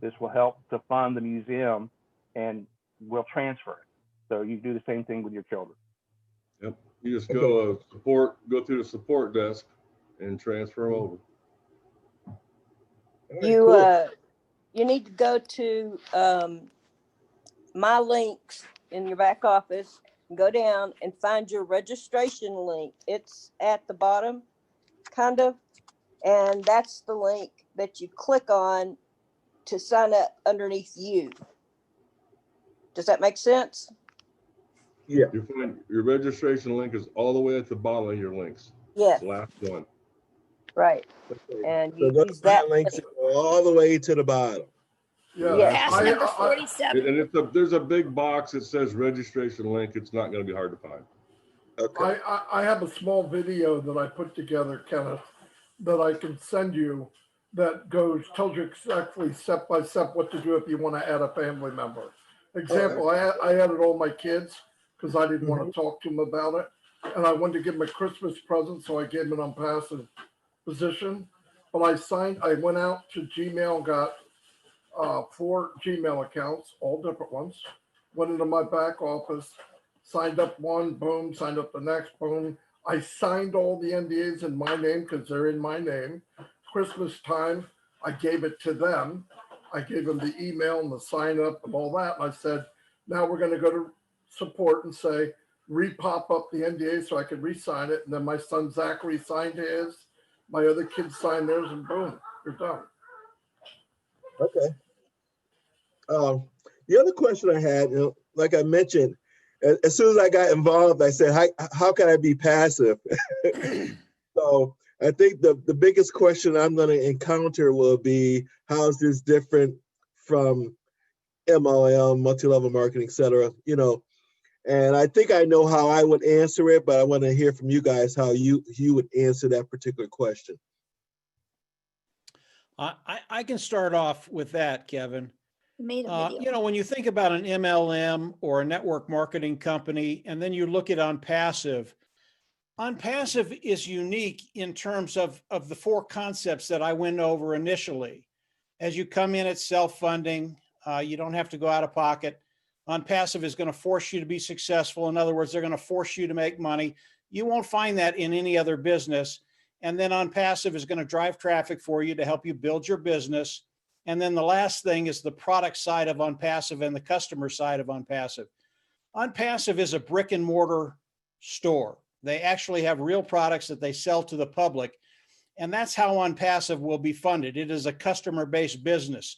This will help to fund the museum, and we'll transfer it. So you do the same thing with your children. Yep. You just go through the support desk and transfer them over. You need to go to my links in your back office, go down and find your registration link. It's at the bottom, kind of, and that's the link that you click on to sign up underneath you. Does that make sense? Yeah. Your registration link is all the way at the bottom of your links. Yeah. It's the last one. Right. And So you go use to my that links and go all the way to the bottom. Yeah. Pass number 47. And there's a big box that says registration link. It's not going to be hard to find. Okay. I have a small video that I put together, Kenneth, that I can send you that tells you exactly step by step what to do if you want to add a family member. Example, I added all my kids because I didn't want to talk to them about it. And I wanted to give them a Christmas present, so I gave them an Onpassive position. But I went out to Gmail and got 4 Gmail accounts, all different ones. Went into my back office, signed up one, boom, signed up the next, boom. I signed all the NDAs in my name because they're in my name. Christmas time, I gave it to them. I gave them the email and the sign up and all that. And I said, now we're going to go to support and say, re-pop up the NDA so I could re-sign it. And then my son Zachary signed his, my other kids signed theirs, and boom, you're done. Okay. The other question I had, like I mentioned, as soon as I got involved, I said, how can I be passive? So I think the biggest question I'm going to encounter will be, how is this different from MLM, multi-level marketing, et cetera, and I think I know how I would answer it, but I want to hear from you guys how you would answer that particular question. I can start off with that, Kevin. Made a video. When you think about an MLM or a network marketing company, and then you look at Onpassive is unique in terms of the 4 concepts that I went over initially. As you come in, it's self-funding. You don't have to go out of pocket. Onpassive is going to force you to be successful. In other words, they're going to force you to make money. You won't find that in any other business. And then Onpassive is going to drive traffic for you to help you build your business. And then the last thing is the product side of Onpassive and the customer side of Onpassive. Onpassive is a brick and mortar store. They actually have real products that they sell to the public. And that's how Onpassive will be funded. It is a customer-based business.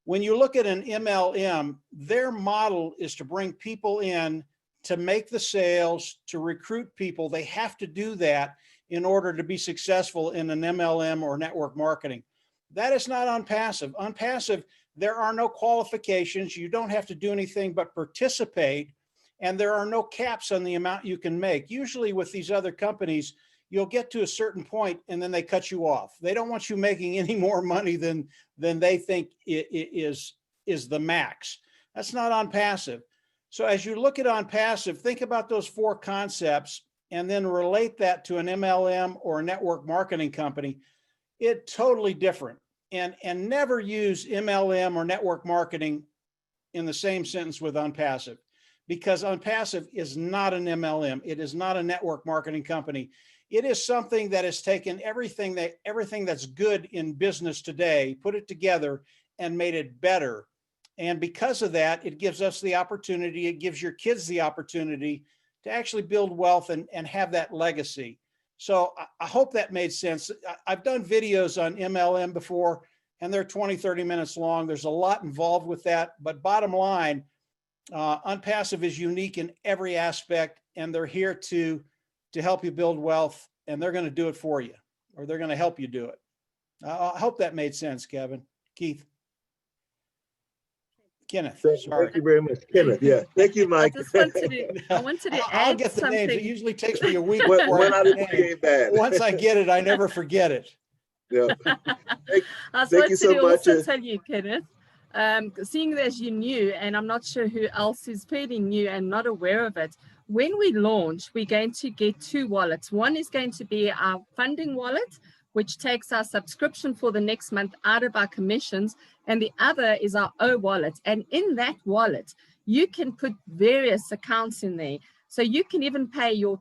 When you look at an MLM, their model is to bring people in to make the sales, to recruit people. They have to do that in order to be successful in an MLM or network marketing. That is not Onpassive. Onpassive, there are no qualifications. You don't have to do anything but participate, and there are no caps on the amount you can make. Usually with these other companies, you'll get to a certain point and then they cut you off. They don't want you making any more money than they think is the max. That's not Onpassive. So as you look at Onpassive, think about those 4 concepts and then relate that to an MLM or a network marketing company. It's totally different. And never use MLM or network marketing in the same sentence with Onpassive, because Onpassive is not an MLM. It is not a network marketing company. It is something that has taken everything that's good in business today, put it together and made it better. And because of that, it gives us the opportunity, it gives your kids the opportunity to actually build wealth and have that legacy. So I hope that made sense. I've done videos on MLM before, and they're 20, 30 minutes long. There's a lot involved with that. But bottom line, Onpassive is unique in every aspect, and they're here to help you build wealth, and they're going to do it for you, or they're going to help you do it. I hope that made sense, Kevin. Keith. Kenneth, sorry. Thank you very much, Kenneth. Yeah, thank you, Mike. I wanted to I'll add get the something. names. It usually takes me a week One before I out get of the 20 name. ain't bad. Once I get it, I never forget it. Yeah. I was Thank wanted you so to much. also tell you, Kenneth, seeing as you knew, and I'm not sure who else is fairly new and not aware of it, when we launch, we're going to get 2 wallets. One is going to be our funding wallet, which takes our subscription for the next month out of our commissions, and the other is our O wallet. And in that wallet, you can put various accounts in there. So you can even pay your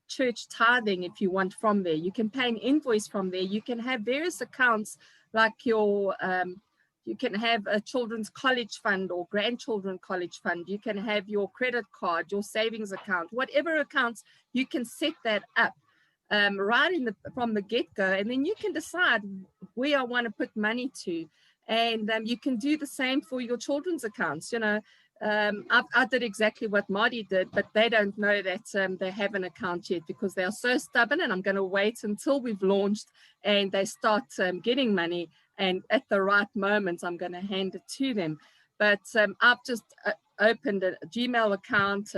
church tithing if you want from there. You can pay an invoice from there. You can have various accounts like your, you can have a children's college fund or grandchildren college fund. You can have your credit card, your savings account, whatever accounts, you can set that up right from the get-go. And then you can decide where I want to put money to. And you can do the same for your children's accounts. You know, I did exactly what Marty did, but they don't know that they have an account yet because they are so stubborn, and I'm going to wait until we've launched and they start getting money, and at the right moment I'm going to hand it to them. But I've just opened a Gmail account,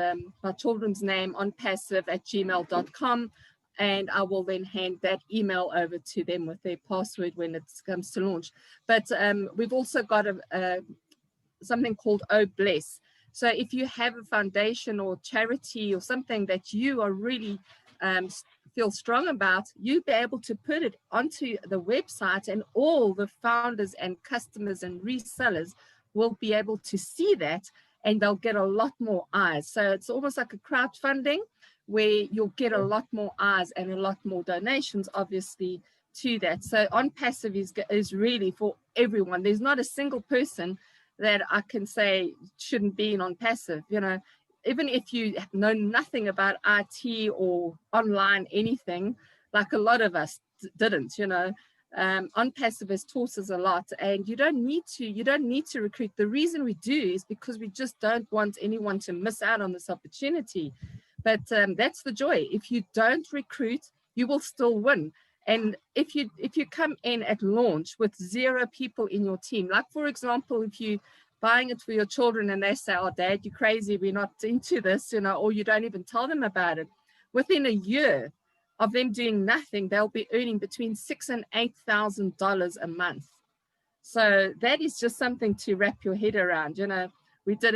my children's name, onpassive@gmail.com, and I will then hand that email over to them with their password when it comes to launch. But we've also got something called Oh Bless. So if you have a foundation or charity or something that you are really feel strong about, you'll be able to put it onto the website, and all the founders and customers and resellers will be able to see that, and they'll get a lot more eyes. So it's almost like a crowdfunding where you'll get a lot more eyes and a lot more donations, obviously, to that. So Onpassive is really for everyone. There's not a single person that I can say shouldn't be in Onpassive. You know, even if you know nothing about IT or online anything, like a lot of us didn't, you know, Onpassive has taught us a lot, and you don't need to recruit. The reason we do is because we just don't want anyone to miss out on this opportunity. But that's the joy. If you don't recruit, you will still win. And if you come in at launch with 0 people in your team, like for example, if you're buying it for your children and they say, "Oh, Dad, you're crazy, we're not into this," you know, or you don't even tell them about it, within a year of them doing nothing, they'll be earning between $6,000 and $8,000 a month. So that is just something to wrap your head around. You know, we did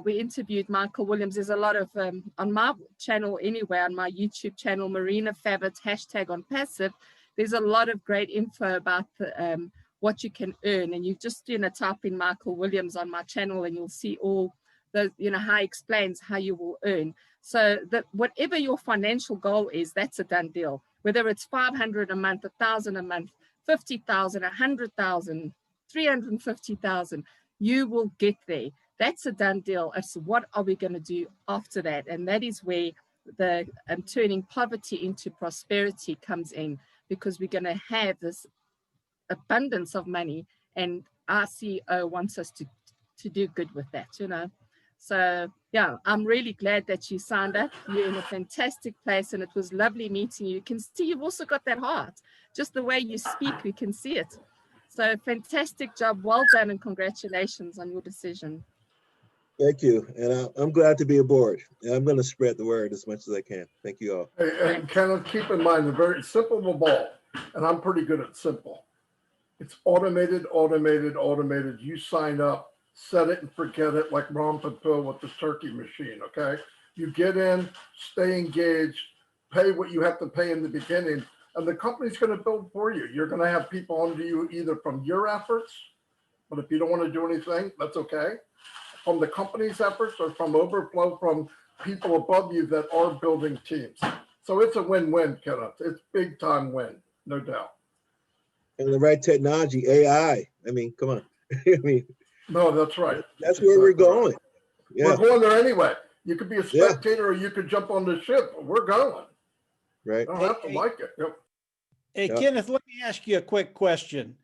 we interviewed Michael Williams. There's a lot of, on my channel anyway, on my YouTube channel, Marina Favitz, #Onpassive, there's a lot of great info about what you can earn. And you just, you know, type in Michael Williams on my channel and you'll see all the, you know, how he explains how you will earn. So that whatever your financial goal is, that's a done deal. Whether it's 500 a month, 1,000 a month, 50,000, 100,000, 350,000, you will get there. That's a done deal. It's what are we going to do after that? And that is where the turning poverty into prosperity comes in, because we're going to have this abundance of money, and our CEO wants us to do good with that, you know. So yeah, I'm really glad that you signed up. You're in a fantastic place, and it was lovely meeting you. You can see you've also got that heart. Just the way you speak, we can see it. So fantastic job. Well done, and congratulations on your decision. Thank you. And I'm glad to be aboard. And I'm going to spread the word as much as I can. Thank you all. And Kenneth, keep in mind, the very simple ball, and I'm pretty good at simple. It's automated, automated, automated. You sign up, set it and forget it, like Ron Patil with the turkey machine, okay? You get in, stay engaged, pay what you have to pay in the beginning, and the company's going to build for you. You're going to have people under you either from your efforts, but if you don't want to do anything, that's okay, from the company's efforts, or from overflow from people above you that are building teams. So it's a win-win, Kenneth. It's big time win, no doubt. And the right technology, AI. I mean, come on. I mean, no, that's right. That's where we're going. Yeah. We're going there anyway. You could be a spectator, or you could jump on the ship. We're going. right? I have to like it. Yep. Hey, Yep. Kenneth, let me ask you a quick question.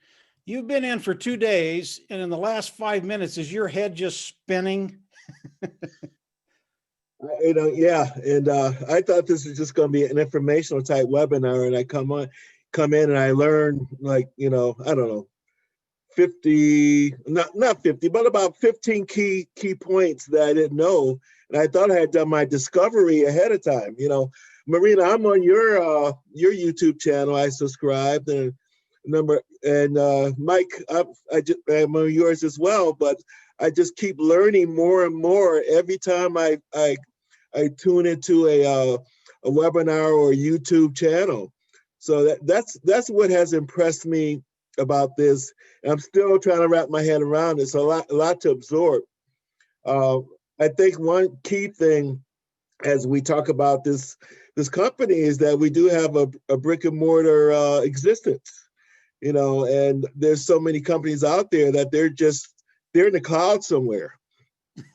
You've been in for 2 days, and in the last 5 minutes, is your head just spinning? Yeah, and I thought this was just going to be an informational type webinar, and I come in, and I learn, like, I don't know, 50, not 50, but about 15 key points that I didn't know, and I thought I had done my discovery ahead of time. Marina, I'm on your YouTube channel. I subscribed and Mike, I'm on yours as well, but I just keep learning more and more every time I tune into a webinar or a YouTube channel. So that's what has impressed me about this. And I'm still trying to wrap my head around it. It's a lot to absorb. I think one key thing as we talk about this company is that we do have a brick and mortar existence, and there's so many companies out there that they're in the cloud somewhere.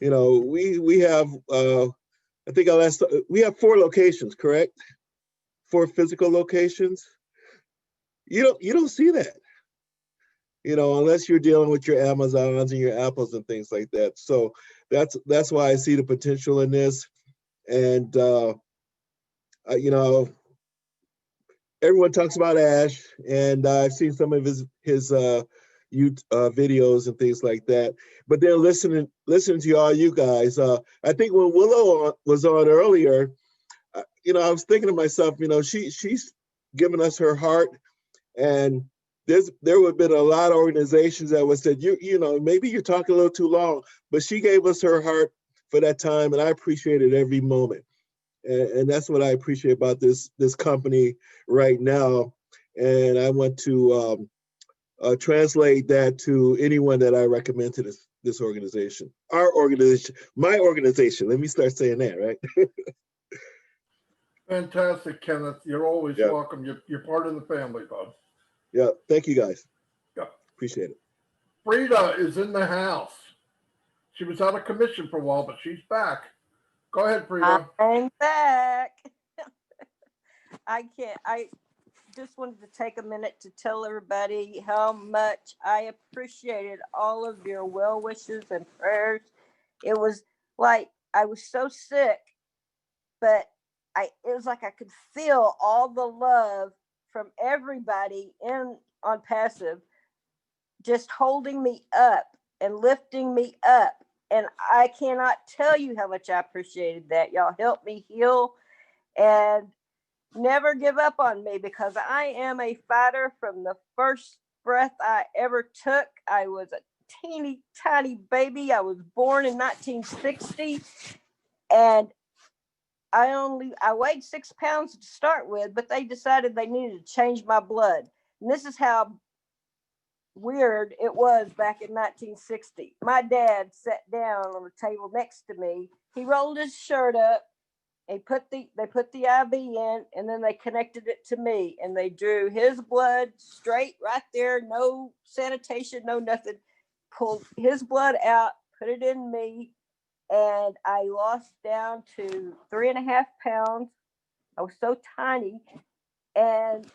We have I think we have 4 locations, correct? 4 physical locations. You don't see that, unless you're dealing with your Amazons and your Apples and things like that. So that's why I see the potential in this. And everyone talks about Ash, and I've seen some of his videos and things like that. But then listening to all you guys, I think when Willow was on earlier, I was thinking to myself, she's given us her heart, and there would have been a lot of organizations that would said, maybe you're talking a little too long, but she gave us her heart for that time, and I appreciated every moment. And that's what I appreciate about this company right now. And I want to translate that to anyone that I recommend to this organization. Our organization, my organization. Let me start saying that, right? Fantastic, Kenneth. You're always Yeah. welcome. You're part of the family, bud. Yeah. Thank you, guys. Yeah. Appreciate it. Frida is in the house. She was out of commission for a while, but she's back. Go ahead, Frida. I'm back. I just wanted to take a minute to tell everybody how much I appreciated all of your well wishes and prayers. It was like I was so sick, but it was like I could feel all the love from everybody in Onpassive just holding me up and lifting me up. And I cannot tell you how much I appreciated that. Y'all helped me heal and never give up on me, because I am a fighter from the first breath I ever took. I was a teeny tiny baby. I was born in 1960, and I weighed 6 pounds to start with, but they decided they needed to change my blood. And this is how weird it was back in 1960. My dad sat down on the table next to me. He rolled his shirt up. They put the IV in, and then they connected it to me, and they drew his blood straight right there, no sanitation, no nothing. Pulled his blood out, put it in me, and I lost down to 3.5 pounds. I was so tiny, and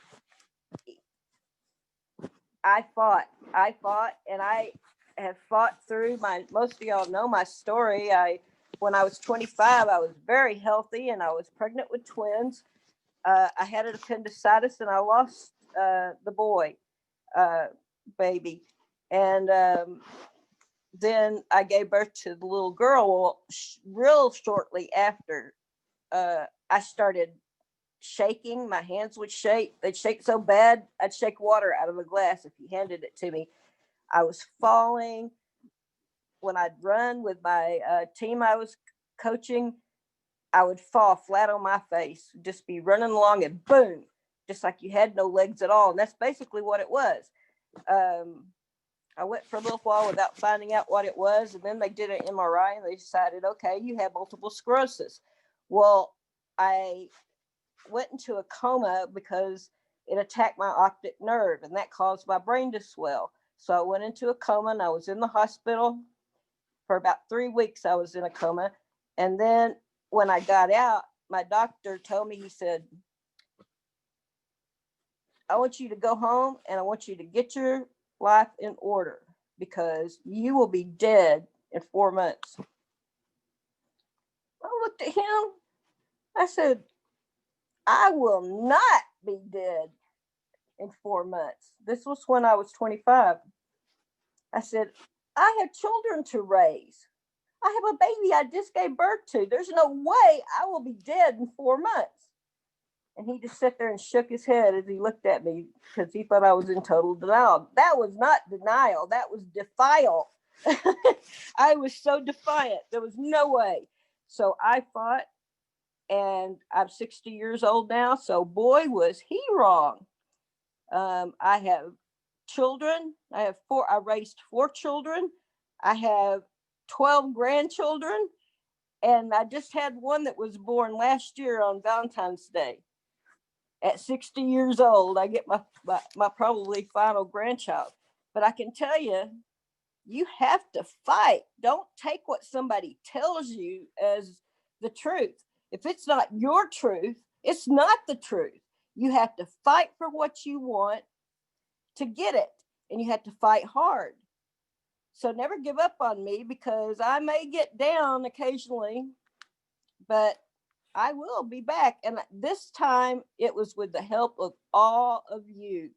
I fought, and I have fought through most of y'all know my story. When I was 25, I was very healthy, and I was pregnant with twins. I had an appendicitis, and I lost the boy, baby. And then I gave birth to the little girl. Well, real shortly after, I started shaking. My hands would shake. They'd shake so bad, I'd shake water out of a glass if you handed it to me. I was falling. When I'd run with my team I was coaching, I would fall flat on my face, just be running along and boom, just like you had no legs at all. And that's basically what it was. I went for a little while without finding out what it was. And then they did an MRI and they decided, okay, you have multiple sclerosis. Well, I went into a coma because it attacked my optic nerve, and that caused my brain to swell. So I went into a coma, and I was in the hospital for about 3 weeks. I was in a coma. And then when I got out, my doctor told me, he said, I want you to go home and I want you to get your life in order because you will be dead in 4 months. I looked at him. I said, I will not be dead in 4 months. This was when I was 25. I said, I have children to raise. I have a baby I just gave birth to. There's no way I will be dead in 4 months. And he just sat there and shook his head as he looked at me because he thought I was in total denial. That was not denial. That was defiant. I was so defiant. There was no way. So I fought, and I'm 60 years old now. So boy, was he wrong. I have children. I raised 4 children. I have 12 grandchildren. And I just had one that was born last year on Valentine's Day. At 60 years old, I get my probably final grandchild. But I can tell you, you have to fight. Don't take what somebody tells you as the truth. If it's not your truth, it's not the truth. You have to fight for what you want to get it. And you have to fight hard. So never give up on me because I may get down occasionally, but I will be back. And this time it was with the help of all of you.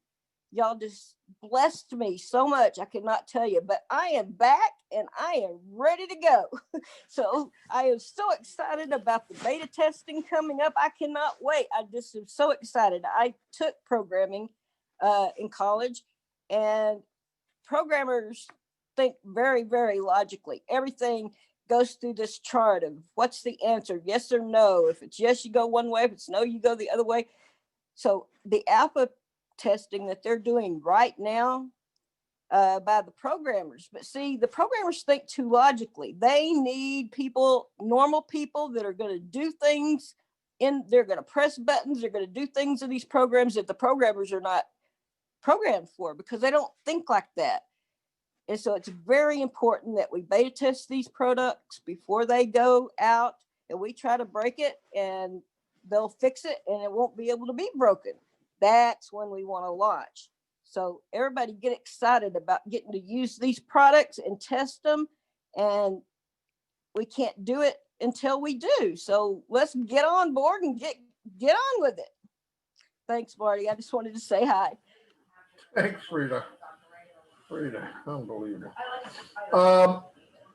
Y'all just blessed me so much. I cannot tell you, but I am back and I am ready to go. So I am so excited about the beta testing coming up. I cannot wait. I just am so excited. I took programming in college, and programmers think very, very logically. Everything goes through this chart of what's the answer, yes or no. If it's yes, you go one way. If it's no, you go the other way. So the alpha testing that they're doing right now by the programmers. But see, the programmers think too logically. They need people, normal people that are going to do things they're going to press buttons. They're going to do things in these programs that the programmers are not programmed for because they don't think like that. And so it's very important that we beta test these products before they go out, and we try to break it, and they'll fix it and it won't be able to be broken. That's when we want to launch. So everybody get excited about getting to use these products and test them. And we can't do it until we do. So let's get on board and get on with it. Thanks, Marty. I just wanted to say hi. Thanks, Rita. Unbelievable. I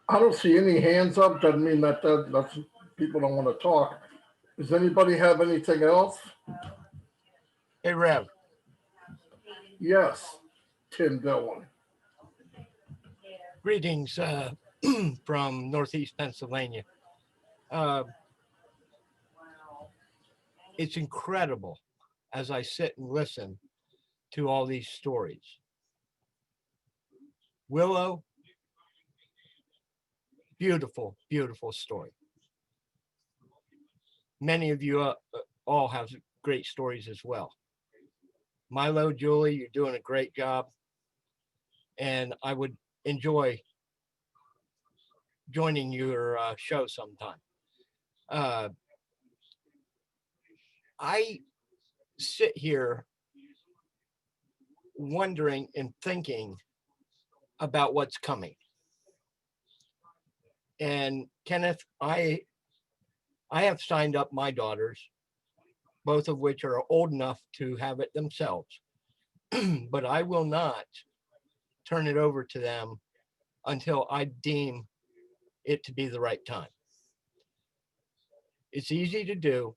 don't see any hands up. Doesn't mean that's people don't want to talk. Does anybody have anything else? Hey, Rev. Yes, Tim Dillon. Greetings from Northeast Pennsylvania. It's incredible as I sit and listen to all these stories. Willow, beautiful, beautiful story. Many of you all have great stories as well. Milo, Julie, you're doing a great job. And I would enjoy joining your show sometime. I sit here wondering and thinking about what's coming. And Kenneth, I have signed up my daughters, both of which are old enough to have it themselves, but I will not turn it over to them until I deem it to be the right time. It's easy to do.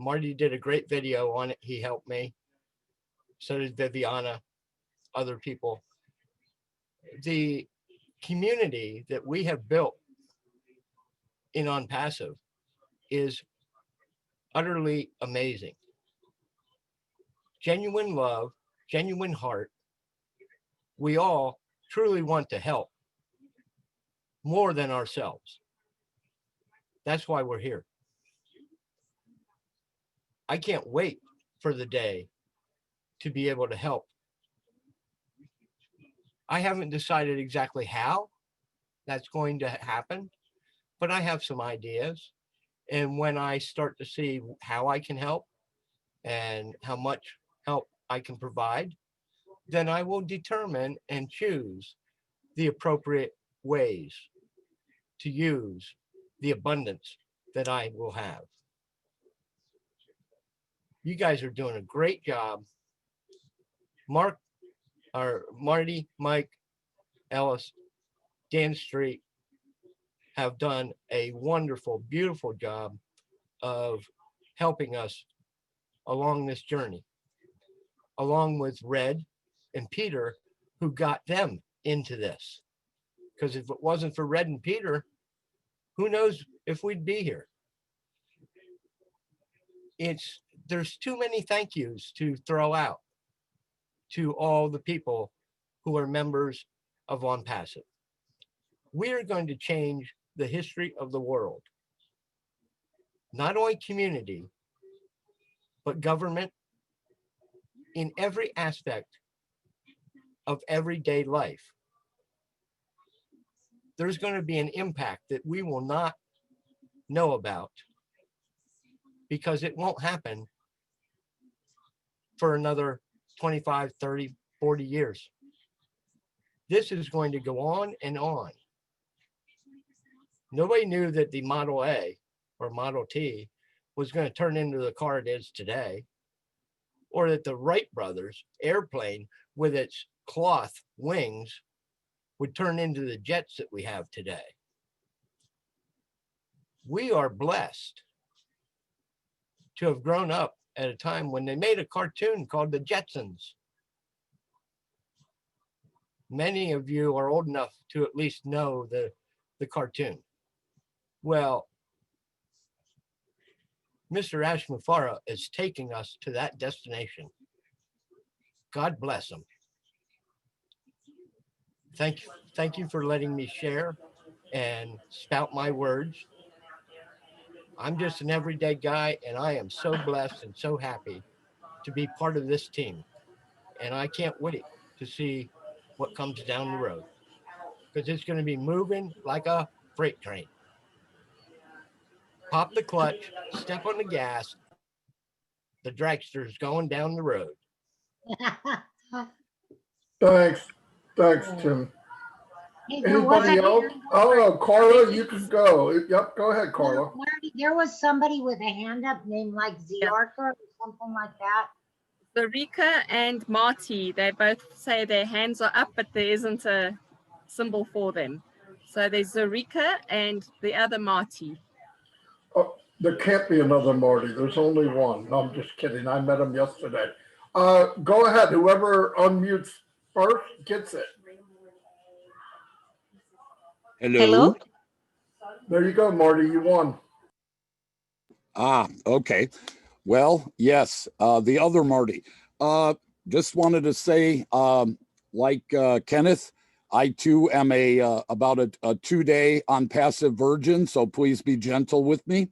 Marty did a great video on it. He helped me. So did Viviana, other people. The community that we have built in Onpassive is utterly amazing. Genuine love, genuine heart. We all truly want to help more than ourselves. That's why we're here. I can't wait for the day to be able to help. I haven't decided exactly how that's going to happen, but I have some ideas. And when I start to see how I can help and how much help I can provide, then I will determine and choose the appropriate ways to use the abundance that I will have. You guys are doing a great job. Marty, Mike, Ellis, Dan Street have done a wonderful, beautiful job of helping us along this journey, along with Red and Peter, who got them into this. Because if it wasn't for Red and Peter, who knows if we'd be here. There's too many thank yous to throw out to all the people who are members of Onpassive. We are going to change the history of the world. Not only community, but government, in every aspect of everyday life. There's going to be an impact that we will not know about because it won't happen for another 25, 30, 40 years. This is going to go on and on. Nobody knew that the Model A or Model T was going to turn into the car it is today, or that the Wright brothers airplane with its cloth wings would turn into the jets that we have today. We are blessed to have grown up at a time when they made a cartoon called The Jetsons. Many of you are old enough to at least know the cartoon. Well, Mr. Ashmufara is taking us to that destination. God bless him. Thank you for letting me share and spout my words. I'm just an everyday guy, and I am so blessed and so happy to be part of this team. And I can't wait to see what comes down the road, because it's going to be moving like a freight train. Pop the clutch, step on the gas. The dragster's going down the road. Thanks, Tim. Hey, there was Anybody else? Oh, Carla, you can go. Yep, go ahead, Carla. There was somebody with a hand up named like Ziarka or something like that. Zarika and Marty, they both say their hands are up, but there isn't a symbol for them. So there's Zarika and the other Marty. Oh, there can't be another Marty. There's only one. No, I'm just kidding. I met him yesterday. Go ahead. Whoever unmutes first gets it. Hello. There you go, Marty. You won. Okay. Well, yes, the other Marty. Just wanted to say, like Kenneth, I too am about a 2-day Onpassive virgin, so please be gentle with me.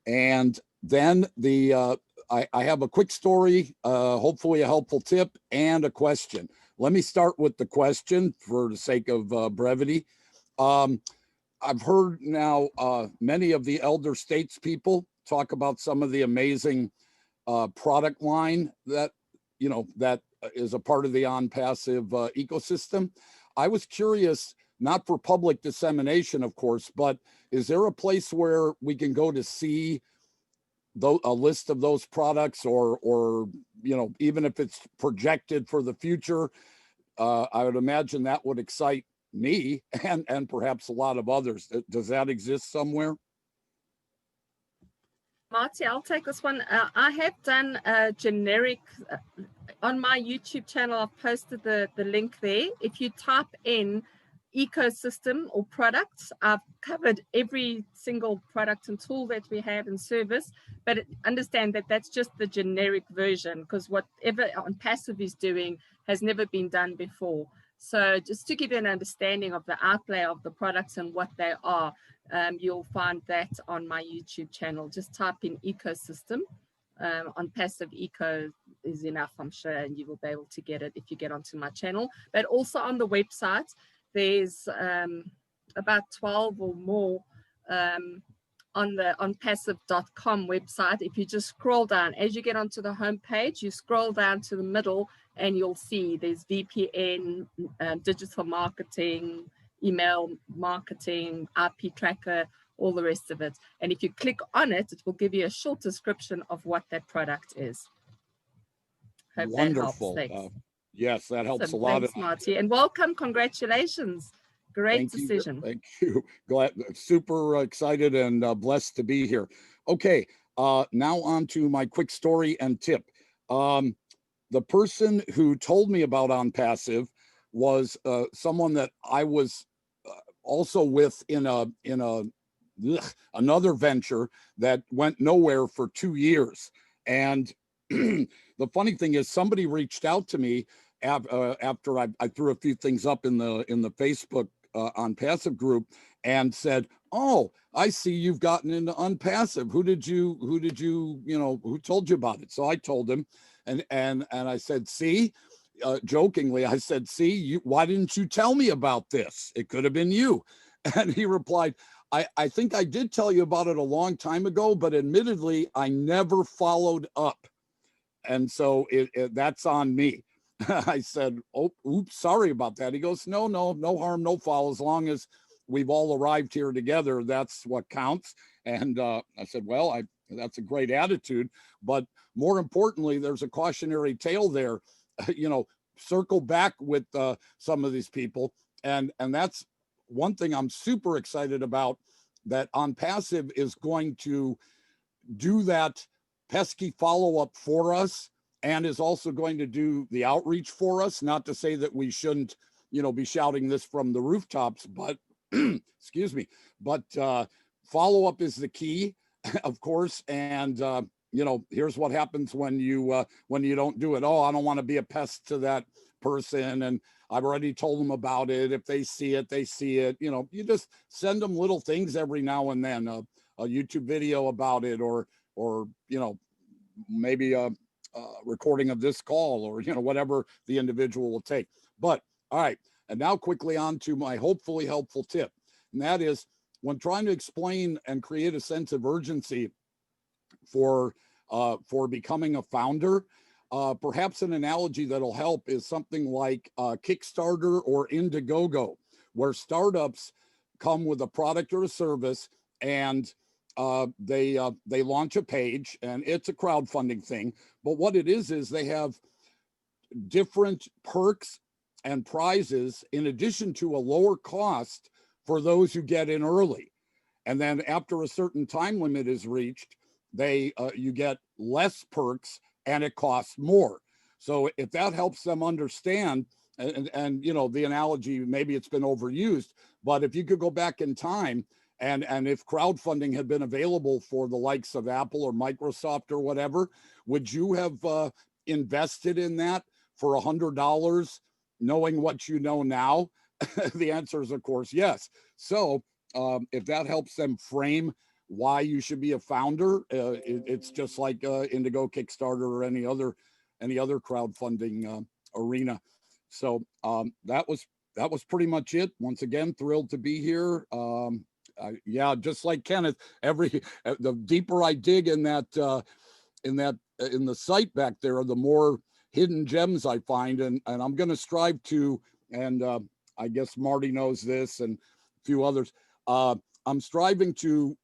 And then I have a quick story, hopefully a helpful tip, and a question. Let me start with the question for the sake of brevity. I've heard now many of the elder statespeople talk about some of the amazing product line that is a part of the Onpassive ecosystem. I was curious, not for public dissemination, of course, but is there a place where we can go to see a list of those products, or even if it's projected for the future? I would imagine that would excite me and perhaps a lot of others. Does that exist somewhere? Marty, I'll take this one. I have done a generic on my YouTube channel. I've posted the link there. If you type in ecosystem or products, I've covered every single product and tool that we have and service, but understand that that's just the generic version, because whatever Onpassive is doing has never been done before. So just to give you an understanding of the outlay of the products and what they are, you'll find that on my YouTube channel. Just type in ecosystem. Onpassive Eco is enough, I'm sure, and you will be able to get it if you get onto my channel. But also on the website, there's about 12 or more on the onpassive.com website. If you just scroll down, as you get onto the homepage, you scroll down to the middle and you'll see there's VPN, digital marketing, email marketing, IP tracker, all the rest of it. And if you click on it, it will give you a short description of what that product is. Hope Wonderful. that helps. Thanks. Yes, that helps Awesome. a lot. Thanks, Marty. And welcome. Congratulations. Great Thank decision. You. Thank you. Glad, super excited and blessed to be here. Okay, now on to my quick story and tip. The person who told me about Onpassive was someone that I was also with in another venture that went nowhere for 2 years. And the funny thing is, somebody reached out to me after I threw a few things up in the Facebook Onpassive group and said, "Oh, I see you've gotten into Onpassive. Who told you about it?" So I told him, and I said, "See," jokingly, I said, "See, why didn't you tell me about this? It could have been you." And he replied, I think I did tell you about it a long time ago, but admittedly, I never followed up. And so that's on me." I said, "Oh, oops, sorry about that." He goes, no harm, no foul. As long as we've all arrived here together, that's what counts. And I said, well, that's a great attitude. But more importantly, there's a cautionary tale there. Circle back with some of these people. And that's one thing I'm super excited about, that Onpassive is going to do that pesky follow-up for us, and is also going to do the outreach for us. Not to say that we shouldn't, be shouting this from the rooftops, but excuse me, but follow-up is the key, of course. And here's what happens when you don't do it. Oh, I don't want to be a pest to that person, and I've already told them about it. If they see it, they see it. You just send them little things every now and then, a YouTube video about it, or maybe a recording of this call, or whatever the individual will take. But all right, and now quickly on to my hopefully helpful tip, and that is, when trying to explain and create a sense of urgency for becoming a founder, perhaps an analogy that'll help is something like Kickstarter or Indiegogo, where startups come with a product or a service, and they launch a page, and it's a crowdfunding thing. But what it is they have different perks and prizes in addition to a lower cost for those who get in early. And then after a certain time limit is reached, you get less perks and it costs more. So if that helps them understand, and the analogy, maybe it's been overused, but if you could go back in time, and if crowdfunding had been available for the likes of Apple or Microsoft or whatever, would you have invested in that for $100, knowing what you know now? The answer is, of course, yes. So if that helps them frame why you should be a founder, it's just like Indigo, Kickstarter, or any other crowdfunding arena. So that was pretty much it. Once again, thrilled to be here. Yeah, just like Kenneth, the deeper I dig in the site back there, the more hidden gems I find, and I'm going to strive to, and I guess Marty knows this and a few others. I'm striving to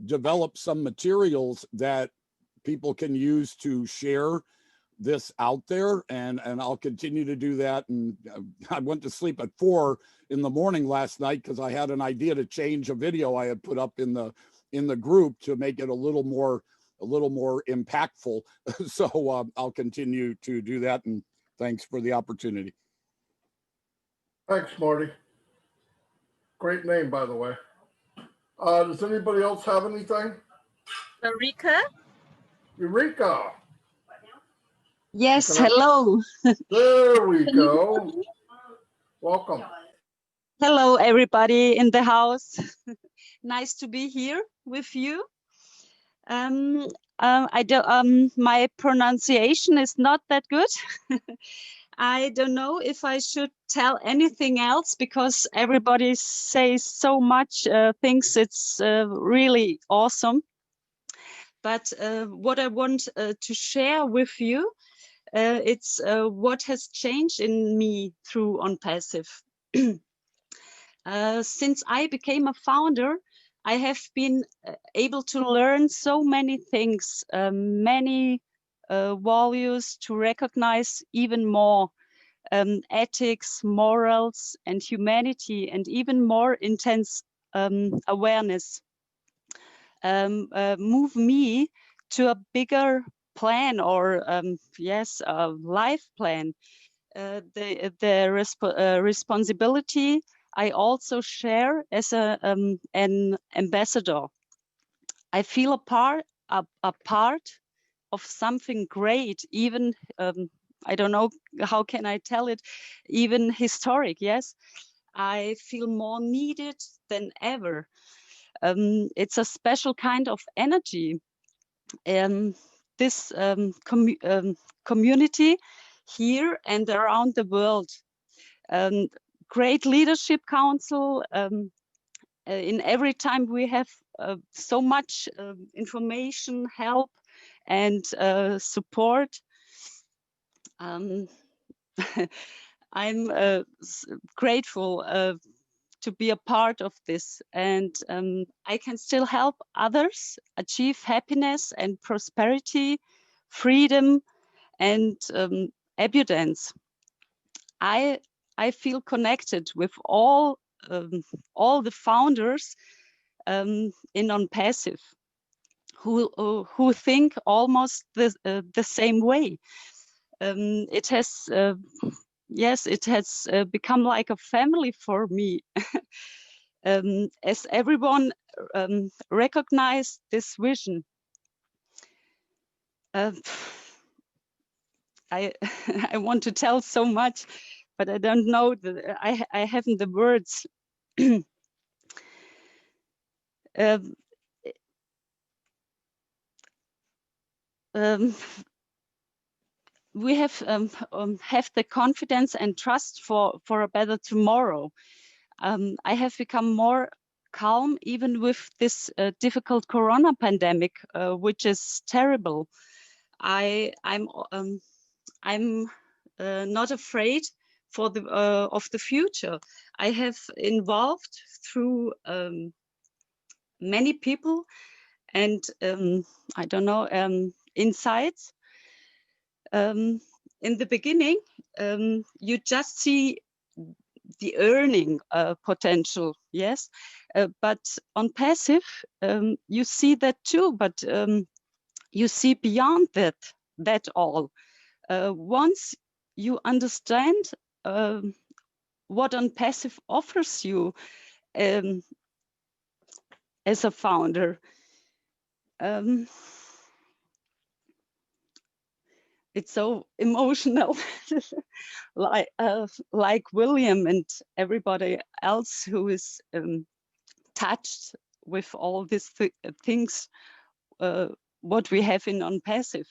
develop some materials that people can use to share this out there, and I'll continue to do that. And I went to sleep at 4 in the morning last night because I had an idea to change a video I had put up in the group to make it a little more impactful. So I'll continue to do that, and thanks for the opportunity. Thanks, Marty. Great name, by the way. Does anybody else have anything? Eureka. Yes, hello. There we go. Welcome. Hello, everybody in the house. Nice to be here with you. My pronunciation is not that good. I don't know if I should tell anything else because everybody says so much things. It's really awesome. But what I want to share with you, it's what has changed in me through Onpassive. Since I became a founder, I have been able to learn so many things, many values to recognize even more ethics, morals, and humanity, and even more intense awareness. Move me to a bigger plan, or yes, a life plan. The responsibility I also share as an ambassador. I feel a part of something great, even I don't know how can I tell it, even historic. Yes, I feel more needed than ever. It's a special kind of energy. This community here and around the world. Great leadership council. In every time we have so much information, help, and support. I'm grateful to be a part of this, and I can still help others achieve happiness and prosperity, freedom, and abundance. I feel connected with all the founders in Onpassive who think almost the same way. It has yes, it has become like a family for me. As everyone recognized this vision. I I want to tell so much, but I don't know I haven't the words. We have the confidence and trust for a better tomorrow. I have become more calm even with this difficult corona pandemic, which is terrible. I'm not afraid for the of the future. I have involved through many people and I don't know insights. In the beginning, you just see the earning potential, yes, but Onpassive, you see that too, but you see beyond that all. Once you understand what Onpassive offers you as a founder, it's so emotional, like William and everybody else who is touched with all these things, what we have in Onpassive.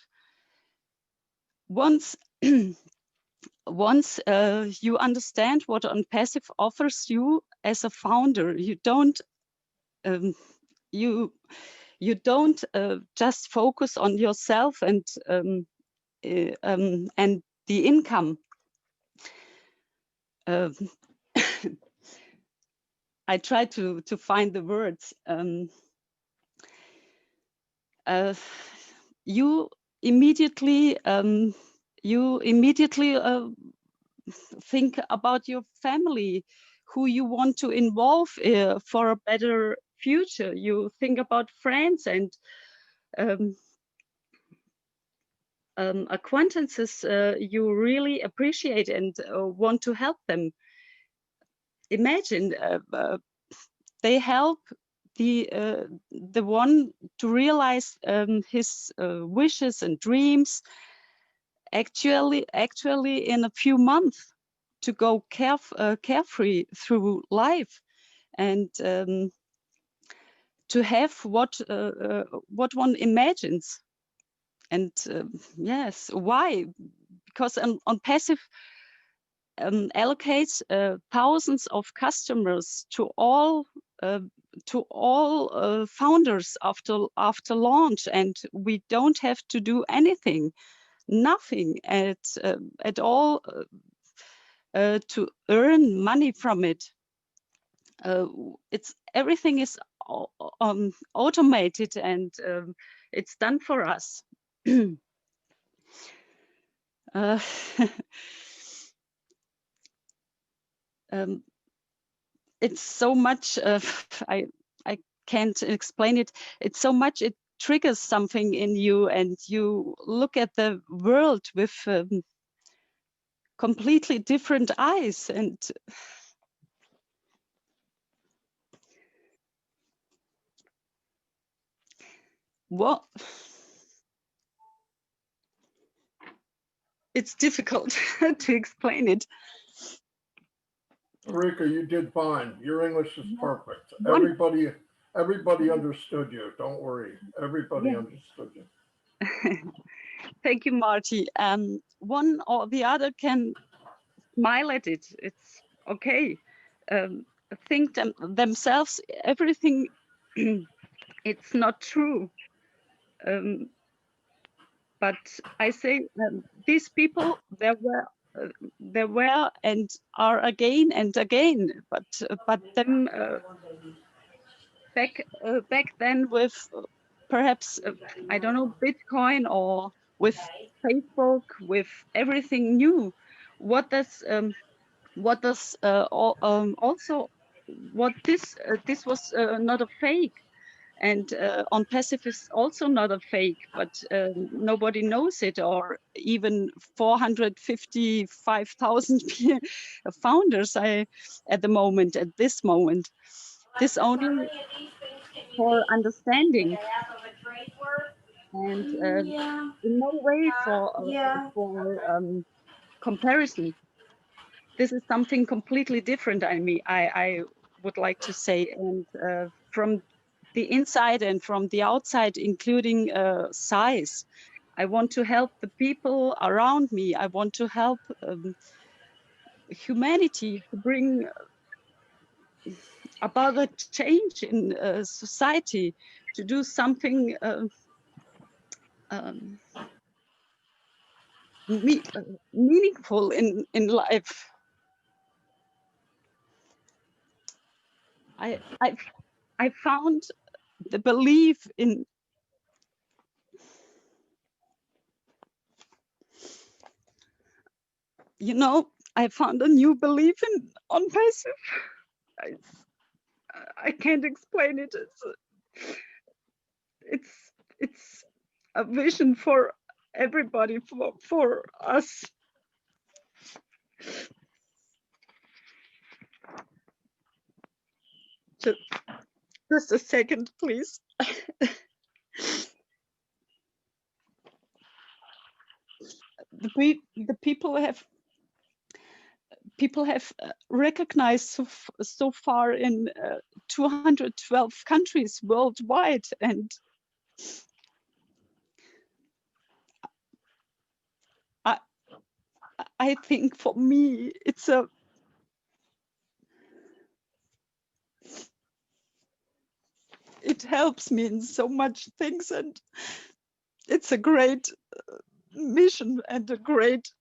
Once you understand what Onpassive offers you as a founder, you don't just focus on yourself and the income. I try to find the words. You immediately think about your family, who you want to involve for a better future. You think about friends and acquaintances you really appreciate and want to help them. Imagine they help the one to realize his wishes and dreams actually in a few months, to go carefree through life and to have what one imagines. And yes, why? Because Onpassive allocate thousands of customers to all founders after launch, and we don't have to do anything, nothing at all to earn money from it. It's everything is automated, and it's done for us. It's so much. I can't explain it. It's so much. It triggers something in you, and you look at the world with completely different eyes. And well, it's difficult to explain it. Rika, you did fine. Your English is perfect. Everybody understood you. Don't worry. Everybody understood you. Thank you, Marty. One or the other can smile at it. It's okay. Think themselves everything. It's not true. But I say these people, there were and are again and again. But them back then with perhaps I don't know, Bitcoin, or with Facebook, with everything new. What does also what this was not a fake, and Onpassive is also not a fake, but nobody knows it, or even 455,000 founders at this moment. This only for understanding, and in no way for comparison. This is something completely different. I would like to say, and from the inside and from the outside, including size. I want to help the people around me. I want to help humanity to bring about a change in society, to do something meaningful in life. I found the belief in I found a new belief in Onpassive. I can't explain it. It's a vision for everybody, for us. Just a second, please. The people have recognized so far in 212 countries worldwide, and I think for me it helps me in so much things, and it's a great mission and a great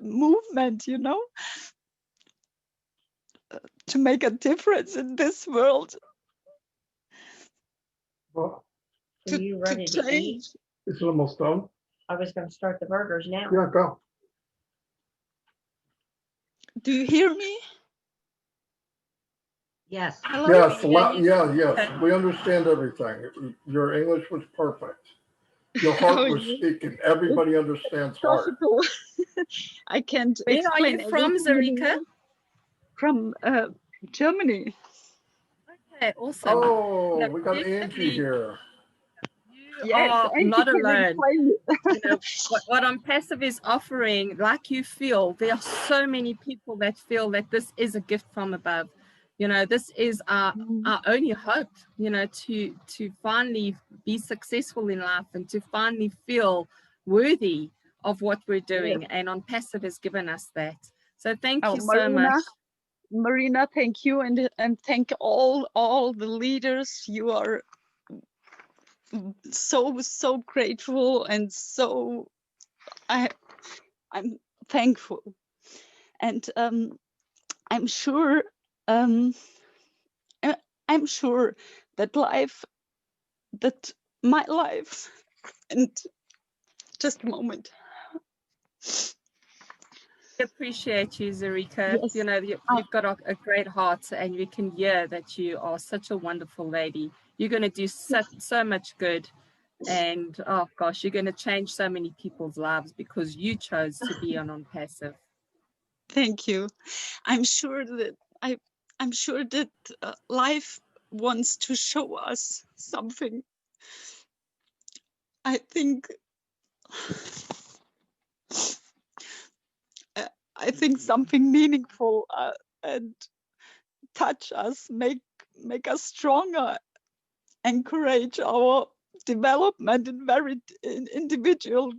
movement, to make a difference in this world. Well, Are you ready to eat? It's almost done. I was going to start the burgers now. Yeah, go. Do you hear me? Yes. Hello? Yes, yes. We understand everything. Your English was perfect. Your heart was speaking. Everybody understands heart. I can't Where explain. are you from, Zarika? From Germany. Okay, awesome. Oh, No, we got Angie here. You are not alone. What Onpassive is offering, like you feel, there are so many people that feel that this is a gift from above. This is our only hope, to finally be successful in life and to finally feel worthy of what we're doing, and Onpassive has given us that. So thank you so Marina, much. Marina, thank you, and thank all the leaders. You are so grateful, and so I'm thankful, and I'm sure I'm sure that my life, and just a moment. We appreciate you, Zarika. Yes. You know, you've got a great heart, and we can hear that you are such a wonderful lady. You're going to do so much good. And oh gosh, you're going to change so many people's lives because you chose to be on Onpassive. Thank you. I'm sure that life wants to show us something. I think something meaningful and touch us, make us stronger, encourage our development in very individual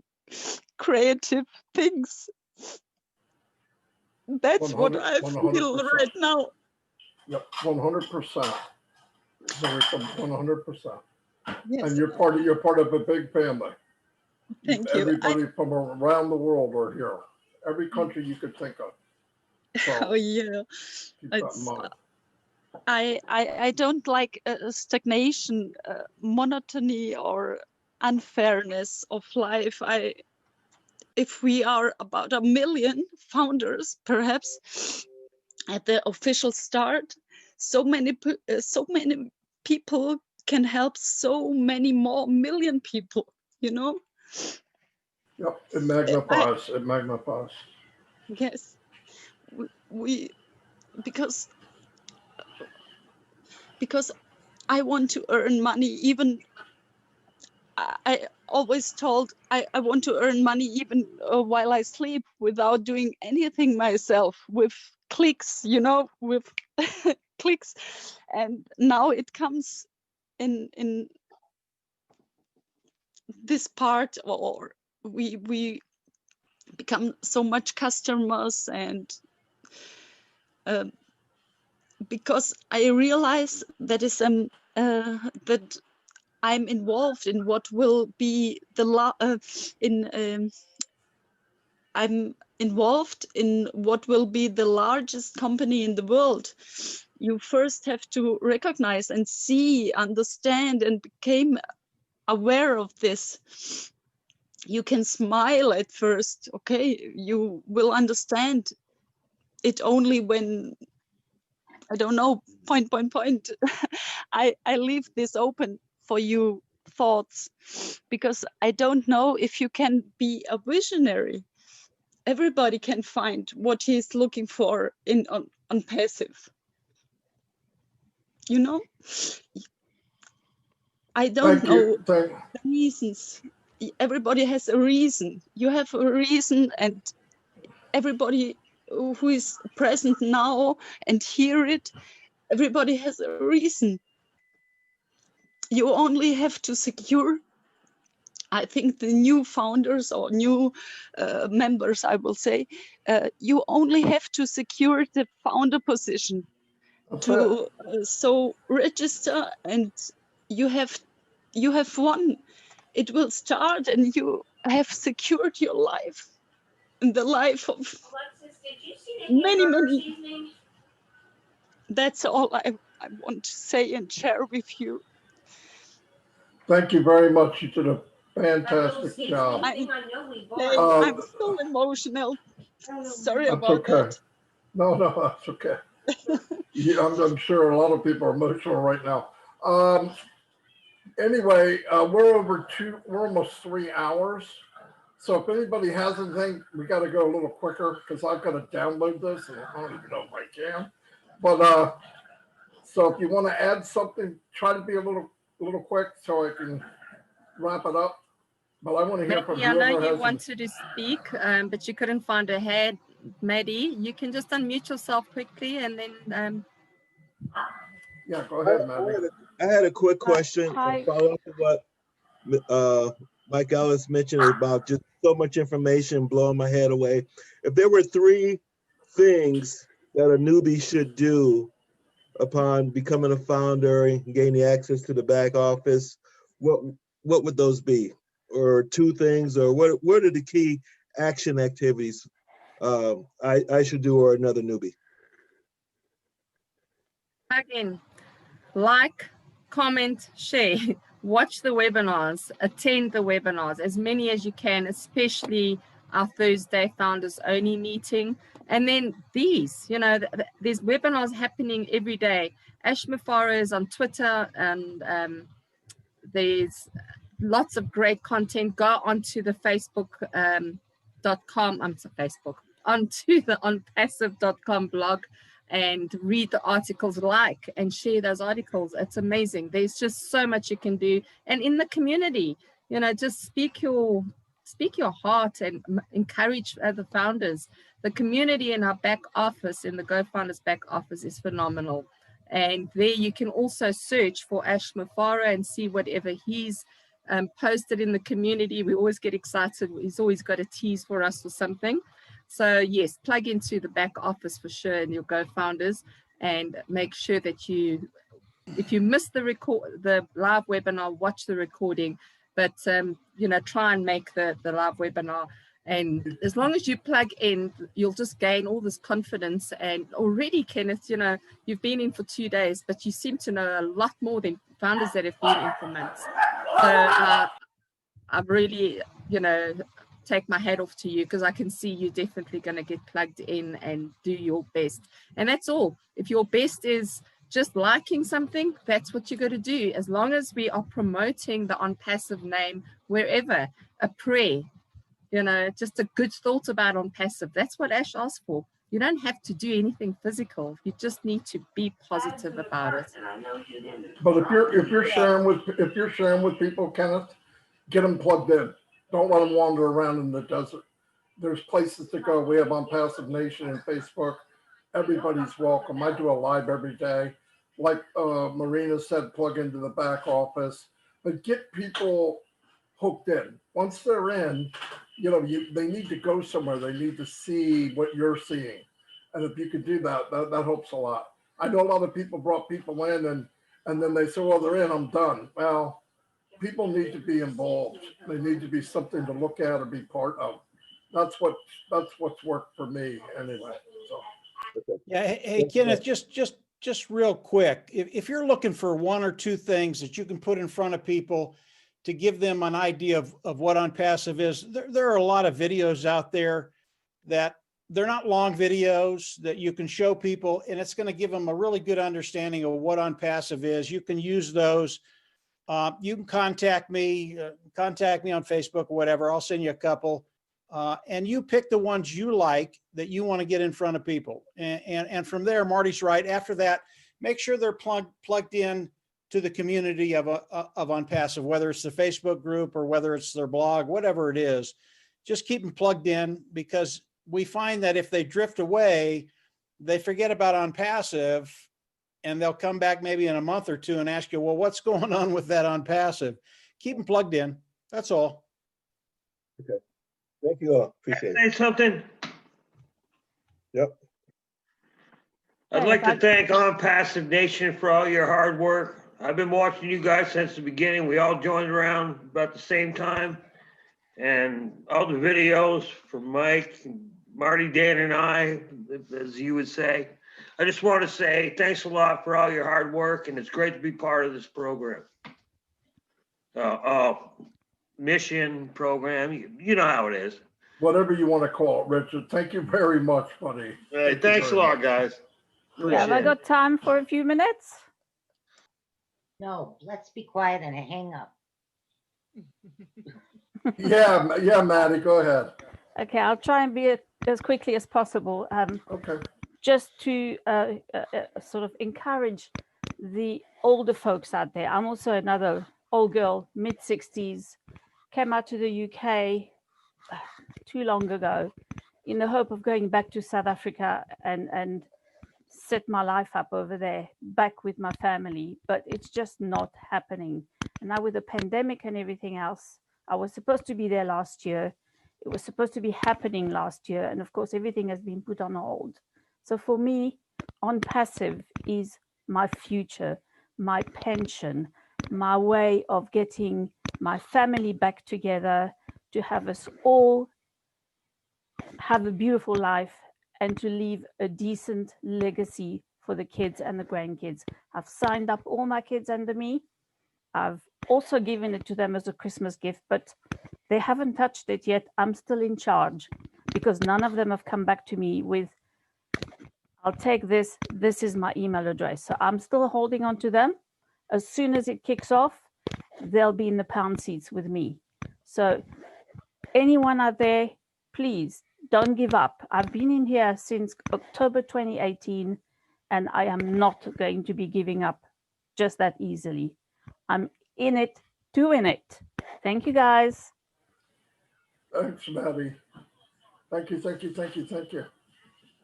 creative things. That's what I feel 100%. right now. Yep, 100%. 100%. Yes. And you're part of a big family. Thank you. Everybody from around the world are here. Every country you could think of. So oh yeah. keep that in mind. I don't like stagnation, monotony, or unfairness of life. If we are about 1 million founders, perhaps at the official start, so many people can help so many more million people. You know. Yep, it magnifies. It magnifies. Yes, we because I want to earn money. Even I always told I want to earn money even while I sleep, without doing anything myself, with clicks, you know, with clicks. And now it comes in this part, or we become so much customers, and because I realize that that I'm involved in what will be I'm involved in what will be the largest company in the world. You first have to recognize and see, understand, and become aware of this. You can smile at first, okay? You will understand it only when, I don't know, point. I leave this open for you thoughts, because I don't know if you can be a visionary. Everybody can find what he's looking for in Onpassive. You know, I don't know the reasons. Everybody has a reason. You have a reason, and everybody who is present now and hear it, everybody has a reason. You only have to secure, I think, the new founders or new members, I will say, you only have to secure the founder position. To so register, and you have won. It will start, and you have secured your life, and the life of many. That's all I want to say and share with you. Thank you very much. You did a fantastic job. I'm so emotional. Sorry about that. No, that's okay. Yeah, I'm sure a lot of people are emotional right now. Anyway, we're almost 3 hours. So if anybody has anything, we got to go a little quicker, because I've got to download this, and I don't even know if I can. But so if you want to add something, try to be a little quick so I can wrap it up. But I want to hear from whoever I know you has wanted to speak, but you couldn't find a hand. Maddie, you can just unmute yourself quickly, and then. Yeah, go ahead, Maddie. I had a quick question. Hi. Follow up to what Mike Ellis mentioned about just so much information blowing my head away. If there were 3 things that a newbie should do upon becoming a founder and gaining access to the back office, what would those be? Or 2 things, or what are the key action activities I should do, or another newbie? Again, like, comment, share, watch the webinars, attend the webinars, as many as you can, especially our Thursday founders only meeting. And then these, you know, there's webinars happening every day. Ash Mafara is on Twitter, and there's lots of great content. Go onto the Facebook.com, onto the onpassive.com blog and read the articles, like and share those articles. It's amazing. There's just so much you can do. And in the community, you know, just speak your heart and encourage other founders. The community in our back office, in the Go Founders back office, is phenomenal. And there you can also search for Ash Mafara and see whatever he's posted in the community. We always get excited. He's always got a tease for us or something. So yes, plug into the back office for sure and you'll Go Founders, and make sure that if you miss the live webinar, watch the recording, but you know, try and make the live webinar. And as long as you plug in, you'll just gain all this confidence. And already, Kenneth, you know, you've been in for 2 days, but you seem to know a lot more than founders that have been in for months. So I really, you know, take my hat off to you, because I can see you're definitely going to get plugged in and do your best. And that's all. If your best is just liking something, that's what you got to do. As long as we are promoting the Onpassive name wherever, a prayer, you know, just a good thought about Onpassive. That's what Ash asked for. You don't have to do anything physical. You just need to be positive about it. But if you're sharing with people, Kenneth, get them plugged in. Don't let them wander around in the desert. There's places to go. We have Onpassive Nation and Facebook. Everybody's welcome. I do a live every day. Like Marina said, plug into the back office, but get people hooked in. Once they're in, you know, they need to go somewhere. They need to see what you're seeing. And if you could do that, that helps a lot. I know a lot of people brought people in and then they say, well, they're in, I'm done. Well, people need to be involved. They need to be something to look at or be part of. That's what's worked for me anyway. So. Yeah. Hey, Kenneth, just real quick, if you're looking for 1 or 2 things that you can put in front of people to give them an idea of what Onpassive is, there are a lot of videos out there that they're not long videos that you can show people, and it's going to give them a really good understanding of what Onpassive is. You can use those. You can contact me on Facebook or whatever. I'll send you a couple. And you pick the ones you like that you want to get in front of people. And from there, Marty's right. After that, make sure they're plugged in to the community of Onpassive, whether it's the Facebook group or whether it's their blog, whatever it is. Just keep them plugged in, because we find that if they drift away, they forget about Onpassive, and they'll come back maybe in a month or 2 and ask you, well, what's going on with that Onpassive? Keep them plugged in. That's all. Okay. Thank you all. Appreciate it. Say something. Yep. I'd like to thank Onpassive Nation for all your hard work. I've been watching you guys since the beginning. We all joined around about the same time. And all the videos from Mike, Marty, Dan, and I, as you would say. I just want to say thanks a lot for all your hard work, and it's great to be part of this program. Mission program, you know how it is. Whatever you want to call it, Richard. Thank you very much, buddy. Hey, thanks a lot, guys. Have I got time for a few minutes? No, let's be quiet and hang up. Yeah, Maddie, go ahead. Okay, I'll try and be as quickly as possible. Okay. Just to sort of encourage the older folks out there. I'm also another old girl, mid-60s, came out to the UK too long ago in the hope of going back to South Africa and set my life up over there, back with my family, but it's just not happening. And now with the pandemic and everything else, I was supposed to be there last year, It was supposed to be happening last year, and of course, everything has been put on hold. So for me, Onpassive is my future, my pension, my way of getting my family back together, to have us all have a beautiful life and to leave a decent legacy for the kids and the grandkids. I've signed up all my kids under me. I've also given it to them as a Christmas gift, but they haven't touched it yet. I'm still in charge because none of them have come back to me with, I'll take this, this is my email address. So I'm still holding on to them. As soon as it kicks off, they'll be in the pound seats with me. So anyone out there, please don't give up. I've been in here since October 2018, and I am not going to be giving up just that easily. I'm in it, doing it. Thank you, guys. Thanks, Maddie. Thank you, thank you, thank you, thank you.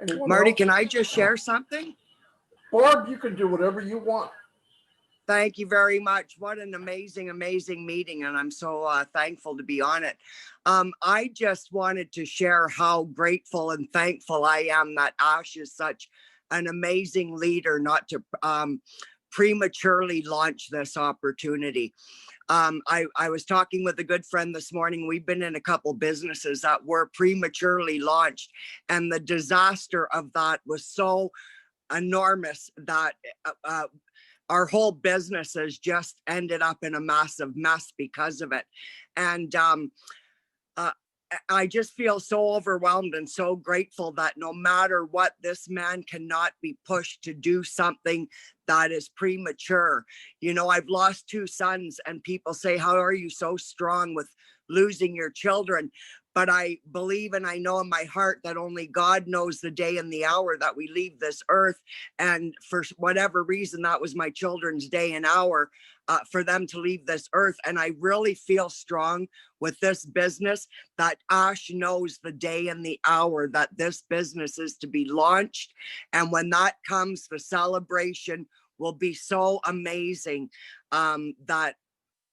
Anyone Marty, else? can I just share something? Barb, you can do whatever you want. Thank you very much. What an amazing, amazing meeting. And I'm so thankful to be on it. I just wanted to share how grateful and thankful I am that Ash is such an amazing leader, not to prematurely launch this opportunity. I was talking with a good friend this morning. We've been in a couple businesses that were prematurely launched, and the disaster of that was so enormous that our whole business has just ended up in a massive mess because of it. And I just feel so overwhelmed and so grateful that no matter what, this man cannot be pushed to do something that is premature. You know, I've lost 2 sons, and people say, how are you so strong with losing your children? But I believe and I know in my heart that only God knows the day and the hour that we leave this earth. And for whatever reason, that was my children's day and hour for them to leave this earth. And I really feel strong with this business that Ash knows the day and the hour that this business is to be launched. And when that comes, the celebration will be so amazing that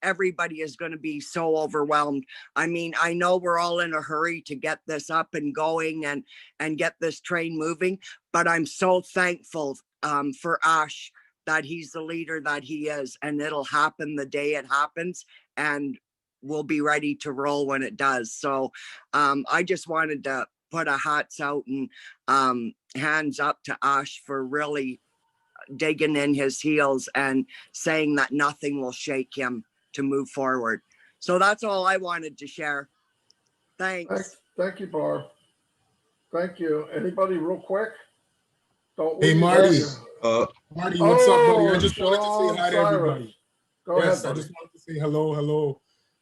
everybody is going to be so overwhelmed. I mean, I know we're all in a hurry to get this up and going and get this train moving, but I'm so thankful for Ash that he's the leader that he is, and it'll happen the day it happens, and we'll be ready to roll when it does. So I just wanted to put a hats out and hands up to Ash for really digging in his heels and saying that nothing will shake him to move forward. So that's all I wanted to share. Thanks. Thank you, Barb. Thank you. Anybody real quick? Don't Hey, leave. Marty. Marty, what's up, buddy? I just wanted to say hi to everybody. Go ahead, I just wanted to say hello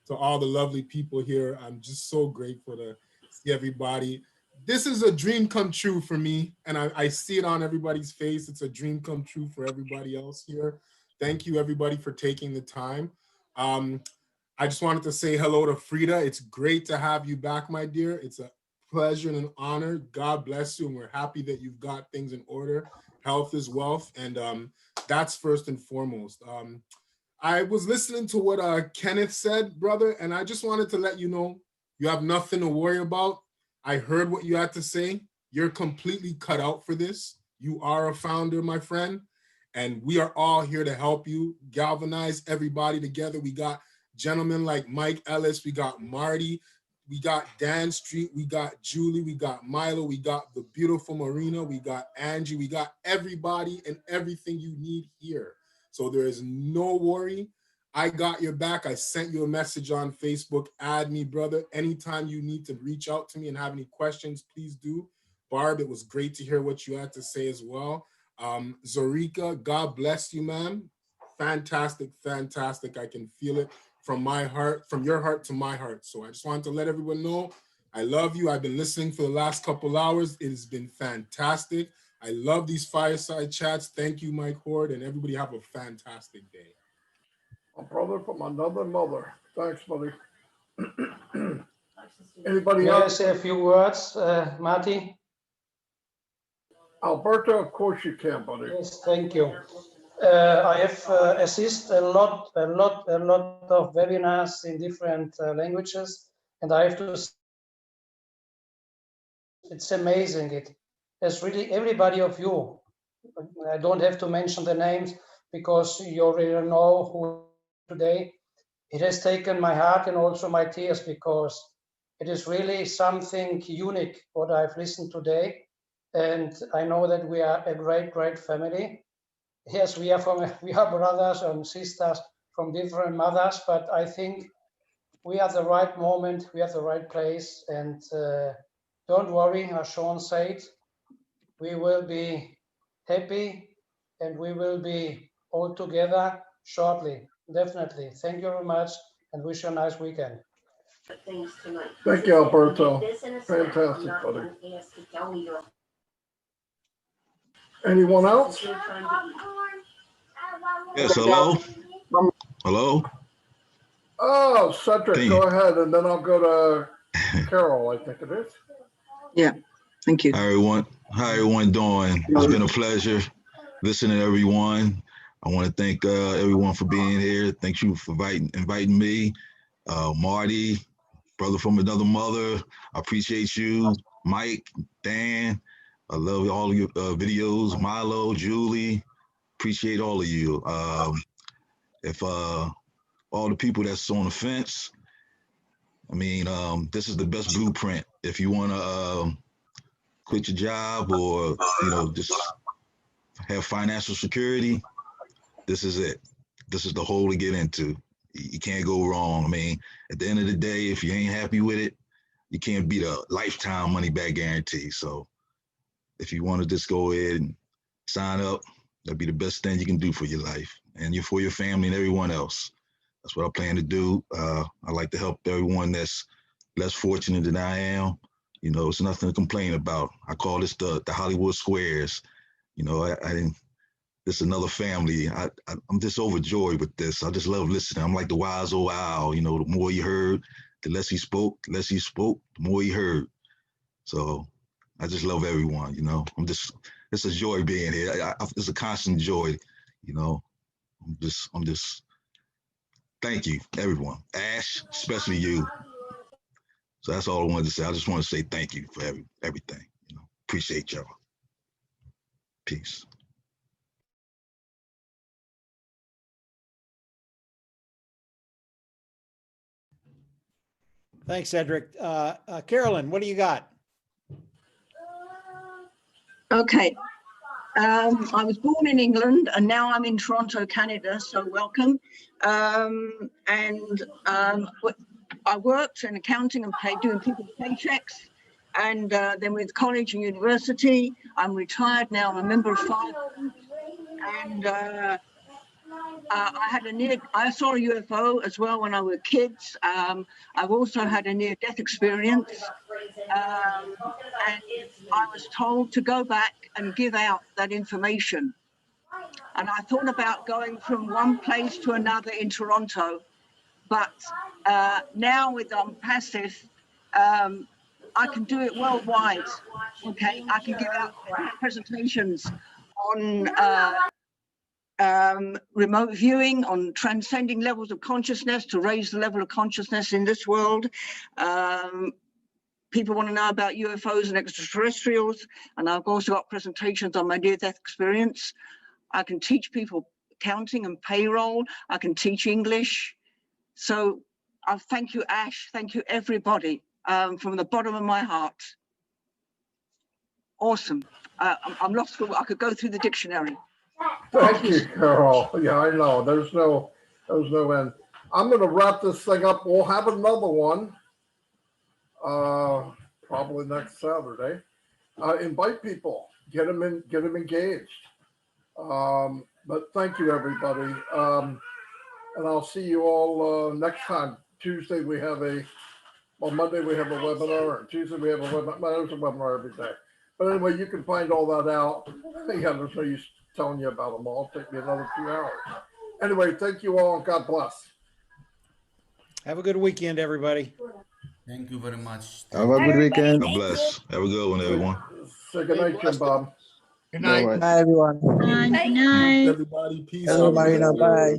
to all the lovely people here. I'm just so grateful to see everybody. This is a dream come true for me, and I see it on everybody's face. It's a dream come true for everybody else here. Thank you, everybody, for taking the time. I just wanted to say hello to Frida. It's great to have you back, my dear. It's a pleasure and an honor. God bless you, and we're happy that you've got things in order. Health is wealth, and that's first and foremost. I was listening to what Kenneth said, brother, and I just wanted to let you know you have nothing to worry about. I heard what you had to say. You're completely cut out for this. You are a founder, my friend, and we are all here to help you galvanize everybody together. We got gentlemen like Mike Ellis, we got Marty, we got Dan Street, we got Julie, we got Milo, we got the beautiful Marina, we got Angie, we got everybody and everything you need here. So there is no worry. I got your back. I sent you a message on Facebook. Add me, brother. Anytime you need to reach out to me and have any questions, please do. Barb, it was great to hear what you had to say as well. Zorika, God bless you, man. Fantastic, fantastic. I can feel it from my heart, from your heart to my heart. So I just wanted to let everyone know I love you. I've been listening for the last couple hours. It has been fantastic. I love these fireside chats. Thank you, Mike Horde, and everybody have a fantastic day. A brother from another mother. Thanks, buddy. Anybody May I else? say a few words, Marty? Alberta, of course you can, buddy. Yes, thank you. I have assisted a lot of webinars in different languages, and I have to it's amazing. There's really everybody of you. I don't have to mention the names because you already know who today. It has taken my heart and also my tears because it is really something unique what I've listened today. And I know that we are a great, great family. Yes, we are brothers and sisters from different mothers, but I think we are the right moment, we are the right place, and don't worry, as Sean said, we will be happy and we will be all together shortly, definitely. Thank you very much and wish you a nice weekend. Thank you, Alberto. Fantastic, buddy. Anyone else? Yes, hello? Hello? Oh, Cedric, go ahead, and then I'll go to Carol, I think it is. Yeah, thank you. How everyone doing? It's been a pleasure listening to everyone. I want to thank everyone for being here. Thank you for inviting me. Marty, brother from another mother, I appreciate you. Mike, Dan, I love all of your videos. Milo, Julie, appreciate all of you. If all the people that's on the fence, I mean, this is the best blueprint. If you want to quit your job or, just have financial security, this is it. This is the hole to get into. You can't go wrong. I mean, at the end of the day, if you ain't happy with it, you can't beat a lifetime money back guarantee. So if you want to just go ahead and sign up, that'd be the best thing you can do for your life and for your family and everyone else. That's what I plan to do. I like to help everyone that's less fortunate than I am. It's nothing to complain about. I call this the Hollywood Squares. This is another family. I'm just overjoyed with this. I just love listening. I'm like the wise old owl. The more you heard, the less he spoke, the more he heard. So I just love everyone. It's a joy being here. It's a constant joy. I'm just. Thank you, everyone. Ash, especially you. So that's all I wanted to say. I just want to say thank you for everything. Appreciate y'all. Peace. Thanks, Cedric. Carolyn, what do you got? Okay. I was born in England and now I'm in Toronto, Canada, so welcome. I worked in accounting and doing people's paychecks, and then with college and university. I'm retired now. I'm a member of Fireside, and I saw a UFO as well when I was kids. I've also had a near-death experience, and I was told to go back and give out that information. And I thought about going from one place to another in Toronto, but now with Onpassive, I can do it worldwide. Okay, I can give out presentations on remote viewing, on transcending levels of consciousness to raise the level of consciousness in this world. People want to know about UFOs and extraterrestrials, and I've also got presentations on my near-death experience. I can teach people accounting and payroll. I can teach English. So I thank you, Ash. Thank you, everybody, from the bottom of my heart. Awesome. I'm lost for, I could go through the dictionary. Thank you, Carol. Yeah, I know. There's no end. I'm going to wrap this thing up. We'll have another one probably next Saturday. Invite people, get them engaged. But thank you, everybody. And I'll see you all next time. Tuesday we have Monday we have a webinar, and Tuesday we have a webinar. There's a webinar every day. But anyway, you can find all that out. Yeah, there's no use telling you about them all. It'll take me another 2 hours. Anyway, thank you all, and God bless. Have a good weekend, everybody. Thank you very much. Have a good weekend. God bless. Have a good one, everyone. Say good night, Jim Bob. Good night. Good night, everyone. Good night. Everybody, peace. Hello, Marina. Bye.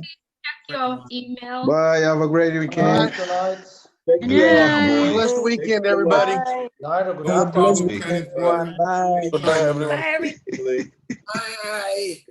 Your email. Bye. Have a great weekend. Good night. Thank you all. Blessed weekend, everybody. No problem, Kenneth. Bye. Bye. Bye, everyone. Bye.